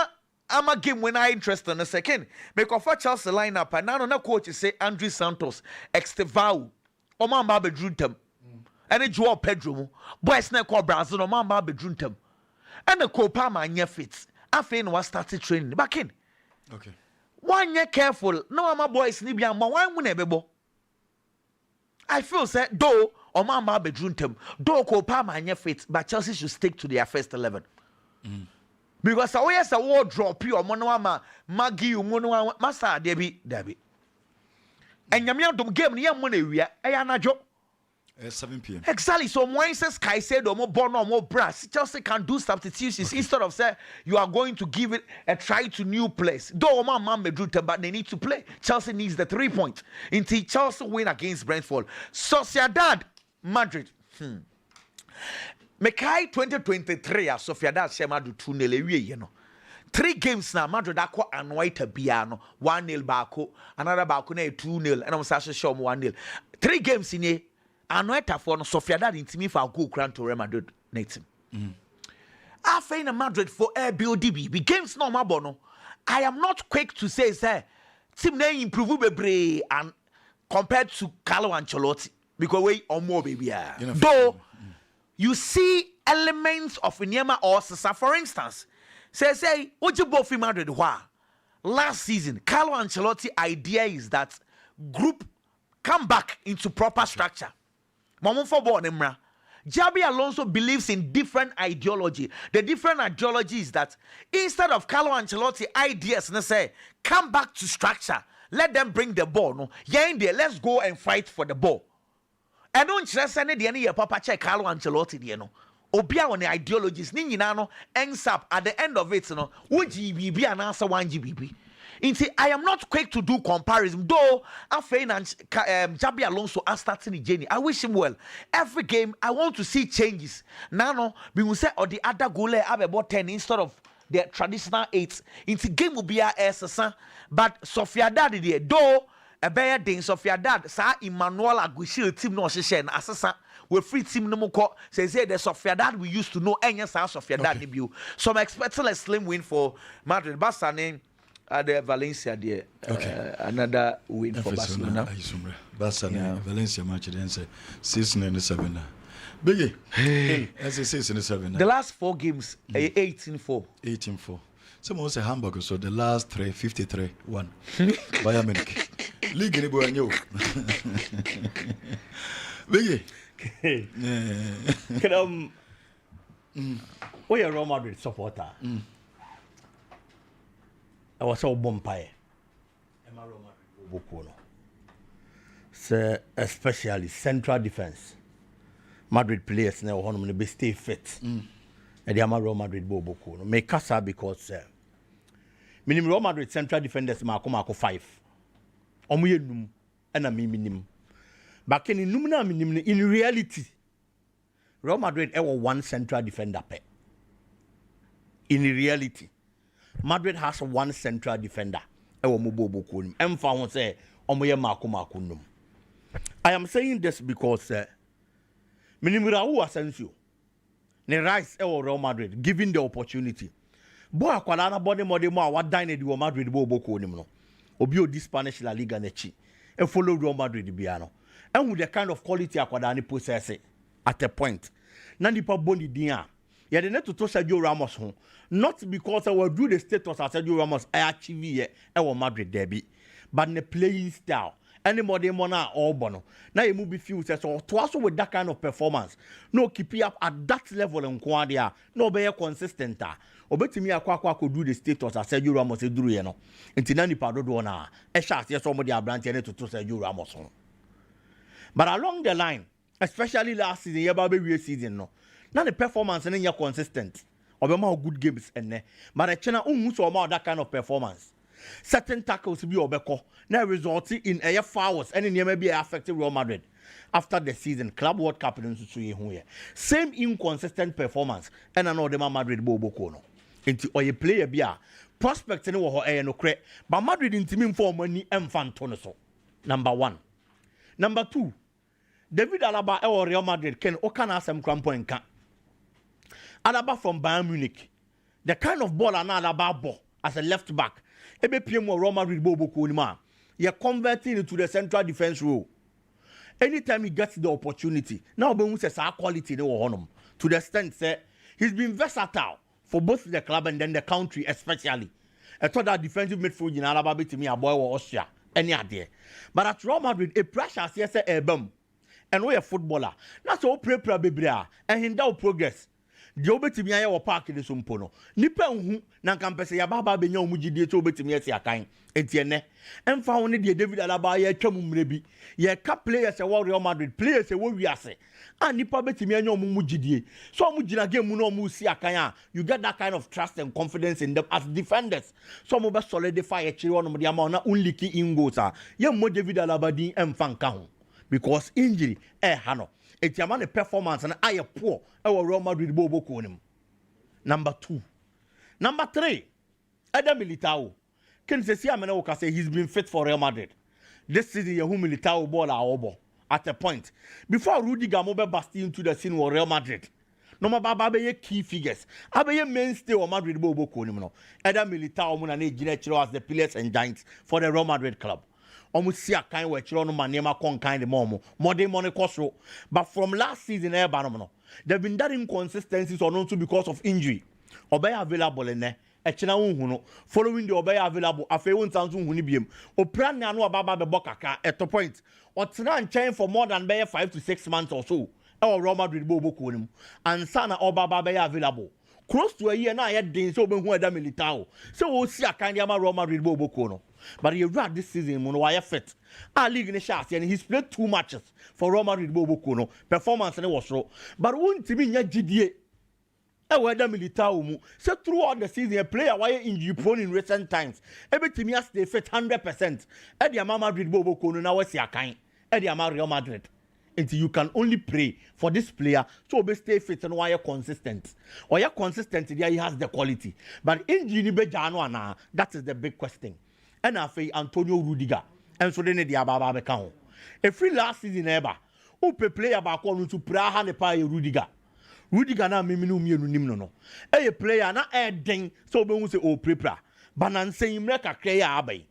I'm a game when I interested in a second. Make offer Chelsea lineup and now no coach say Andrew Santos, Extevao, Oman Babe Druntem, and a Joao Pedro, boys na call Brazil, Oman Babe Druntem, and the Copa man fits. I think was started training back in. Okay. 1 year careful, no my boys need be a one win. I feel said though. Oman ma bedroom tem do ko pa ma anya fit but Chelsea should stick to their first 11 because away a war drop you omo no ama magi umo no master debi and nyame dom game ne yam na wia e ya najo 7 p.m. Exactly. So Moises Kai said omo bono omo brass Chelsea can do substitutions instead of say you are going to give it a try to new place. Though Oman man bedroom tem but they need to play. Chelsea needs the 3 points until Chelsea win against Brentford. Sociedad Madrid. Mekai 2023 as Sociedad shema do 2-0 you know. 3 games now Madrid akwa anwaita biano 1-0 bako another bako na 2-0 and I'm say show 1-0. 3 games in here anwaita for no Sociedad intimi for go crown to Real Madrid next team. After in Madrid for air build DB games no mabono. I am not quick to say team na improve bebre and compared to Carlo Ancelotti. Because we are more baby. Though you see elements of Inyama or Sasa, for instance, say, what you both Madrid last season, Carlo Ancelotti idea is that group come back into proper structure. Mamon for born Emra. Jabi Alonso believes in different ideology. The different ideology is that instead of Carlo Ancelotti ideas, say, come back to structure. Let them bring the ball. No, yeah, in there, let's go and fight for the ball. I don't just send the any papa check Carlo Ancelotti the no. Obia on the ideologies ni nyina no ends up at the end of it no. GBB and answer 1 GBB. I am not quick to do comparison though. Afein and Jabi Alonso are starting the journey. I wish him well. Every game I want to see changes. Now no, we will say or the other goal have about 10 instead of the traditional 8. Into game will be a SSA, but Sociedad the though. A bear ding Sociedad, Sir Emmanuel Aguisil team no session, assassin, we free team no more. Says the Sociedad we used to know, and yes, Sociedad debut. So I'm expecting a slim win for Madrid. Barcelona at the Valencia there. Another win for Barcelona. Barcelona, Valencia match then say 6-7. Biggie, as it says in the 7. The last 4 games, 18-4. 18-4. Someone say Hamburg, so the last 3, 53-1. Bayern Munich. Liga ni boyanyo. Biggie. Can we are Real Madrid supporter. I was so bumpire. I'm a Real Madrid bokuno. So especially central defense. Madrid players now want to be stay fit. And they are Real Madrid bokuno. Me kasa because minimum Real Madrid central defenders mako 5. Omuye num ena minim. But in reality, Real Madrid have 1 central defender pe. In reality, Madrid has 1 central defender. I am saying this because Minimirahu Asensio, ne rise Real Madrid, given the opportunity. boy akwala na body mo wa dine di Madrid bo boko nim no obi odi Spanish La Liga na chi e follow Real Madrid bia no and with the kind of quality akwada ni possess at a point na nipa boni din a ye de neto to Sergio Ramos ho not because I will do the status as Sergio Ramos I achieve here e wo Madrid derby but the playing style anybody mona all bono na you move be feel say so to also with that kind of performance no keep it up at that level in kwadia no be consistent obetimi akwa do the status as Sergio Ramos e duru ye no enti na nipa dodo na e sha ase so mo de abrante ne to Sergio Ramos ho but along the line especially last season ye ba be season no na the performance no nya consistent obema good games enne but e chena unhu so ma that kind of performance certain tackles be obeko now resulting in a fouls and in may be affected Real Madrid after the season Club World Cup in here. Same inconsistent performance and another Madrid boko no into or you play a beer prospect any wo no cre but Madrid in team for money and so. Number 1. Number 2, David Alaba or Real Madrid can okana some crampo can Alaba from Bayern Munich, the kind of ball and Alaba ball as a left back ebe PM Real Madrid boko ni ma you're converting into the central defense role. Anytime he gets the opportunity, now we say quality to the extent that he's been versatile for both the club and then the country, especially. I thought that defensive midfield in Alaba to me a boy or Austria, any idea. But at Real Madrid, a pressure yes Eben, and we a footballer. That's all pre baby and hinder progress. The obetimi aye wo park de so mpo no nipa hu na kampese ya baba benya omugide to obetimi ase akan entiene emfa ho ne de David Alaba ya twam mre bi ye ka players e wo Real Madrid players e wo wiase a nipa betimi anya omugide so omugina game no omusi akan a you get that kind of trust and confidence in them as defenders so mo be solidify e chiri wono de ama na unliki in goals a ye mo David Alaba din emfa nka ho because injury ha no etiama ne performance na aye poor e wo Real Madrid boko nim. Number 2. Number 3, Eden Militao. Can say amena wo say he's been fit for Real Madrid. This season ye who Militao ball obo at a point before Rudiger mo be bust into the scene for Real Madrid. No ma baba be key figures. Abe mainstay of Madrid boko nim no. Eden Militao mo na ne gina chiro as the pillars and giants for the Real Madrid club. Almost see a kind where children manema con kind of more money cost. But from last season, they've been that inconsistencies or not because of injury. Obey available in there. Following the obey available, a fair one sounds unibim. Or plan no about the bokaka at the point. Or tonight chain for more than 5 to 6 months or so. Or Roma Madrid Bobo Kunim. And Sana or Baba available. Close to a year now, I had been so when we're Militao. So we'll see a kind of Roma Madrid Bobo Kono. But he ran this season, Monoya fit. Our league in the shot, and he's played 2 matches for Roma Madrid Bobo Kono. Performance and it was so. But one team in GDA. A weather Militao. So throughout the season, a player why injury prone in recent times. Every team has to fit 100%. Eddie Madrid Bobo Kono now is a kind. Eddie Real Madrid. Until you can only pray for this player to be stay fit and why you're consistent. Or you're consistent, there he has the quality. But injury that is the big question. And I say Antonio Rudiger. And so then the Ababa account. A free last season ever. Who play about to Praha ne pa Rudiger. Rudiger na miminu no. A player na ding so be say o prepra. Banan say imre kakra ya abai.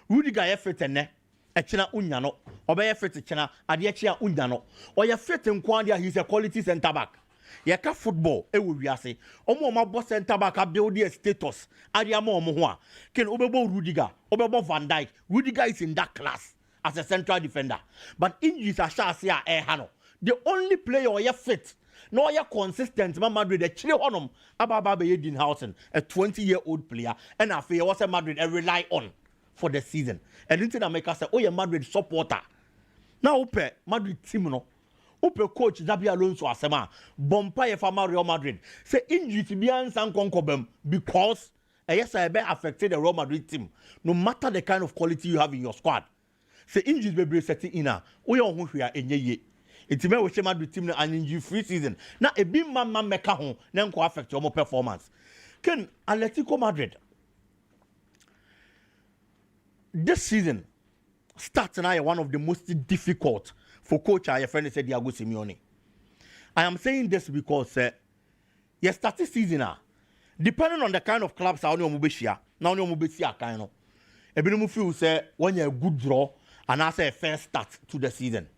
Rudiger ye fit ne. Echina unyano. Obeye fit china ade echia unyano. Oya fit nkwandia he's a quality center back. Yeka football e wo wiase. Omo ma boss center back a build their status. Ade ama omo ho a. Ken obebo Rudiger, obebo Van Dijk. Rudiger is in that class as a central defender. But injuries are shase a hano. The only player oya fit no oya consistent Madrid the chile honum ababa be Lawson, a 20-year-old player and afi was a Madrid rely on for the season. And didn't make us say, oh, you're Madrid supporter. Now, Upe, Madrid team, no. Upe coach Zabi Alonso Asema, Bompire for Real Madrid. Say injury to be answered concobem because yes, I bet affected the Real Madrid team. No matter the kind of quality you have in your squad. Say injuries be setting in a we are who we are in ye. It's me with Madrid team an injury free season. Now a big man meka home, then co affect your performance. Can Atletico Madrid this season starts now one of the most difficult for coach our friend said Diego Simeone. I am saying this because yes, start this season depending on the kind of clubs I only share, now only see a kind of. Ebinom feel say when you're a good draw and I say a fair start to the season.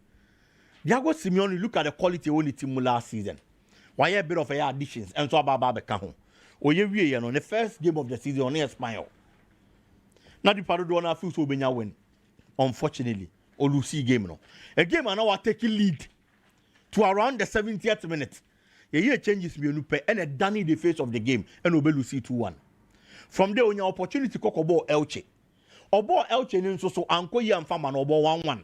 Diego Simeone look at the quality of the team last season. Why a bit of additions and so about Beckham. Or you know the first game of the season on Espanyol. Now the Paradona feels will be win. Unfortunately, or Lucy game no. A game and now take lead to around the 70th minute. A year changes me and a Danny the face of the game and Obe Lucy 2-1. From there on your opportunity Kokobo Elche. Obo Elche nso so anko yi amfa ma no obo 1-1.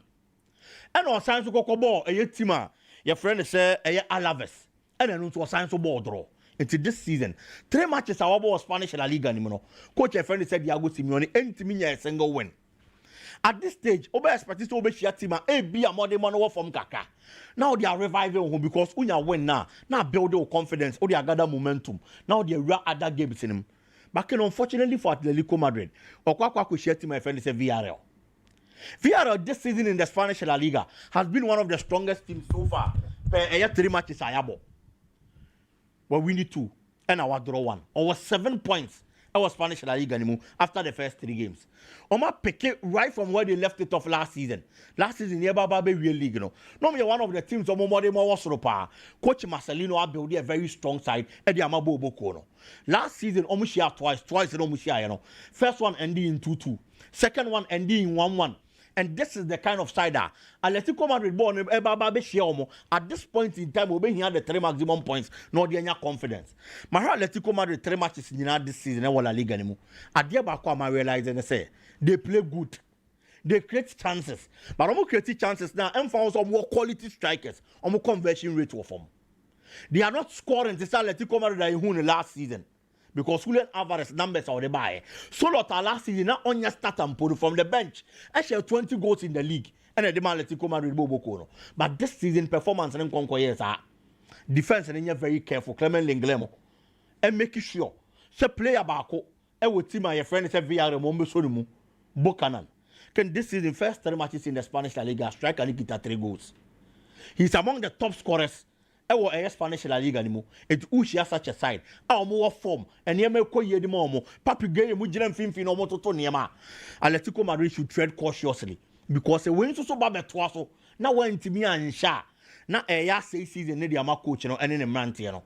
And o san so Kokobo a yetima your friend say Alaves. And then to sign so ball draw. Into this season, 3 matches our ball Spanish La Liga ni mo. Coach your friend said Diego Simeone entimi a single win. At this stage, Oba expect to Oba share team be a more man from Kaka. Now they are reviving home because unya win now build their confidence or they are gather momentum. Now they are other games in him. But unfortunately for Atletico Madrid, Okwakwa could share team my friend is a VRL. VRL this season in the Spanish La Liga has been one of the strongest teams so far. 3 matches ayabo. Well, we need 2 and our draw 1. Our 7 points. Our Spanish La Liga after the first 3 games. Oma pick it right from where they left it off last season. Last season, near Babe Real League. Normally, one of the teams more was Coach Marcelino built a very strong side at the Amabo Bokono. Last season, Omushia twice in Omushia. First one ending in 2-2. Second one ending in 1-1. And this is the kind of side that Atletico Madrid born at this point in time, we had the 3 maximum points, no the confidence. My Atletico Madrid 3 matches in this season, and La Liga anymore. At the back, I realize and say they play good, they create chances, but I'm creating chances now and found some more quality strikers, or more conversion rate of them. They are not scoring this Atletico Madrid in last season. Because Julian Alvarez numbers are the buy. So last season, not on your start and put from the bench. I share 20 goals in the league. And the demand Atletico Madrid Bobo. But this season performance and conquest are defense and you're very careful. Clement Lenglemo. And make sure. So player bako. I will team my friend is a VR Mombo Solumu. Bokanan. Can this season first 3 matches in the Spanish La Liga strike and get 3 goals. He's among the top scorers. A Spanish La Liga anymore. It ushia such a side. Our more form and near me ko ye di momo. Papi gay mujiran fin no moto to niema. Atletico Madrid should tread cautiously because a win so bad twaso. Now went to me and sha. Na ya say season need ama coach no and in a no.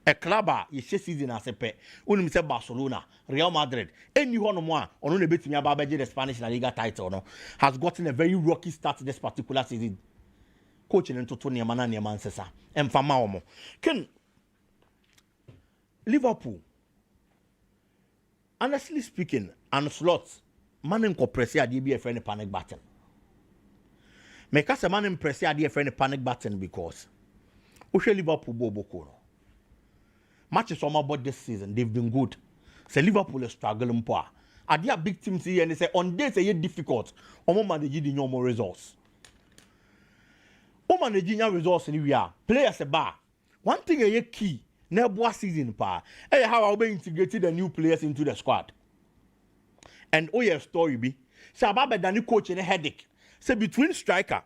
A club ye season as a pet. Unim say Barcelona, Real Madrid, any one more on the bit me about the Spanish La Liga title no has gotten a very rocky start this particular season. Coaching into Tony Manania Mansessa and Famaomo. Can Liverpool, honestly speaking, and slots, man in compressor DB a panic button. Make us a man in press a panic button because Ushe Liverpool Bobo. Matches on my board this season, they've been good. Say Liverpool is struggling poor. Are there big teams here and they say on days a difficult, or more managing more results. Managerial results in we are players a bar. One thing a key never season pa. How I'll be integrated the new players into the squad. And oh yeah, story be. Say about the new coach and a headache. Say between striker,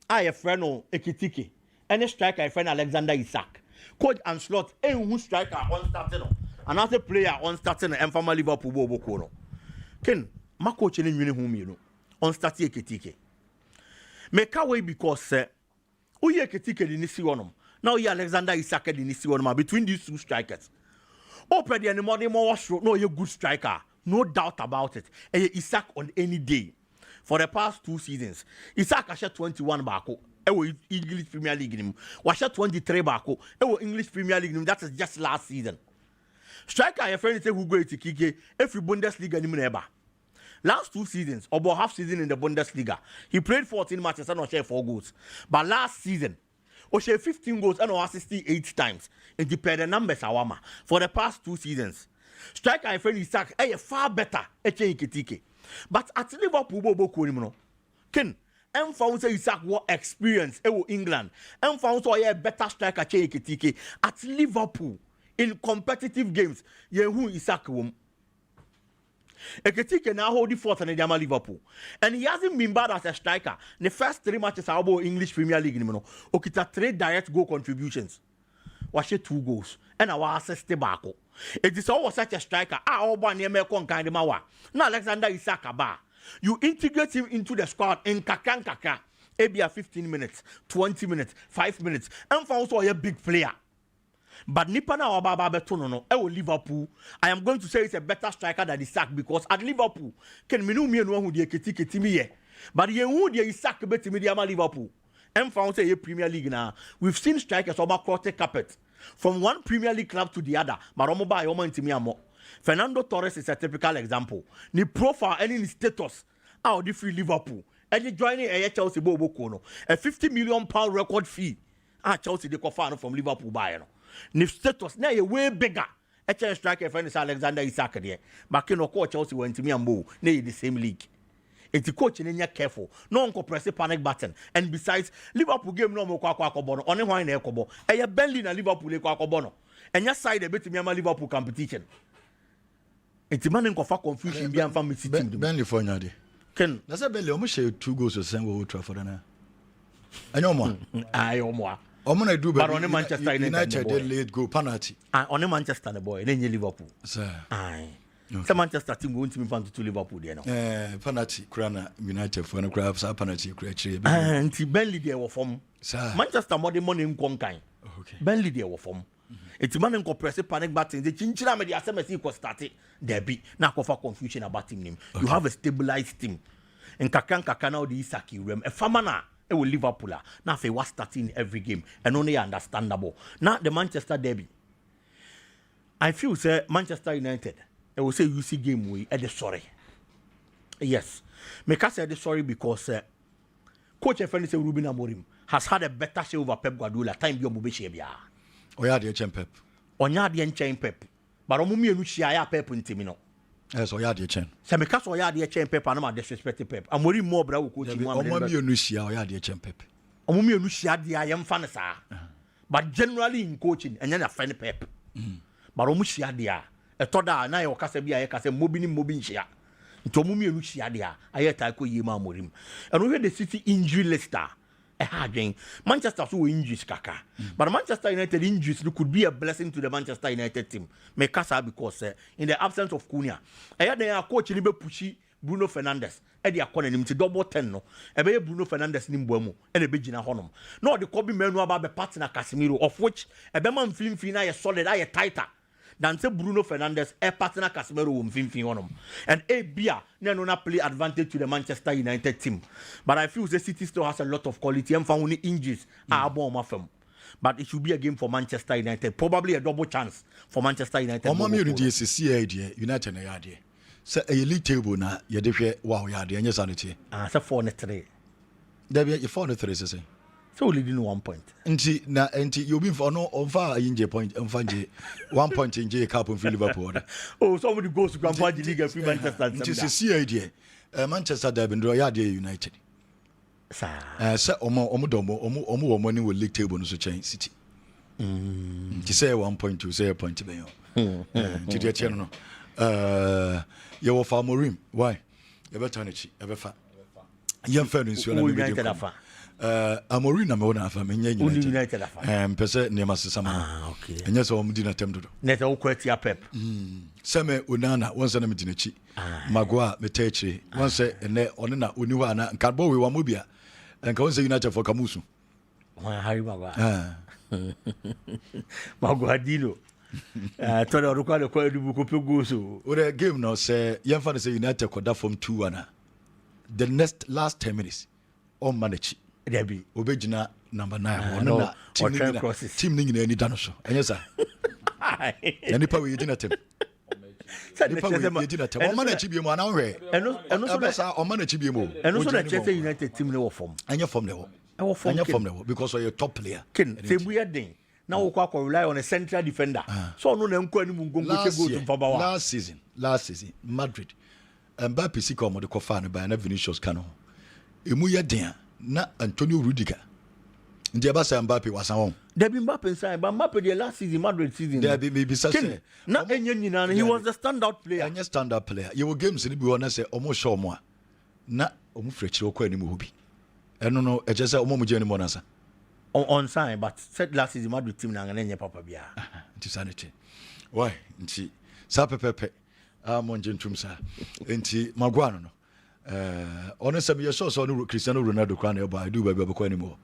I a friend of Ekitike, and a striker a friend Alexander Isak. Coach and slot who striker on starting another player on starting and from Liverpool Bobo. Ken my coach in whom you know on starting Ekitike. Make away because Oye Ketike di nisi wonom. Now ye Alexander Isak di nisi wonom between these 2 strikers. Open the anymore more no ye good striker. No doubt about it. Isak on any day. For the past 2 seasons, Isak has shot 21 bako. English Premier League nim. Was shot 23 bako. English Premier League nim. That is just last season. Striker your friend say who go to Kike every Bundesliga nim neba. Last 2 seasons, about half season in the Bundesliga, he played 14 matches and share 4 goals. But last season, he shared 15 goals and assisted 8 times. And he played the numbers awama for the past 2 seasons. Striker and friend Isak far better Ketike. But at Liverpool Bobo Ken and found say Isak what experience England and found so a better striker Ketike at Liverpool in competitive games. Who Isak won. Ekitike now hold the fort in the Liverpool. And he hasn't been bad as a striker. The first 3 matches are about English Premier League. Okita 3 direct goal contributions. Was 2 goals. And our assist bako. It is always such a striker. All one year make one kind of mawa. Now Alexander Isak Aba. You integrate him into the squad in kaka. Maybe 15 minutes, 20 minutes, 5 minutes. And for also a big player. But Nipana or Baba Betono no, Liverpool. I am going to say it's a better striker than Isak because at Liverpool, can me no who the kitty. But ye would ye Isak bet media Liverpool. And found say a Premier League now. We've seen strikers over quarter carpet from one Premier League club to the other. But Omoba Omo Intimiamo. Fernando Torres is a typical example. Ni profile any status out the free Liverpool. And you joining a Chelsea Bobo Kono. A £50 million record fee. Chelsea de Kofano from Liverpool Bayern. Ni status now you way bigger. A Chelsea striker friend is Alexander Isak there. But you know coach Chelsea went to me and Mo. They the same league. It's the coach in careful. No one press the panic button. And besides, Liverpool game no more bono. Only one in Ekobo. And you Burnley na Liverpool bono. And your side a bit to me Liverpool competition. It's man in confusion behind family city. Burnley for Nyadi. Ken. That's a Burnley. Almost share 2 goals to send Old Trafford now. I know more. I know more. I'm do but on Manchester United late go penalty. On Manchester the boy. Then you Liverpool. Sir. Aye. The Manchester team going to be found to Liverpool there now. Penalty Krana United for no grabs a penalty create. And Burnley there were from. Manchester more the money in Konkai. Okay. Burnley there were from. It's man in press panic button. The chinchilla media SMS was started. There be now for confusion about team name. Okay. You have a stabilized team. And Kaka now the Isaki rem. A famana it will Liverpool. Now if was starting every game and only understandable. Now the Manchester derby. I feel say Manchester United. I will say UC game we at the sorry. Yes. Make us say the sorry because Coach Efeni say Ruben Amorim has had a better show over Pep Guardiola time beyond Mubeshebia. Oya de chen Pep. Onya de chen Pep. But omumienu hia ya Pep ntimi no. Yes, oya de chen. Se me kaso oya de chen Pep na disrespect Pep. Amorim more bra wo coach mu amene. Omumienu hia oya de chen Pep. Omumienu hia de ayem fa ne sa. But generally in coaching enya na fa ne Pep. But omu hia de a etoda na ye okasa bia ye kasa mobi ni mobi hia. Nti omumienu hia de a ayeta ko yema Amorim. And we the City injury list Manchester so injuries kaka. But Manchester United injuries could be a blessing to the Manchester United team. Make us because in the absence of Cunha, I had a coach Libe pushy Bruno Fernandes. Eddie Akon him to double 10 no. Ebe Bruno Fernandes ni mbwemu. Ene be gina honum. No the Kobe menu about the partner Casemiro of which ebe man film na ye solid aye tighter. Dan say Bruno Fernandes a partner Casemiro won fin honum. And Bia no na play advantage to the Manchester United team. But I feel the City still has a lot of quality and found injuries are born of them. But it should be a game for Manchester United. Probably a double chance for Manchester United. Omami unity is CID United na yade. Say a league table na yede hwe wow yade anya sanity. Say 4-3. There be 4-3 say. So leading 1 point. Nti you been for no over inje point mfanje 1 point inje cap from Liverpool. Oh, somebody goes to Grand Prix Liga free Manchester. Nti say CID Manchester derby ndo yade United. Say omo money will league table no so change City. Nti say 1 point to say a point be yo. Nti dey che no. You will for Amorim. Why? You better turn it. You better. Yem fa nsuo na me United afa. Amorim na me wona afa me nya United afa. Pese ne masesama. Okay. Enya so omudi na tem dodo. Net o kwatia Pep. Seme Onana wonse na me dinachi. Magua me techi. Wonse ene one na oni ho ana nka bo we wa mobia. Nka wonse United for Kamusu. Wa Harry Magua. Magua Dilo. Toda oruka le kwa dubu ko peguso. Ore game no say yemfa say United koda from 2-1. The last 10 minutes on manage. Debi obegina number 9 one na team ni nyina ni da no so. Enye sa. Na nipa we yina tem. Nipa we yina tem. O manage bi mu ana hwe. Eno so sa o manage bi mu. Eno so na Chelsea United team ne wo form. Enye form ne wo. Enye form ne wo because you're a top player. Ken Sebuya den. Now we rely on a central defender. So no na nko animu ngongo che go to Fabawa. Last season Madrid. Mbappe sika omo de kofa no ba na Vinicius kano. Emu ye den na Antonio Rudiger. Ndi ba sa Mbappe wasan won. Debi Mbappe inside, but Mbappe the last season Madrid season. Debi maybe say. Na enye nyina he was the standout player. Anya standout player. Ye wo games ni bi wona say omo show omo a. Na omo frechire okwa ni mu hobi. Eno no e je say omo mu je ni mo na sa. On sign, but said last season Madrid team na enye papa bia. It is sanity. why nti sa pepepe monje ntum sa nti magwano no ono se me so no Cristiano Ronaldo kra na eba do ba be anymore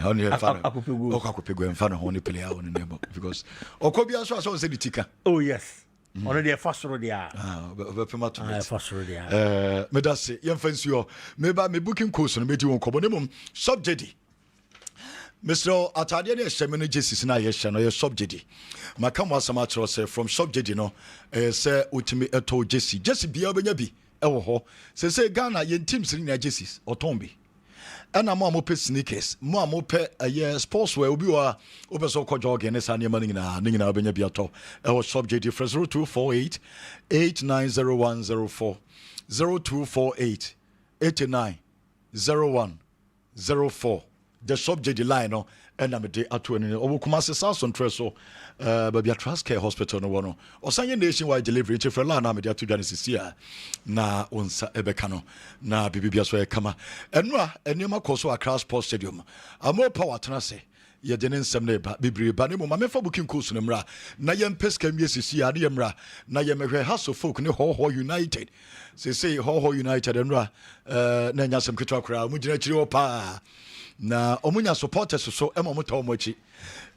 on your fan akopego emfa no ho ne player on ne because okobia so say the tika oh yes ono de fasoro dia bepema to fasoro dia me da se yemfa nsuo me ba me booking course no me di won kobo ne mum subject Mr. Atade ne hye me no Jesus na ye hye no ye subject maka mo asama tro say from subject no say utimi eto Jesse bia obenya bi ewo ho say Ghana ye team siri na Jesus otombi ena mo amope sneakers mo amope sportswear obi wa obeso ko jogging ne sane ma nyina obenya bi ato ewo subject difference 0248 890104 0248 890104 the subject line no ena me de ato ani obukuma se Lawson so babia Trust Care Hospital no wono osanye nationwide delivery chefre la na me de ato dwane sisia na onsa ebeka no na bibibia so e kama eno a enema koso Accra Sports Stadium amo power tena se ye de nsem na eba bibire ba ne mo mamefa booking course no mra na ye mpeska mie sisia de ye mra na ye mehwe haso folk ne ho United say ho United eno na nyasem ketwa kra mu gina kiri opa na omunya supporters so ema mota omochi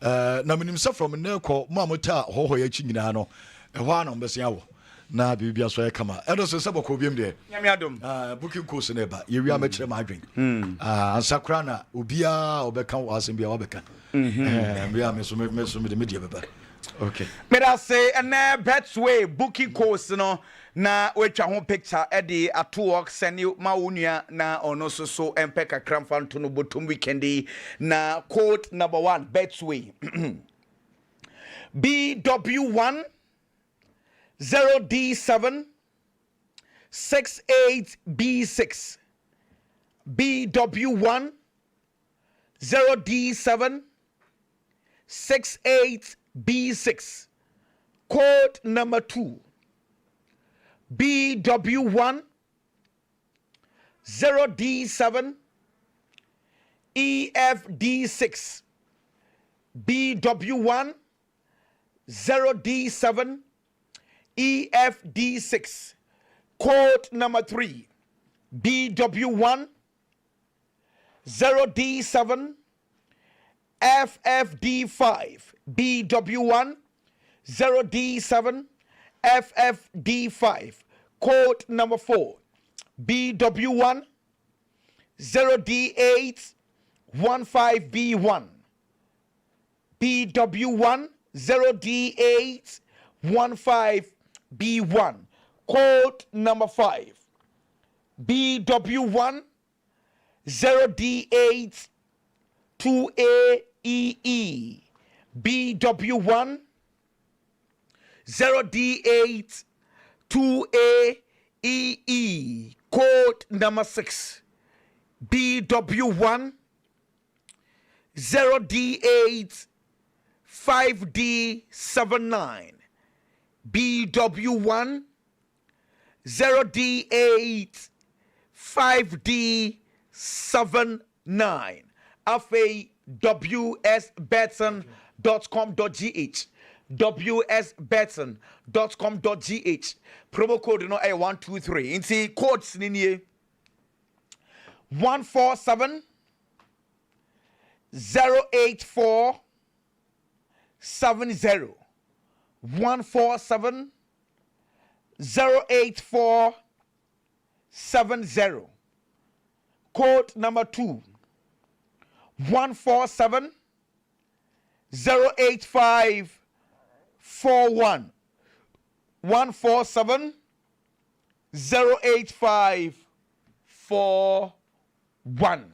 na minim se from neko mo amota hoho ya chi nyina no ehwa na mbese yawo na bibia so kama edo se bako biem de nyame adom booking course na ba ye wi amekire ma adwen ansakra na obia obeka wasem bia obeka bia me so me de media beba okay me da say na Betway booking course no na wetwa ho picture e de ato work send ma wonua na ono so empeka kramfa to no bottom weekend na code number 1 Betway BW1 0D7 68B6 BW1 0D7 68B6 code number 2 BW1 0D7 EFD6 BW1 0D7 EFD6 code number 3 BW1 0D7 FFD5 BW1 0D7 FFD5 code number 4 BW1 0D8 15B1 BW1 0D8 15B1 code number 5 BW1 0D8 2AEE BW1 0D8 2AEE code number 6 BW1 0D8 5D79 BW1 0D8 5D79 afei wsbetson.com.gh wsbetson.com.gh promo code no A123 inti codes ni 147 084 70 147 084 70 code number 2 147 085 41 147 085 41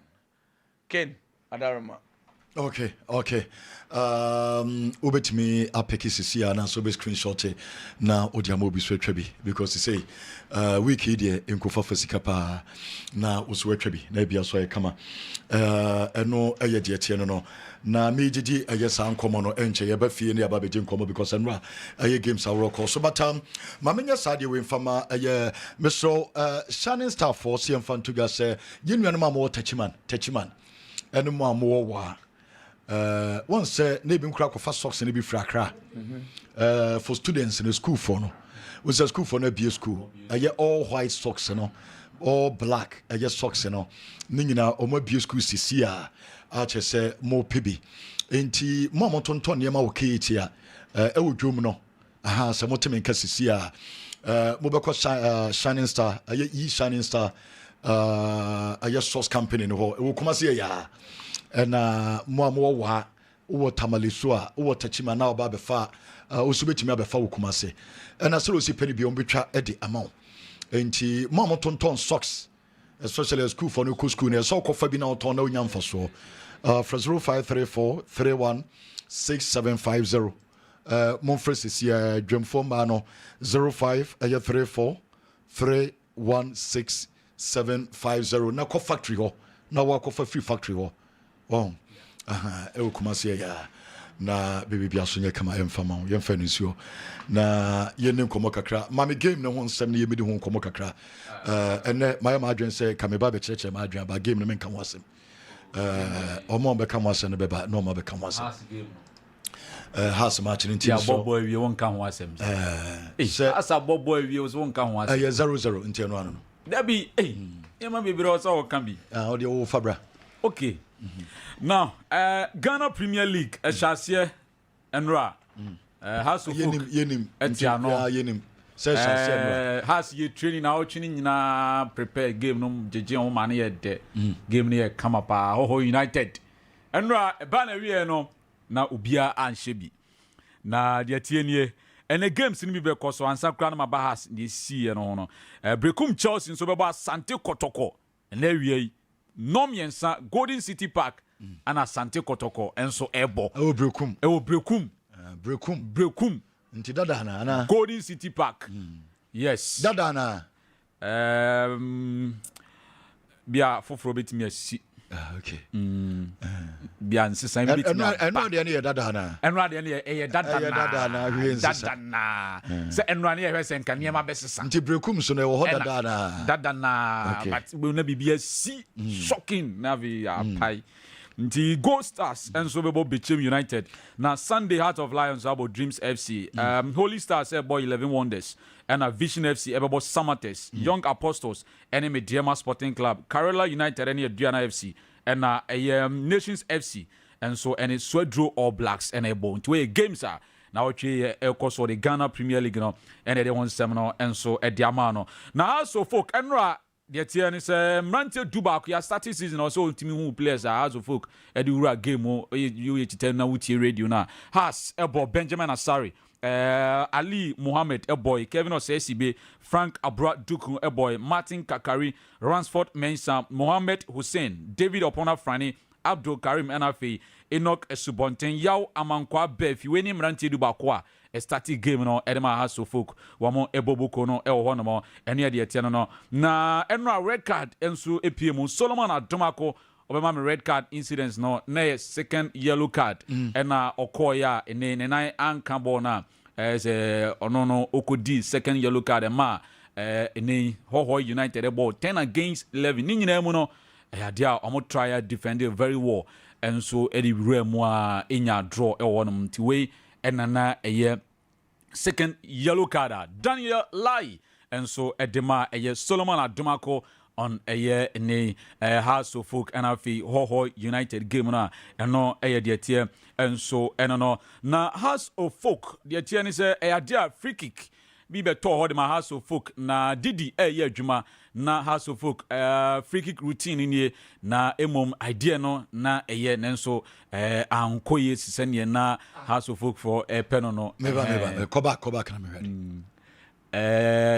Ken Adarama. Okay. Ubetimi apeki sisi na so be screenshot na odiamo bi so atwa bi because he say week here enkofa fasika pa na oso atwa bi na bia so kama eno eye de tie no na mejiji eye san komo no enche ye ba fie ne aba beje komo because enra eye games awro ko so batam mamenya sade we mfama eye Mr. Shining Star Force yemfa ntuga se yenu no ma mo tachiman eno mo wa one say na bi nkura kofa socks na bi frakra for students in the school for no we say school for no be school all white socks no all black socks no ni nyina o ma be school sisi a che say mo pebi enti mo tonton ne ma wo kiti a wo dwom no aha se mo temi nka sisi a mo be ko shining star shining star source company no ho wo kuma se ya na mo wa wo tamaleso a wo tachima na oba be fa osubetimi abefa wo kuma se na se osi peni bi on betwa e de amount enti mo tonton socks especially at school for no school na so kofa bi na oton na onya mfaso for 0534 31 6750 mon fresi ya dwemfo ma no 0534 316750 na ko factory ho na wa ko fa free factory ho e wo kuma se ya na baby bia so nye kama emfama yemfa nsuo na yene nkomo kakra mami game no ho nsem na yemedi ho nkomo kakra ene my adwen say kameba be cheche my adwen ba game no menka ho asem omo be kam asem no be ba no mo be kam asem has match in team so boy we won kan ho asem asa boy we was won kan ho asem 0-0 nti no ano da bi yema be biro so kan bi o de wo fabra okay now Ghana Premier League Eshase Enra has to yenim etiano yenim say Eshase Enra has you training now training nyina prepare game no jeje ho ma na ye de game no ye come pa ho United Enra ba na wie no na obia anhye bi na de tie nie ene games ni bi be koso ansa kra na ma has de sie no no Brekum Chelsea so be ba Asante Kotoko na wie Nomiensa Golden City Park ana Asante Kotoko enso ebo Brekum Brekum nti dada na ana Golden City Park yes dada na bia foforo betimi asi okay bia nsesan betimi eno de ne dada na eno de ne ye dada na dada na se eno ne ye hwese nka niema besesa nti Brekum so na wo dada na but we na bibia si shocking na vi apai nti Gold Stars enso bebo Bechem United na Sunday Heart of Lions abo Dreams FC Holy Stars boy 11 Wonders and a Vision FC ebo Samates Young Apostles and Mediema Sporting Club Kerala United and Adriana FC and Nations FC and so and it's Swedro All Blacks and ebo nti games are now we course the Ghana Premier League no and they want seminar and so at Diamano now also folk Enra the tier is Mrantel Duba ya starting season also team who players are as of folk edura game you tell na wuti radio na has ebo Benjamin Asari Ali Mohammed boy Kevin Osesibe Frank Abra Duku boy Martin Kakari Ransford Mensah Mohammed Hussein David Opona Frani Abdul Karim Enafi Enoch Esubonten Yaw Amankwa Befi weni Mrantel Duba kwa a static game no edema has so folk wamo eboboko no e ho no mo ene de tie no na enra red card enso epiem Solomon Adomako obema me red card incidents no na second yellow card ena okoya ene nine anka ball na as ono no okodi second yellow card ma ene ho United ball 10 against 11 ni nyina mu no ya dia omo try defend very well enso edi remu a enya draw e wo no mtiwe enana eye second yellow card Daniel Lai and so edema eye Solomon Adomako on eye ne House of Folk NFA Ho United game na eno eye de tie and so eno na House of Folk de tie ni say eye dia free kick bi be to ho de ma House of Folk na Didi eye adwuma na House of Folk free kick routine ni na emom idea no na eye nenso ankoye sisene na House of Folk for peno no meba go back na me ready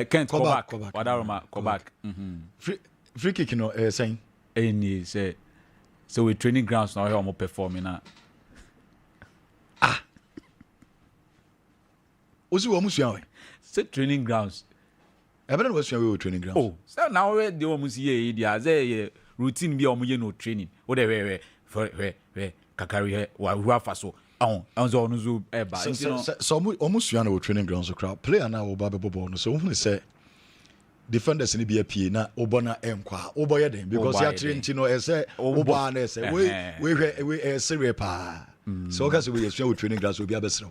Kent go back wadaroma go back free kick no saying any say so we training grounds now here performing na ozi wo musua we say training grounds Eben was we training grounds. Oh, so now we dey almost here dia say routine bi omo ye no training. Wo dey we kakari he wa ruafa so. Onzo onuzu eba. So omo sua na training grounds so crowd. Player na wo ba bebo no so who say defenders ni be a P na obona enkwa oboye den because ya trenti no ese obo na ese we serious pa so ka so we use with training grass obi abesro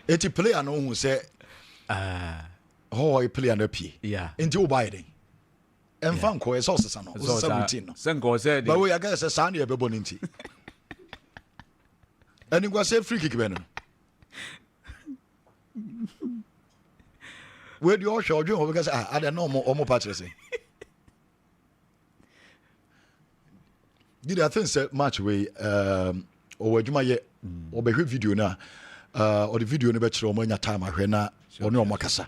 eti player no hu say oh player no P enti oboye den emfa nko ese osesa no osesa routine no senko say but we aga say san e bebo nti eni gwa say free kick be no where do you show you because I don't know more patches did I think say match way or adwuma ye or be video na or the video no be kire o nya time ahwe na ono o makasa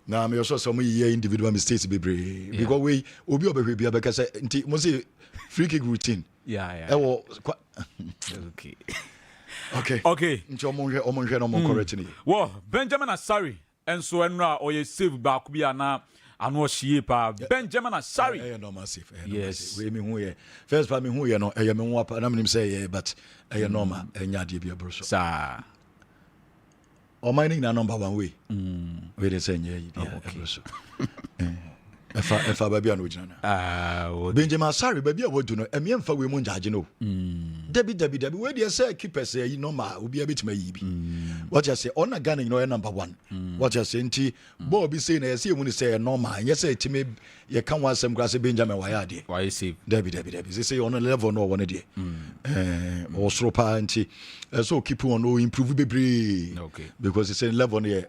na me also some ye individual mistakes be because we obi obehwe bia be kase nti mo say free kick routine okay nti omonhwe no mo correct ni wo Benjamin Asari enso enra oye save back bia na ano hie pa Benjamin Asari no massive yes we me hu ye first part me hu ye no me hu apa na me say but normal enya de bia bro so sa o mining na number 1 way we dey say nya bia so efa baby anu jina Benjamin Asari baby a wodu no emfa we mu njaje no debi we dey say keepers yi normal obi abetima yi bi what you say on a Ghana no number 1 what you say nti bo bi say na say mu ni say normal yes say timi ye kan wa asem kra say Benjamin wa ya de why save debi say on a level no one dey o soro pa nti so keep on o improve bebre because it's say level no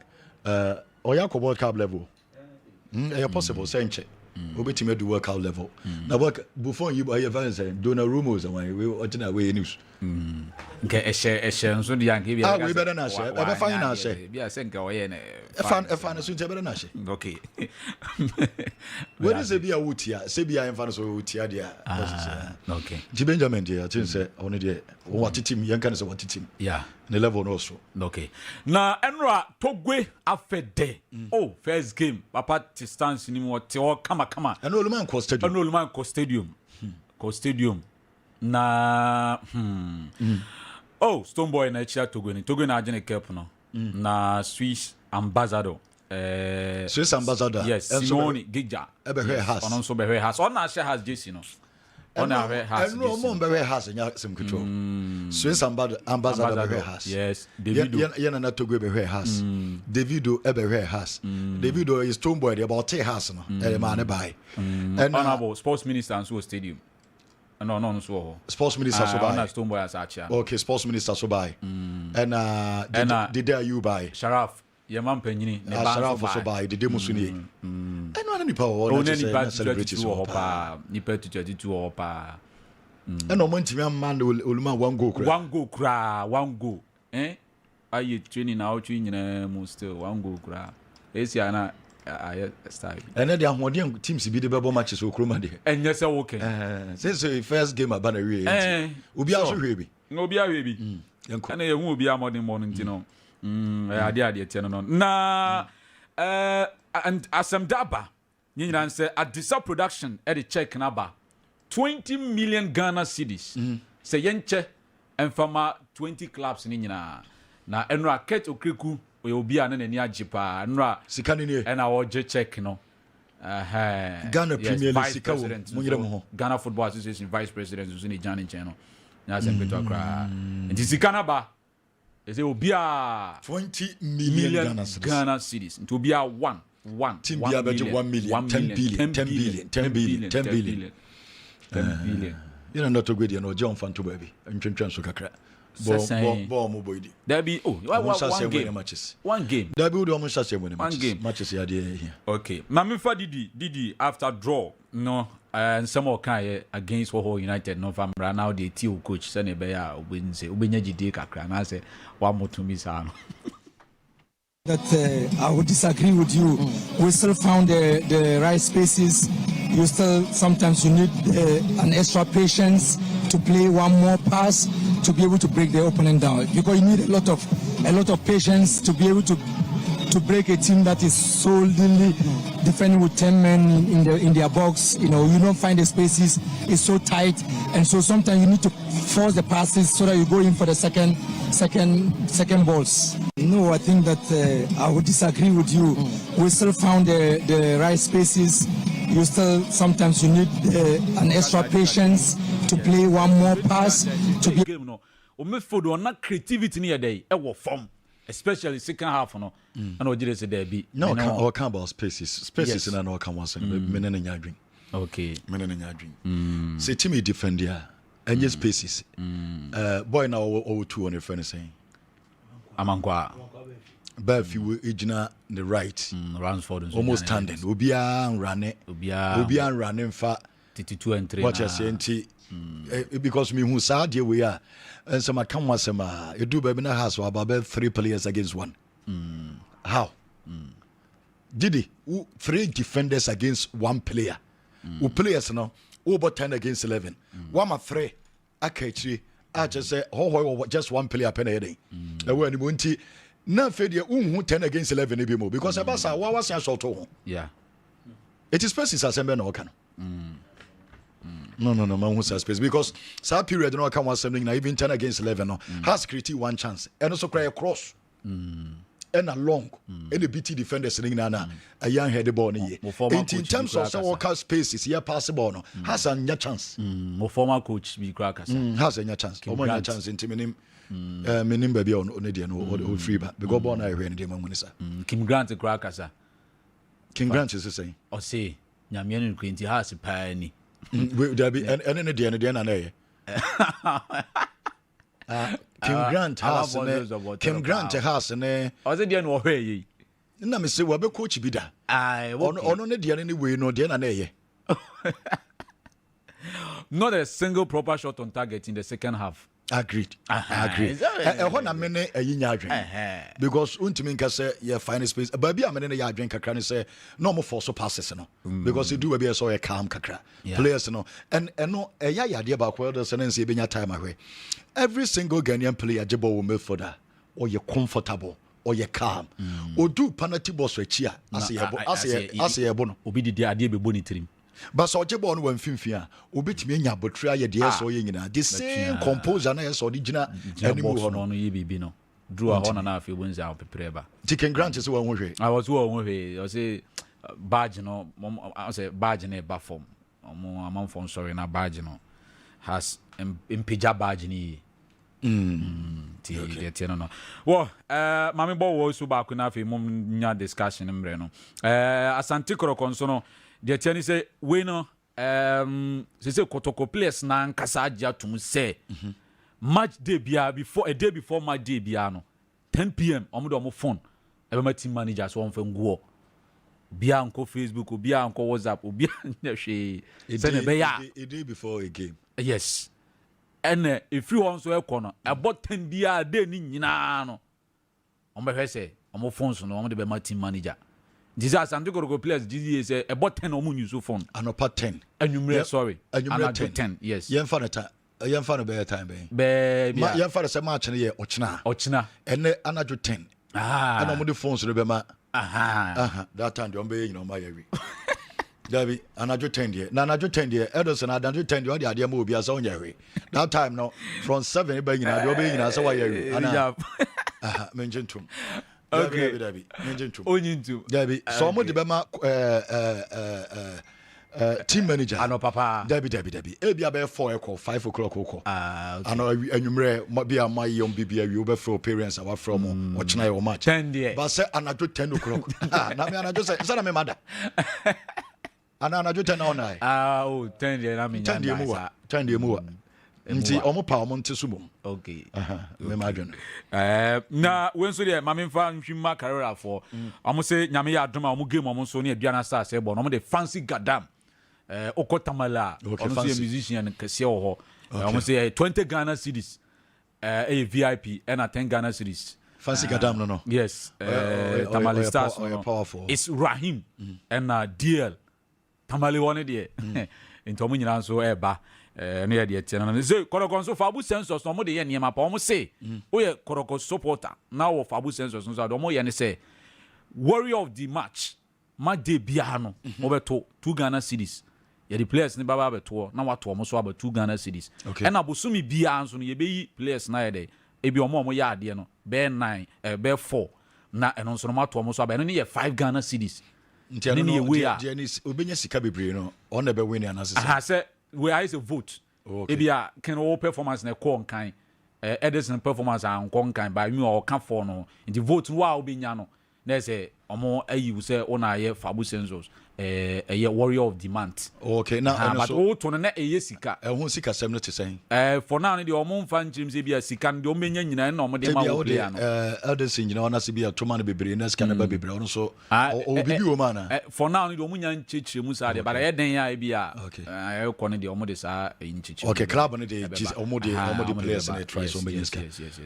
Oyanko World Cup level possible senche obetime do work out level na work before you buy events and do na rumors and we ordinary way news nke ehye nso de yanke bia we better na share be fine na share bia senka oye na fan so je better na share okay where is bia wutia se bia fan so wutia dia okay Benjamin dia I think say on dia what team yanka na say what team the level no so okay na enra togwe afede first game papa to stance ni mo te o kama and Oluman stadium na Stone Boy na chia Togo na agene cap no na Swiss ambassador yes Simone Gija ebe has on so be has on na share has JC no on na has and no mo be has nya sem control Swiss ambassador be has yes Davido yana na Togo be has Davido ebe has Davido is Stone Boy about has no e man buy and honorable sports minister and so stadium no so sports minister so buy Stone Boy as acha okay sports minister so buy and did you buy Sharaf Yaman Penyini ne Sharaf so buy did mu so ni and one nipa o na celebrity so pa nipa 22 pa and no montimi amman Oluma one go aye training na outwi nyina mu still one go kra esi ana aye style and the ahode teams bi de bebo matches okroma de enye se woke since first game abana we obi aso hwe bi obi ahwe bi ana ye hu obi amodin morning ntino ade tie no na and asem daba nyina say Adisa production e de check na ba 20 million Ghana cedis say yenche enfama 20 clubs ni nyina na enra ket okreku obi a na nani agipa enra sikani ni na oje check no Ghana Premier League sika wo munyere mo Ghana Football Association vice president so ni Jan Chen no na sem beto akra nti sikana ba ese obi a 20 million Ghana cedis nti obi a 1 team bia beje 1 million 10 billion you know not to go there no John Fanto baby ntwentwen so kakra bo mo boydi there be one game there be do mo shase mo matches ya dey here okay na me fa didi after draw no and some of kai against Who United no fam now the team coach say na be ya obenya gide kakra na say one more to me sa no that I would disagree with you. We still found the right spaces. You still sometimes you need an extra patience to play one more pass to be able to break the opponent down. Because you need a lot of patience to be able to break a team that is solely defending with 10 men in their box. You don't find the spaces. It's so tight, and so sometimes you need to force the passes so that you go in for the second balls. No, I think that I would disagree with you. We still found the right spaces. You still sometimes you need an extra patience to play one more pass to be. Game no, midfield on that creativity near day. Form, especially second half no. And what did they say there be? No, I can't about spaces in an all come once and men in your dream. Okay, men in your dream. Say Timmy defend here and just spaces. Boy now all 2 on your friend saying. Amankwa. But if you were the right, Ransford almost standing. Ubia running for 2 and 3. What you're saying, because me who said here we are, and some come was some you do baby na house about 3 players against 1. How? Did he 3 defenders against 1 player? Who players no over 10 against 11. 1 or 3. Okay, I just say just 1 player penny. When you want to now failure 10 against 11 anymore because about what was your short. Yeah, it is spaces assembly no can. No, man who says space because that period no can was something even 10 against 11 no has created 1 chance and also cry across. And a long any BT defenders in a young headed ball in terms of soccer spaces here possible no has a chance. More former coach be crackers has a chance. One chance in team meaning baby on Onedian or free back because born I ran the minister. Kim Grant crackers. King Grant is saying or say Yamian Quinty has a penny. There be and in the end Kim Grant has Kim Grant has and I said the end way. Na me say we be coach bi da. Ono ne dia ne we no dia na na ye. Not a single proper shot on target in the second half. Agreed. Ho na me ne ayinya adwen. Because untimi nka say ye find space. Ba bi amene ne ya adwen kakra ne say no mo force passes no. Because you do we be so ye calm kakra. Players no. And no eya yade ba kwa do say na say benya time ahwe. Every single Ghanaian player jebo will make for that or you comfortable or you calm or do penalty boss reachia as ye no obi di ade be boni trim but so jebo no wan finfia obi timi nya botra ye de so ye nyina the same composer na so original animal ho no ye bibi no drew a hona na afi bonzi a pepreba Chicken Grant is one hwe I was one hwe I say badge no I say badge na ba form amon form sorry na badge no has impija badge ni no. Well, mami bo wo so ba ku na afi mum nya discussion mbre no. Asante Korokon so no de tiani say we no say kotoko players na nkasa agya tum say match day bia before a day before match day bia no 10 p.m. omo phone ebe ma team manager so on fe nguo bia nko Facebook bia nko WhatsApp bia nya hwe say ne be ya a day before a game. Yes. And if you want to econo about 10 bia day ni nyina no omo hwe say omo phones no omo de be ma team manager this is Asante Koroko players this say about 10 omo use phone anopa 10 anumre sorry anumre 10 yes yemfa no time yemfa no be time be yemfa no say match no ye ochina ene anaju 10 and omo de phones no be ma that time dey omo be ma yawi Dabi, another 10 year. Na another 10 year. Edison another 10 year. The idea move be as on your that time no from 7 be na do be na so why you. Mention to. Okay. Dabi. Mention to. Onyintu. Dabi. So mo de be ma team manager. Ano papa. Dabi. E bia be 4 o'clock 5 o'clock okay. Ano anwumre be am my young baby we be for parents our from ochina your match. 10 year. But say another 10 o'clock. Na me another say na me mother. Ana na jote na onai 10 dey na me nya 10 dey mu nti omo pa omo ntesu mum okay me madwen na when so dey mame fa nhwima career for omo say nyame ya adom a omo game omo so na aduana star say bo omo dey fancy gadam okotamala omo say musician kese ho omo say 20 Ghana cedis a VIP and 10 Ghana cedis fancy gadam no yes Tamale stars no powerful it's Rahim and DL Tamale one there into mo nyina so eba no ye de tie no say Koroko so fabu sensors no mo de ye niema pa mo say o ye Koroko supporter na wo fabu sensors no so mo ye ne say warrior of the match day bia no mo beto 2 Ghana cedis ye the players ni baba beto na wato mo so aba 2 Ghana cedis and abosumi bia so no ye be yi players na ye de ebi omo ye ade no bear 9 bear 4 na eno nso no mato mo so aba eno ne ye 5 Ghana cedis nti no we a obenya sika bebre no on na be win anase aha say we is a vote ebia can all performance na call kan Edison performance and conkan by me or can for no nti vote no a obenya no na say omo ayi say ona ye fabu sensors a warrior of demand. Okay, now but all to na eye sika. Who sika 7 to say. For now the omo fan chim say bia sika ndi omenya nyina na omo de ma wo play no. Elders you know na se bia to man bebre na sika na ba bebre no so o bibi o man. For now the omo nya nchechire mu sa de but e den ya bia e ko ne de omo de sa nchechire. Okay, club no de omo de players na try so many sika.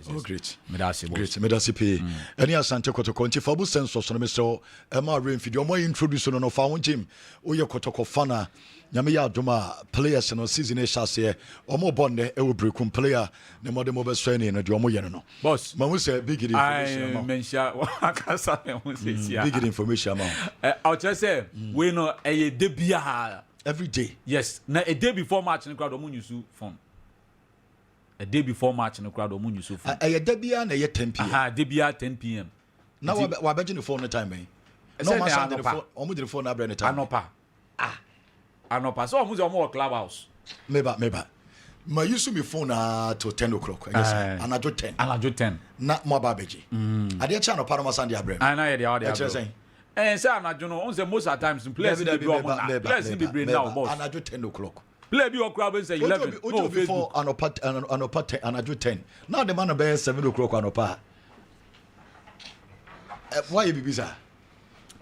Oh great. Medasi pay. Any asante kotoko nti fabu sensors no me so e ma rain video omo introduce no fa Jim, Oya Kotoko Fana, Yamia Duma, players and season a chassis, or more bonnet, a breakum player, the modern mobile training, and Jomo Yano. Boss, Mamusa, big information. Big information. I'll just say, we know a debut every day. Yes, now a day before match in the crowd, Omunusu phone. A day before match in the crowd, Omunusu phone. A debut and a 10 p.m. Ah, debut 10 p.m. Now, we're betting the phone the time, eh? No, my son, the phone number any time. Anopa. So I'm using more clubhouse. Maybe. My used to be phone to 10 o'clock. I guess. And I do 10. And I do 10. Not more babaji. I did channel Panama Sandy Abraham. I know the audio. And say I'm not, most of the times in place. Let's be brain now, boss. And I do 10 o'clock. Play your crowd and say 11. No, before Anopa and I do 10. Now the man bears 7 o'clock Anopa. Why you be busy?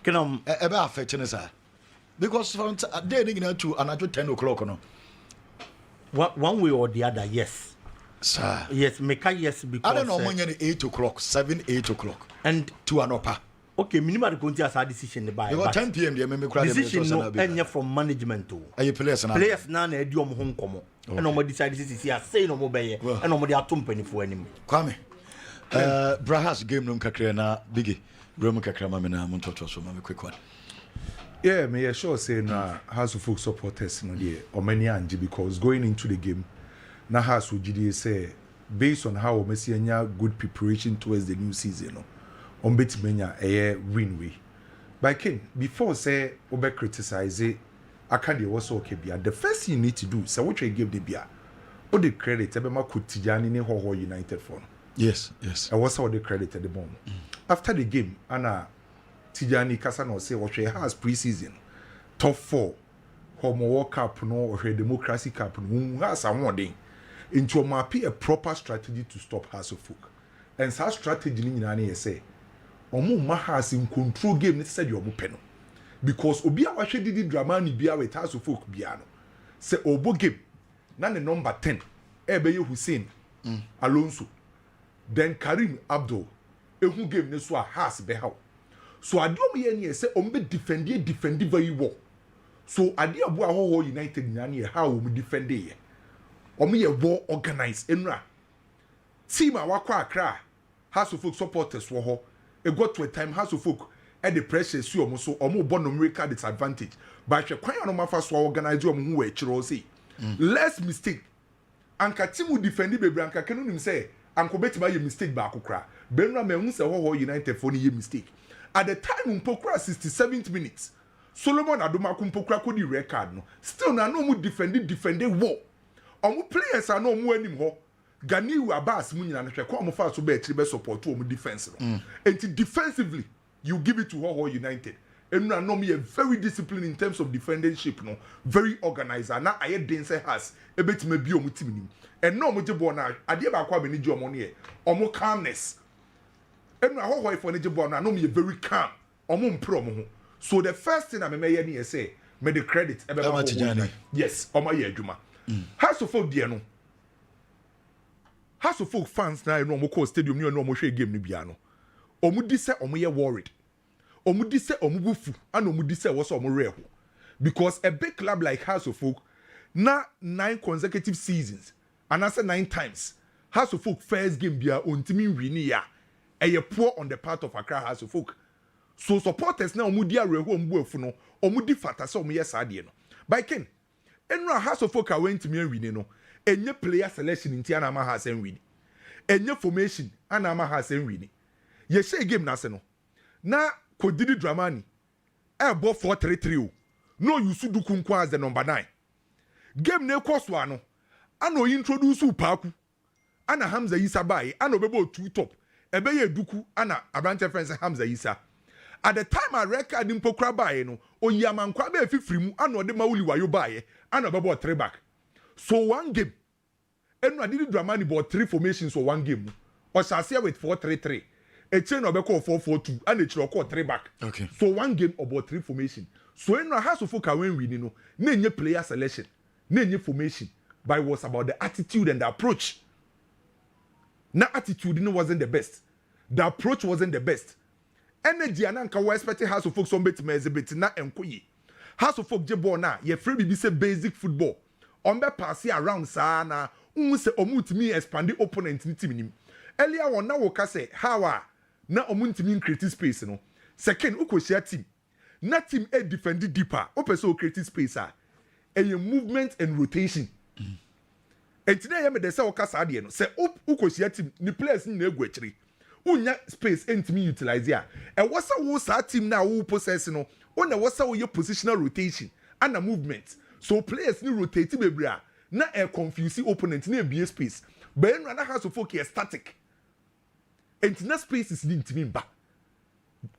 Ebe affecting sir because from day to another 10 o'clock no one way or the other yes sir yes make yes because I don't know when 8 o'clock 7-8 o'clock and to an upper okay minimal going to a decision by 10 p.m. they make decision no any from management to players now na edi om home komo and no decide this is here say no mo be and no mo dey atom penifo anim Kwame Brahas game no kakra na bigi Roman Kakrama Mena Montoto, so my quick one. Yeah, may I sure say na House of Folk supporters no dear or many anji because going into the game, na House of GDA say based on how Messi good preparation towards the new season, no, on bet menya a win way. By Ken, before say obe criticize it, I can't do what's okay bia. The first thing you need to do, so what you give the bia, all the credit, Ebema Kutijani ne Ho United for. Yes. I was all the credit at the moment. After the game, Anna Tijani Kasano say what she has pre-season top 4 Homo World Cup no or her Democracy Cup no has someone into a proper strategy to stop House of Folk. And such strategy in any say Omo Mahas in control game said your peno. Because Obia washe did drama ni bia with House of Folk biano. Say Obo game na the number 10 Ebe Hussein Alonso. Then Karim Abdul ehu game ne so a has be how so adom ye ne say ombe defend very well so ade abo a ho United nyane how om defend ye om ye well organized enra team a wakwa akra House of Folk supporters wo ho e got to a time House of Folk e the pressure su om so om bo no America disadvantage but hwe kwan no mafa so organize om hu we kire o say less mistake anka team defend bebre anka kanu nim say anko betima ye mistake ba akokra benra me se ho United for ni ye mistake at the time mpokra 67th minutes Solomon Adoma kumpokra ko di record no still na no mu defend war omu players are no mu anim ho Ganiu Abbas mu nyina hwe ko omu fa so be be support omu defense no and defensively you give it to Ho United and no me very disciplined in terms of defendership no very organized na aye dense has ebetima bi omu team nim and no mo jebo na ade ba kwa be ni jomo ne omu calmness and Ho for ni jebo na no me very calm omu mpro mo ho so the first thing I me ye say me the credit yes omo ye adwuma House of Folk no House of Folk fans na no mo call stadium no mo hwe game no bia no omu di se omu ye worried omu di se omu bufu and omu di se wo so omu reho because a big club like House of Folk na 9 consecutive seasons and I said 9 times House of Folk first game bia ontimi wini ya eye poor on the part of Accra House of Folk so supporters na omu di areho omu afu no omu di fata se omu ye saade no by Ken enra House of Folk went to me wini no enye player selection ntia na ma House en wini enye formation ana ama ha sen wini ye share game na se no na Kodidi Dramani ebo 4-3-3 no yusu duku nkwa as the number 9 game na ekoswa no ana introduce Upaku ana Hamza Isa bai ana obebo two top ebe ye duku ana Abrante friends Hamza Isa at the time I record impokra bai no oyamankwa be fifiri mu ana ode mawuli wayo bai ana obebo 3 back so one game enu adidi Dramani bought 3 formations for one game or Shasia with 4-3-3 a chain of 4-4-2 and a call 3 back okay so one game about 3 formation so enu has to focus when we no nenye player selection nenye formation but it was about the attitude and the approach. Na attitude wasn't the best. The approach wasn't the best. Energy ananka we expect House of Folk some bit mezebit na enkoyi. House of Folk jebo na ye free be say basic football. Ombe pass around sa na unse omutimi expand the opponent ni team nim. Earlier on na wo ka say how na omutimi create space no. Second ukoshia team. Na team e defend deeper. Opeso create space a movement and rotation. And today I made the say okasa ade no say ukosia team ni players ni egu akiri unya space entimi utilize ya e wasa wo sa team na wo possess no ona wasa wo your positional rotation and a movement so players ni rotate bebra na e confuse opponent na be space but en na House of Folk static and na space is ntimi ba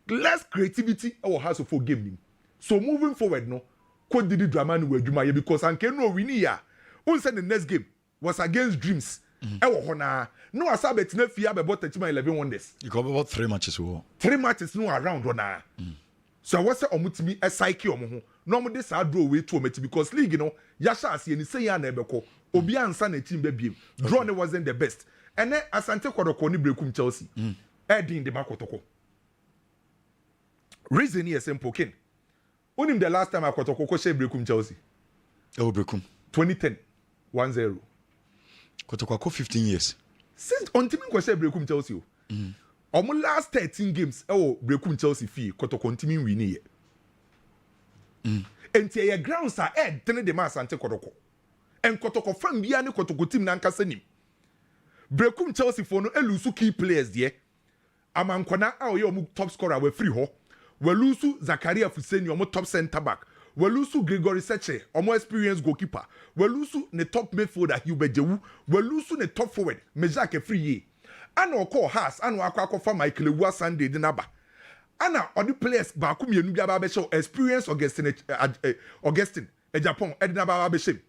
less creativity our House of Folk game nim so moving forward no Kodidi Dramani we adwuma because anke no win ya unse the next game was against Dreams. Ewo hona. No asabet na fia be bought 11 wonders. You got about 3 matches wo. 3 matches no around hona. So what's omutimi a psyche omo ho. No mo this draw way to ometi because league no yasha ase ni say ya na ebeko. Obi ansa na team be biem. Draw ne wasn't the best. And then Asante Kodoko ni brekum Chelsea. Edin de makotoko. Reason here simple kin. Onim the last time Akotoko ko share brekum Chelsea. Oh brekum. 2010 1-0. Kotoko 15 years. Since on team ko share brekum Chelsea. Omo last 13 games brekum Chelsea fee Kotoko team win here. Enti your grounds are ten de Asante Kodoko. And Kotoko fan bia ne Kotoko team na nkasa nim. Brekum Chelsea for no elusu key players there. Amankwana omo top scorer we free ho. Welusu Zakaria Fuseni omo top center back. Welusu Gregory Seche omo experienced goalkeeper. Welusu ne top midfielder Hubert Jewu. Welusu ne top forward Mejake Free. Ana call Haas ana akwa for Michael Ewa Sunday dinaba. Ana odi players ba ku mienu bia ba be show experience Augustine Japan edina ba be shame.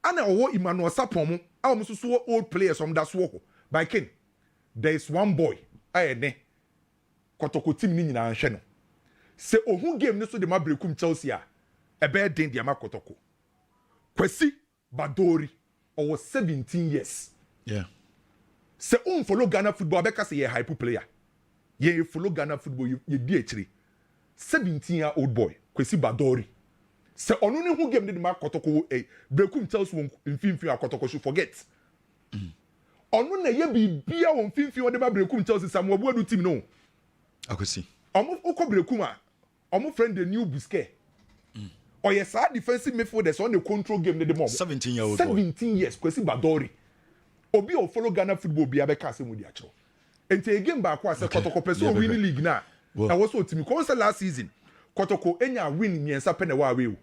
Ana owo Emmanuel Sapon a omo so old players from that so by Ken. There is one boy ayene Kotoko team ni nyina anhwe no. Se ohun game ne so de mabrekum Chelsea a ebe den de makotoko. Kwesi Badori or 17 years. Yeah. Se follow Ghana football beka say ye hype player. Ye follow Ghana football ye di etri. 17-year-old boy Kwesi Badori. Se onu ne hu game de makotoko brekum Chelsea won mfimfin akotoko should forget. Onu na ye bibia won mfimfin o de mabrekum Chelsea Samuel Buadu team no. Akwesi. Omo ukobrekum a omo friend the new Busquets. Or yes, our defensive midfielders on the control game the mob. 17-year-old 17 years, Kwesi Badori. Obi o follow Ghana football be abeka se mudi acho. Ente again back was Kotoko person win league na. Na was so team ko last season. Kotoko enya win miensa pe na wa away.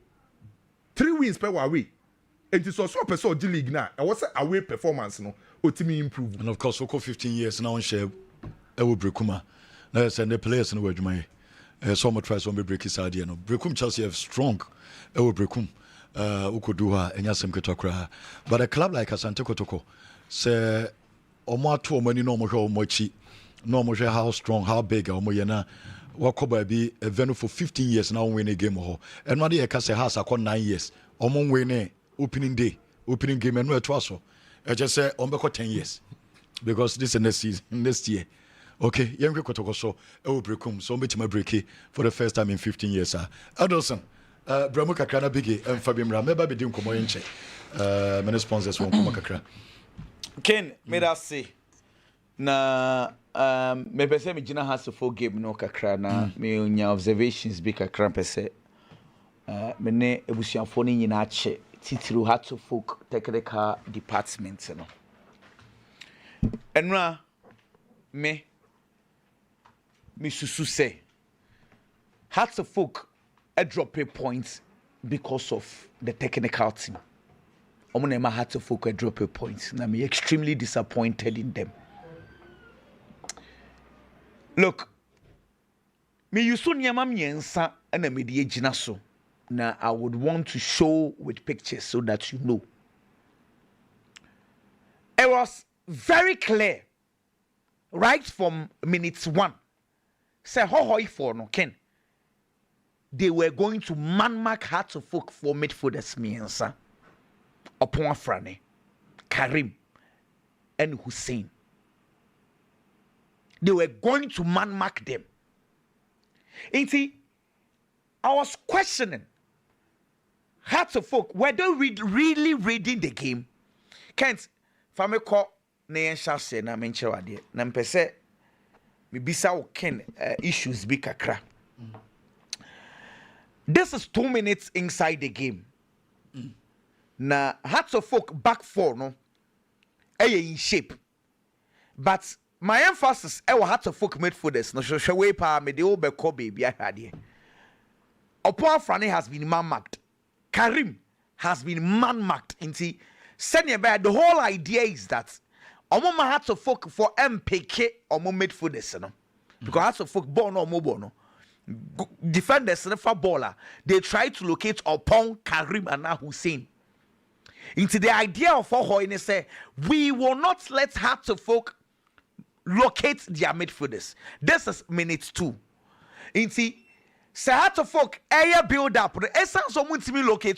3 wins per away. Ente so person di league na. I was away performance no. O team improve. And of course, Oko 15 years now on share ewo brekuma. Na send the players no wadwuma. So much tries on be break his idea no. Brekum Chelsea have strong. Ewo brekum. Ukoduha enya sem ketokra. But a club like Asante Kotoko say omo ato omo ni no mo hwe omo chi. No mo hwe how strong, how big omo ye na wakoba bi a venue for 15 years now win a game ho. And what dey say has akon 9 years. Omo win opening day, opening game and no to aso. I just say omo 10 years. Because this is next season, next year. Okay, Yanke Kotoko so ewo brekum so metima breaki for the first time in 15 years. Adelson, Bramo kakra bigi and Fabimra meba be dim komo yenche. Many sponsors won komo kakra. Ken, me da say na me pese me gina House of Folk game no kakra na me nya observations bi kakra pese. Me ne ebusuafo ni nyina che titiri House of Folk technical department no. Enra me susu say Hearts of Folk a drop a point because of the technical team. Omonema Hearts of Folk a drop a point. And I'm extremely disappointed in them. Look, me yusu nyama miensa and me die gina so. Now I would want to show with pictures so that you know. It was very clear right from minutes 1. Say ho for no Ken. They were going to man-mark Hearts of Folk for midfielders miensa. Upon Frane, Karim, and Hussein. They were going to man-mark them. And see, I was questioning Hearts of Folk, were they really reading the game? Kent, Fame call Nayan Shase na menche wade. Na mpese me bisa o Ken issues bi kakra. This is 2 minutes inside the game. Na Hearts of Folk back 4 no in shape. But my emphasis Hearts of Folk midfielders no show way pa me de obeko baby ahade. Upon Frane has been man-marked. Karim has been man-marked. Inti the whole idea is that Omo Hearts of Folk for MPK Omo midfielders no. Because Hearts of Folk ball no omo no. Defenders and baller, they try to locate upon Karim and Hussein. Into the idea of Hohoine say, we will not let Hearts of Folk locate their midfielders. This is minute 2. Into Hearts of Folk, air build up. The essence of locate.